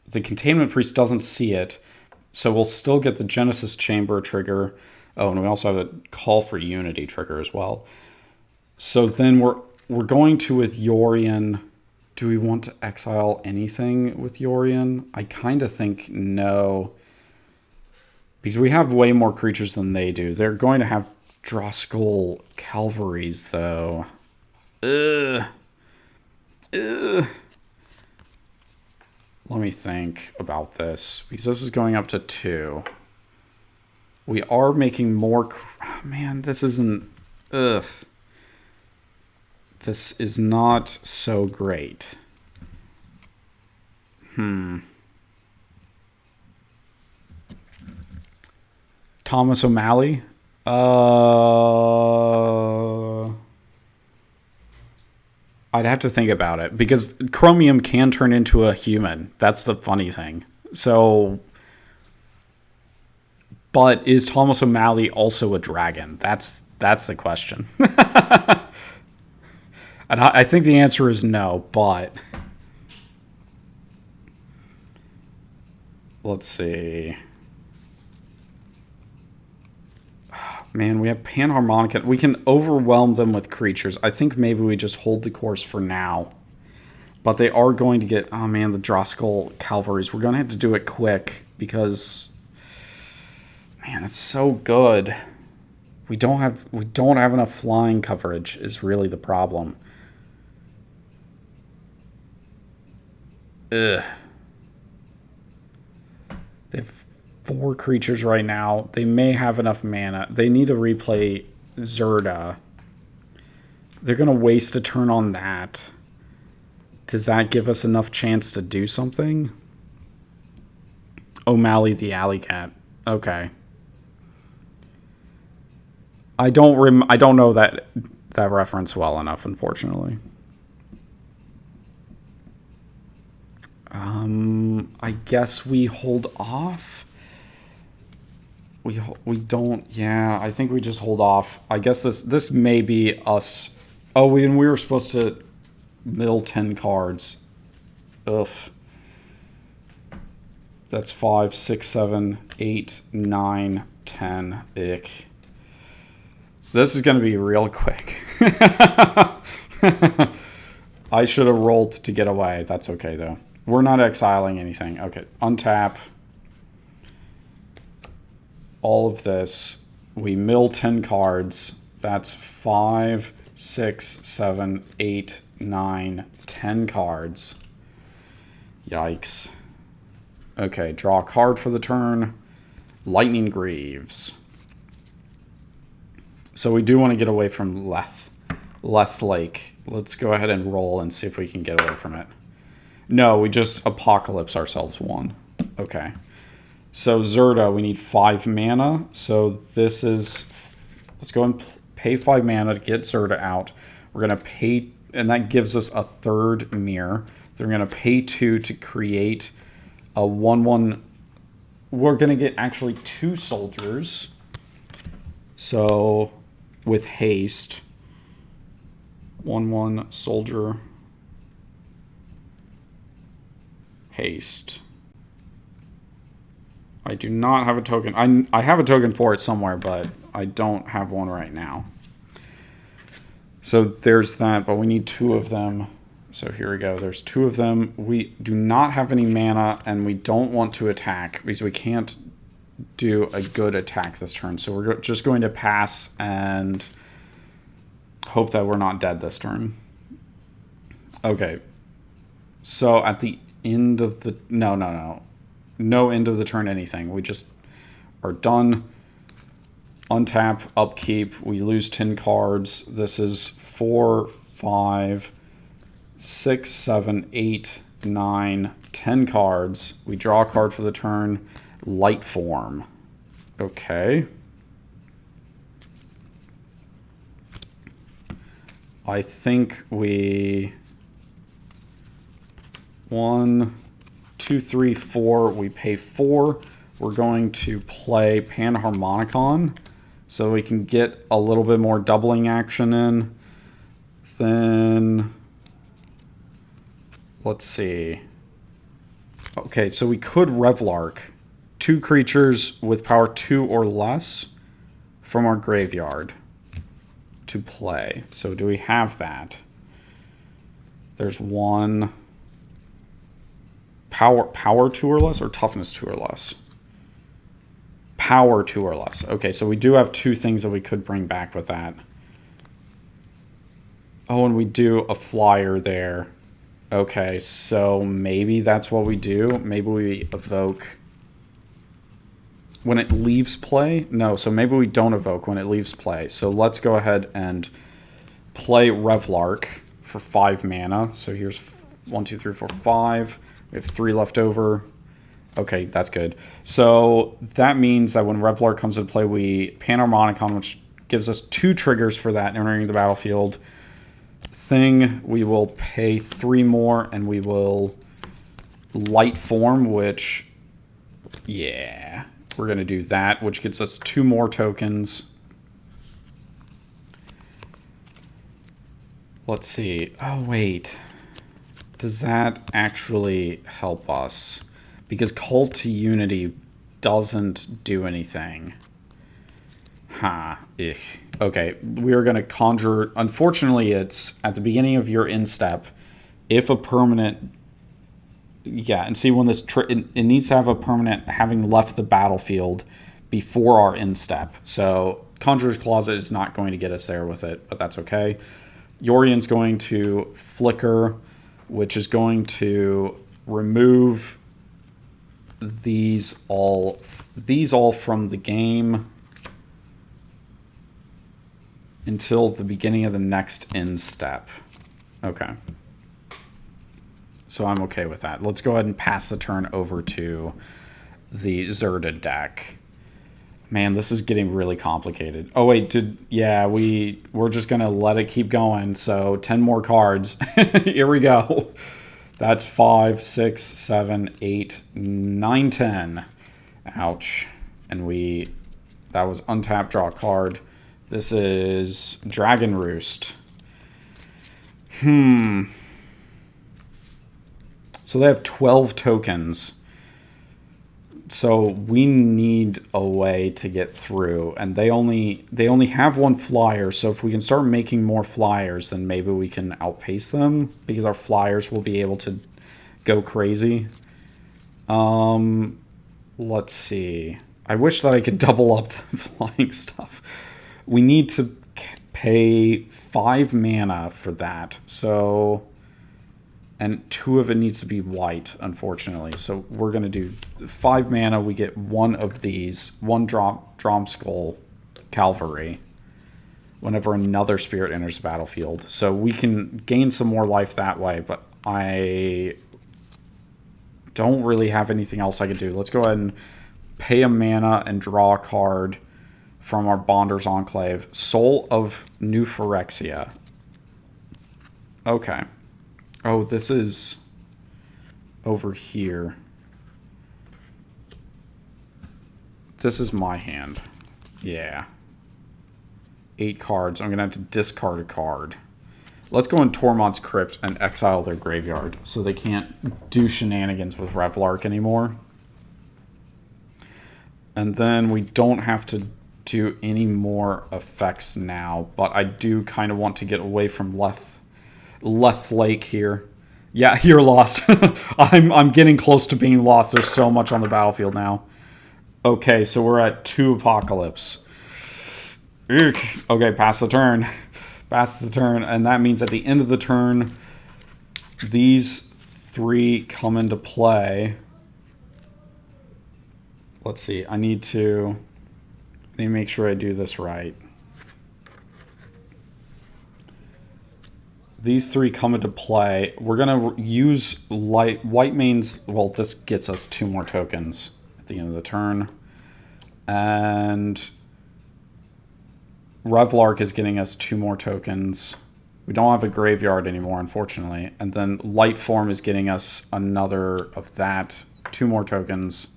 the Containment Priest doesn't see it. So we'll still get the Genesis Chamber trigger. Oh, and we also have a Call for Unity trigger as well. So then we're going to, with Yorion... Do we want to exile anything with Yorion? I kind of think no. Because we have way more creatures than they do. They're going to have Duskull Cavalries, though. Ugh. Ugh. Let me think about this. Because this is going up to 2. We are making more... Man, this isn't... Ugh. This is not so great. Thomas O'Malley? I'd have to think about it. Because Chromium can turn into a human. That's the funny thing. So... But is Thomas O'Malley also a dragon? That's the question. And I think the answer is no, but... Let's see. Man, we have Panharmonica. We can overwhelm them with creatures. I think maybe we just hold the course for now. But they are going to get... Oh, man, the Duskull Cavalries. We're going to have to do it quick because... Man, it's so good. We don't have enough flying coverage is really the problem. Ugh. They have 4 creatures right now. They may have enough mana. They need to replay Zerda. They're going to waste a turn on that. Does that give us enough chance to do something? O'Malley the Alley Cat. Okay. I don't know that reference well enough, unfortunately. I guess we hold off. We don't. Yeah, I think we just hold off. I guess this may be us. Oh, and we were supposed to mill 10 cards. Ugh. That's 5, 6, 7, 8, 9, 10. Ick. This is going to be real quick. I should have rolled to get away. That's okay, though. We're not exiling anything. Okay, untap. All of this. We mill 10 cards. That's 5, 6, 7, 8, 9, 10 cards. Yikes. Okay, draw a card for the turn. Lightning Greaves. So we do want to get away from Leth Lake. Let's go ahead and roll and see if we can get away from it. No, we just Apocalypse ourselves one. Okay. So Zerda, we need 5 mana. So this is... Let's go and pay 5 mana to get Zerda out. We're going to pay... And that gives us a 3rd mirror. Then we're going to pay 2 to create a 1/1... We're going to get actually 2 soldiers. So with haste... 1/1 soldier... Haste. I do not have a token. I have a token for it somewhere, but I don't have one right now. So there's that, but we need 2 of them. So here we go. There's 2 of them. We do not have any mana, and we don't want to attack because we can't do a good attack this turn. So we're just going to pass and hope that we're not dead this turn. Okay. So at the end of the... No end of the turn anything. We just are done. Untap, upkeep. We lose 10 cards. This is 4, 5, 6, 7, 8, 9, 10 cards. We draw a card for the turn. Light Form. Okay. I think we... 1, 2, 3, 4. We pay 4. We're going to play Panharmonicon so we can get a little bit more doubling action in. Then let's see. Okay, so we could Revlark 2 creatures with power 2 or less from our graveyard to play. So do we have that? There's 1. Power 2 or less or toughness 2 or less? Power 2 or less. Okay, so we do have 2 things that we could bring back with that. Oh, and we do a flyer there. Okay, so maybe that's what we do. Maybe we evoke when it leaves play. No, so maybe we don't evoke when it leaves play. So let's go ahead and play Revlark for 5 mana. So here's 1, 2, 3, 4, 5. We have 3 left over. Okay, that's good. So that means that when Revlark comes into play, we Panharmonicon, which gives us 2 triggers for that entering the battlefield. Thing, we will pay 3 more, and we will Light Form, which, yeah, we're going to do that, which gets us 2 more tokens. Let's see. Oh, wait. Does that actually help us? Because Cult to Unity doesn't do anything. Okay, we are going to conjure... Unfortunately, it's at the beginning of your end step. If a permanent... Yeah, and see when this... It needs to have a permanent having left the battlefield before our end step. So Conjurer's Closet is not going to get us there with it, but that's okay. Yorian's going to Flicker, which is going to remove these all from the game until the beginning of the next end step. Okay. So I'm okay with that. Let's go ahead and pass the turn over to the Zerda deck. Man, this is getting really complicated. Oh wait, we're just gonna let it keep going. So 10 more cards. Here we go. That's 5, 6, 7, 8, 9, 10. Ouch. And that was untap, draw a card. This is Dragon Roost. So they have 12 tokens. So we need a way to get through, and they only have 1 flyer. So if we can start making more flyers, then maybe we can outpace them because our flyers will be able to go crazy. Let's see. I wish that I could double up the flying stuff. We need to pay 5 mana for that. So And 2 of it needs to be white, unfortunately. So we're going to do 5 mana. We get 1 of these. 1 Dromskull Cavalry whenever another spirit enters the battlefield. So we can gain some more life that way, but I don't really have anything else I could do. Let's go ahead and pay a mana and draw a card from our Bonder's Enclave. Soul of New Phyrexia. Okay. Oh, this is over here. This is my hand. Yeah. 8 cards. I'm going to have to discard a card. Let's go in Tormod's Crypt and exile their graveyard so they can't do shenanigans with Revlark anymore. And then we don't have to do any more effects now, but I do kind of want to get away from Leth Lake here. Yeah, you're lost. I'm getting close to being lost. There's so much on the battlefield now. Okay, so we're at 2 Apocalypse. Eek. Okay, pass the turn. Pass the turn. And that means at the end of the turn, these 3 come into play. Let's see. I need to make sure I do this right. These 3 come into play. We're going to use white mains. Well, this gets us 2 more tokens at the end of the turn. And Revlark is getting us 2 more tokens. We don't have a graveyard anymore, unfortunately. And then Lightform is getting us another of that. 2 more tokens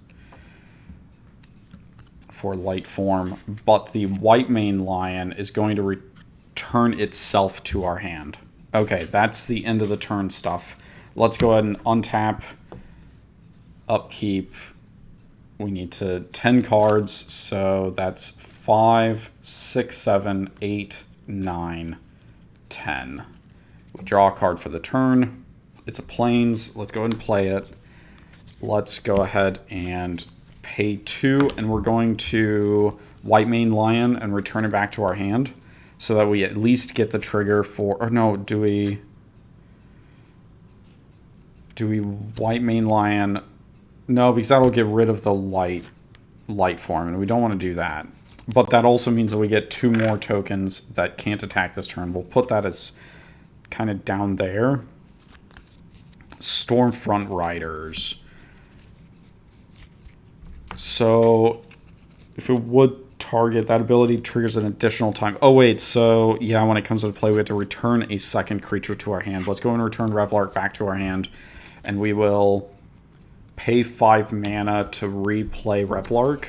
for Lightform. But the white main lion is going to return itself to our hand. Okay, that's the end of the turn stuff. Let's go ahead and untap, upkeep. We need to 10 cards, so that's 5, 6, 7, 8, 9, 10. We draw a card for the turn. It's a Plains. Let's go ahead and play it. Let's go ahead and pay 2, and we're going to White Mane Lion and return it back to our hand, so that we at least get the trigger for... Or no, do we White Mane Lion? No, because that'll get rid of the light form, and we don't want to do that. But that also means that we get 2 more tokens that can't attack this turn. We'll put that as kind of down there. Stormfront Riders. So if it would target, that ability triggers an additional time. Oh, wait. So, yeah, when it comes to play, we have to return a second creature to our hand. Let's go and return Revlark back to our hand. And we will pay 5 mana to replay Revlark.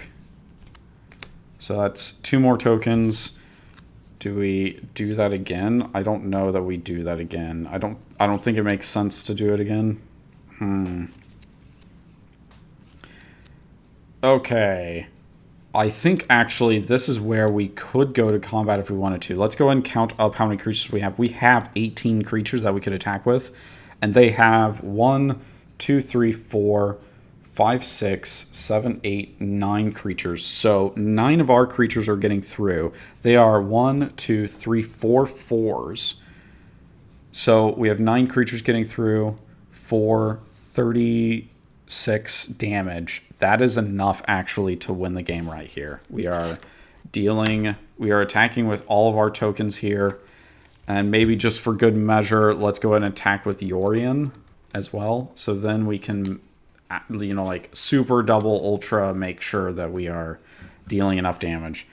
So that's 2 more tokens. Do we do that again? I don't know that we do that again. I don't think it makes sense to do it again. Okay. I think actually this is where we could go to combat if we wanted to. Let's go ahead and count up how many creatures we have. We have 18 creatures that we could attack with. And they have 1, 2, 3, 4, 5, 6, 7, 8, 9 creatures. So 9 of our creatures are getting through. They are 1, 2, 3, 4 4s. So we have 9 creatures getting through for 36 damage. That is enough actually to win the game right here. We are attacking with all of our tokens here. And maybe just for good measure, let's go ahead and attack with Yorion as well. So then we can, you know, like super double ultra make sure that we are dealing enough damage.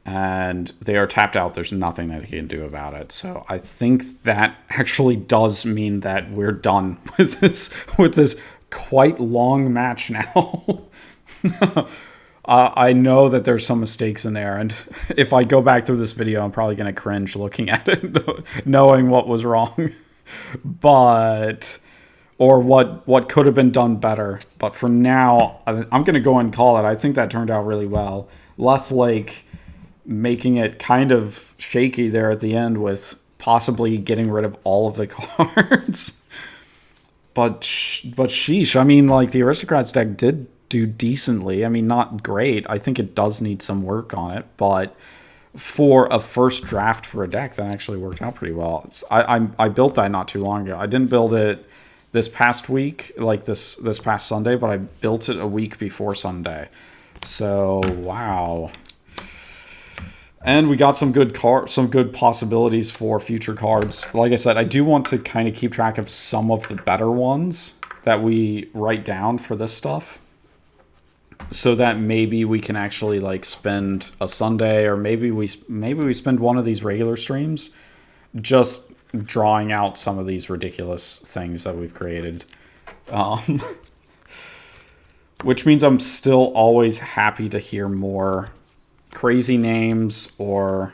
And they are tapped out. There's nothing that he can do about it. So I think that actually does mean that we're done with this quite long match now. I know that there's some mistakes in there, and if I go back through this video, I'm probably going to cringe looking at it, knowing what was wrong. Or what could have been done better. But for now, I'm going to go and call it. I think that turned out really well. Leth Lake making it kind of shaky there at the end with possibly getting rid of all of the cards. But sheesh, I mean, like, the Aristocrats deck did do decently. I mean, not great. I think it does need some work on it, but for a first draft for a deck, that actually worked out pretty well. I built that not too long ago. I didn't build it this past week, like this past Sunday, but I built it a week before Sunday. So wow. And we got some good possibilities for future cards. Like I said, I do want to kind of keep track of some of the better ones that we write down for this stuff, so that maybe we can actually like spend a Sunday, or maybe we spend one of these regular streams just drawing out some of these ridiculous things that we've created. Which means I'm still always happy to hear more crazy names or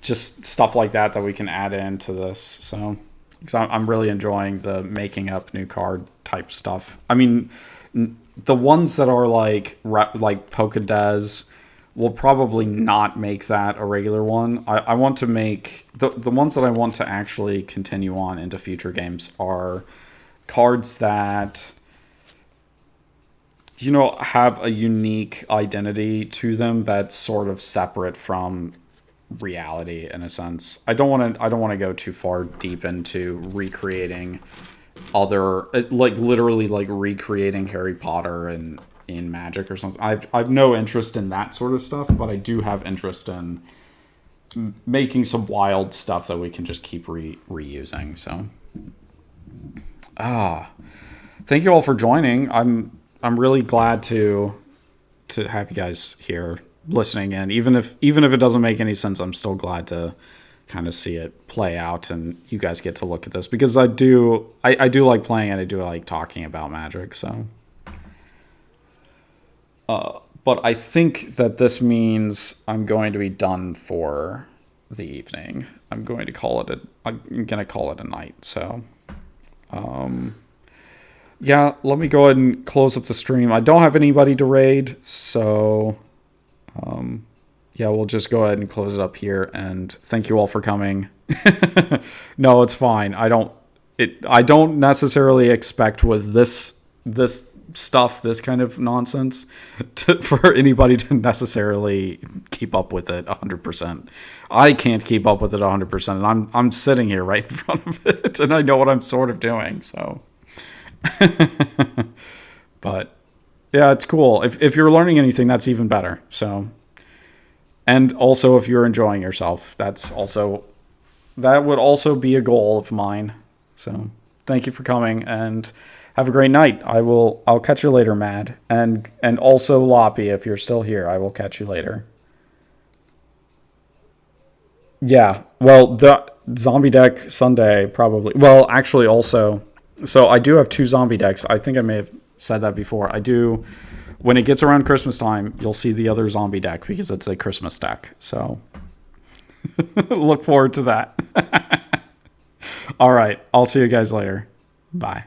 just stuff like that we can add into this. So I'm really enjoying the making up new card type stuff. I mean, the ones that are like Pokédex will probably not make that a regular one. I want to make the ones that I want to actually continue on into future games are cards that, you know, have a unique identity to them that's sort of separate from reality in a sense. I don't want to go too far deep into recreating other, like literally like recreating Harry Potter and in Magic or something. I've no interest in that sort of stuff, but I do have interest in making some wild stuff that we can just keep reusing. So thank you all for joining. I'm really glad to have you guys here listening in. Even if it doesn't make any sense, I'm still glad to kind of see it play out and you guys get to look at this, because I do like playing and I do like talking about Magic. So but I think that this means I'm going to be done for the evening. I'm going to call it a night. So yeah, let me go ahead and close up the stream. I don't have anybody to raid, so yeah, we'll just go ahead and close it up here. And thank you all for coming. No, it's fine. I don't necessarily expect with this stuff, this kind of nonsense, for anybody to necessarily keep up with it 100%. I can't keep up with it 100%, and I'm sitting here right in front of it, and I know what I'm sort of doing. So. But yeah, it's cool. If you're learning anything, that's even better. So, and also if you're enjoying yourself, that would also be a goal of mine. So thank you for coming and have a great night. I'll catch you later, Mad. And also Loppy, if you're still here, I will catch you later. Yeah, well, the zombie deck Sunday probably. Well, actually also, so I do have 2 zombie decks. I think I may have said that before. I do, when it gets around Christmas time, you'll see the other zombie deck because it's a Christmas deck. So look forward to that. All right, I'll see you guys later. Bye.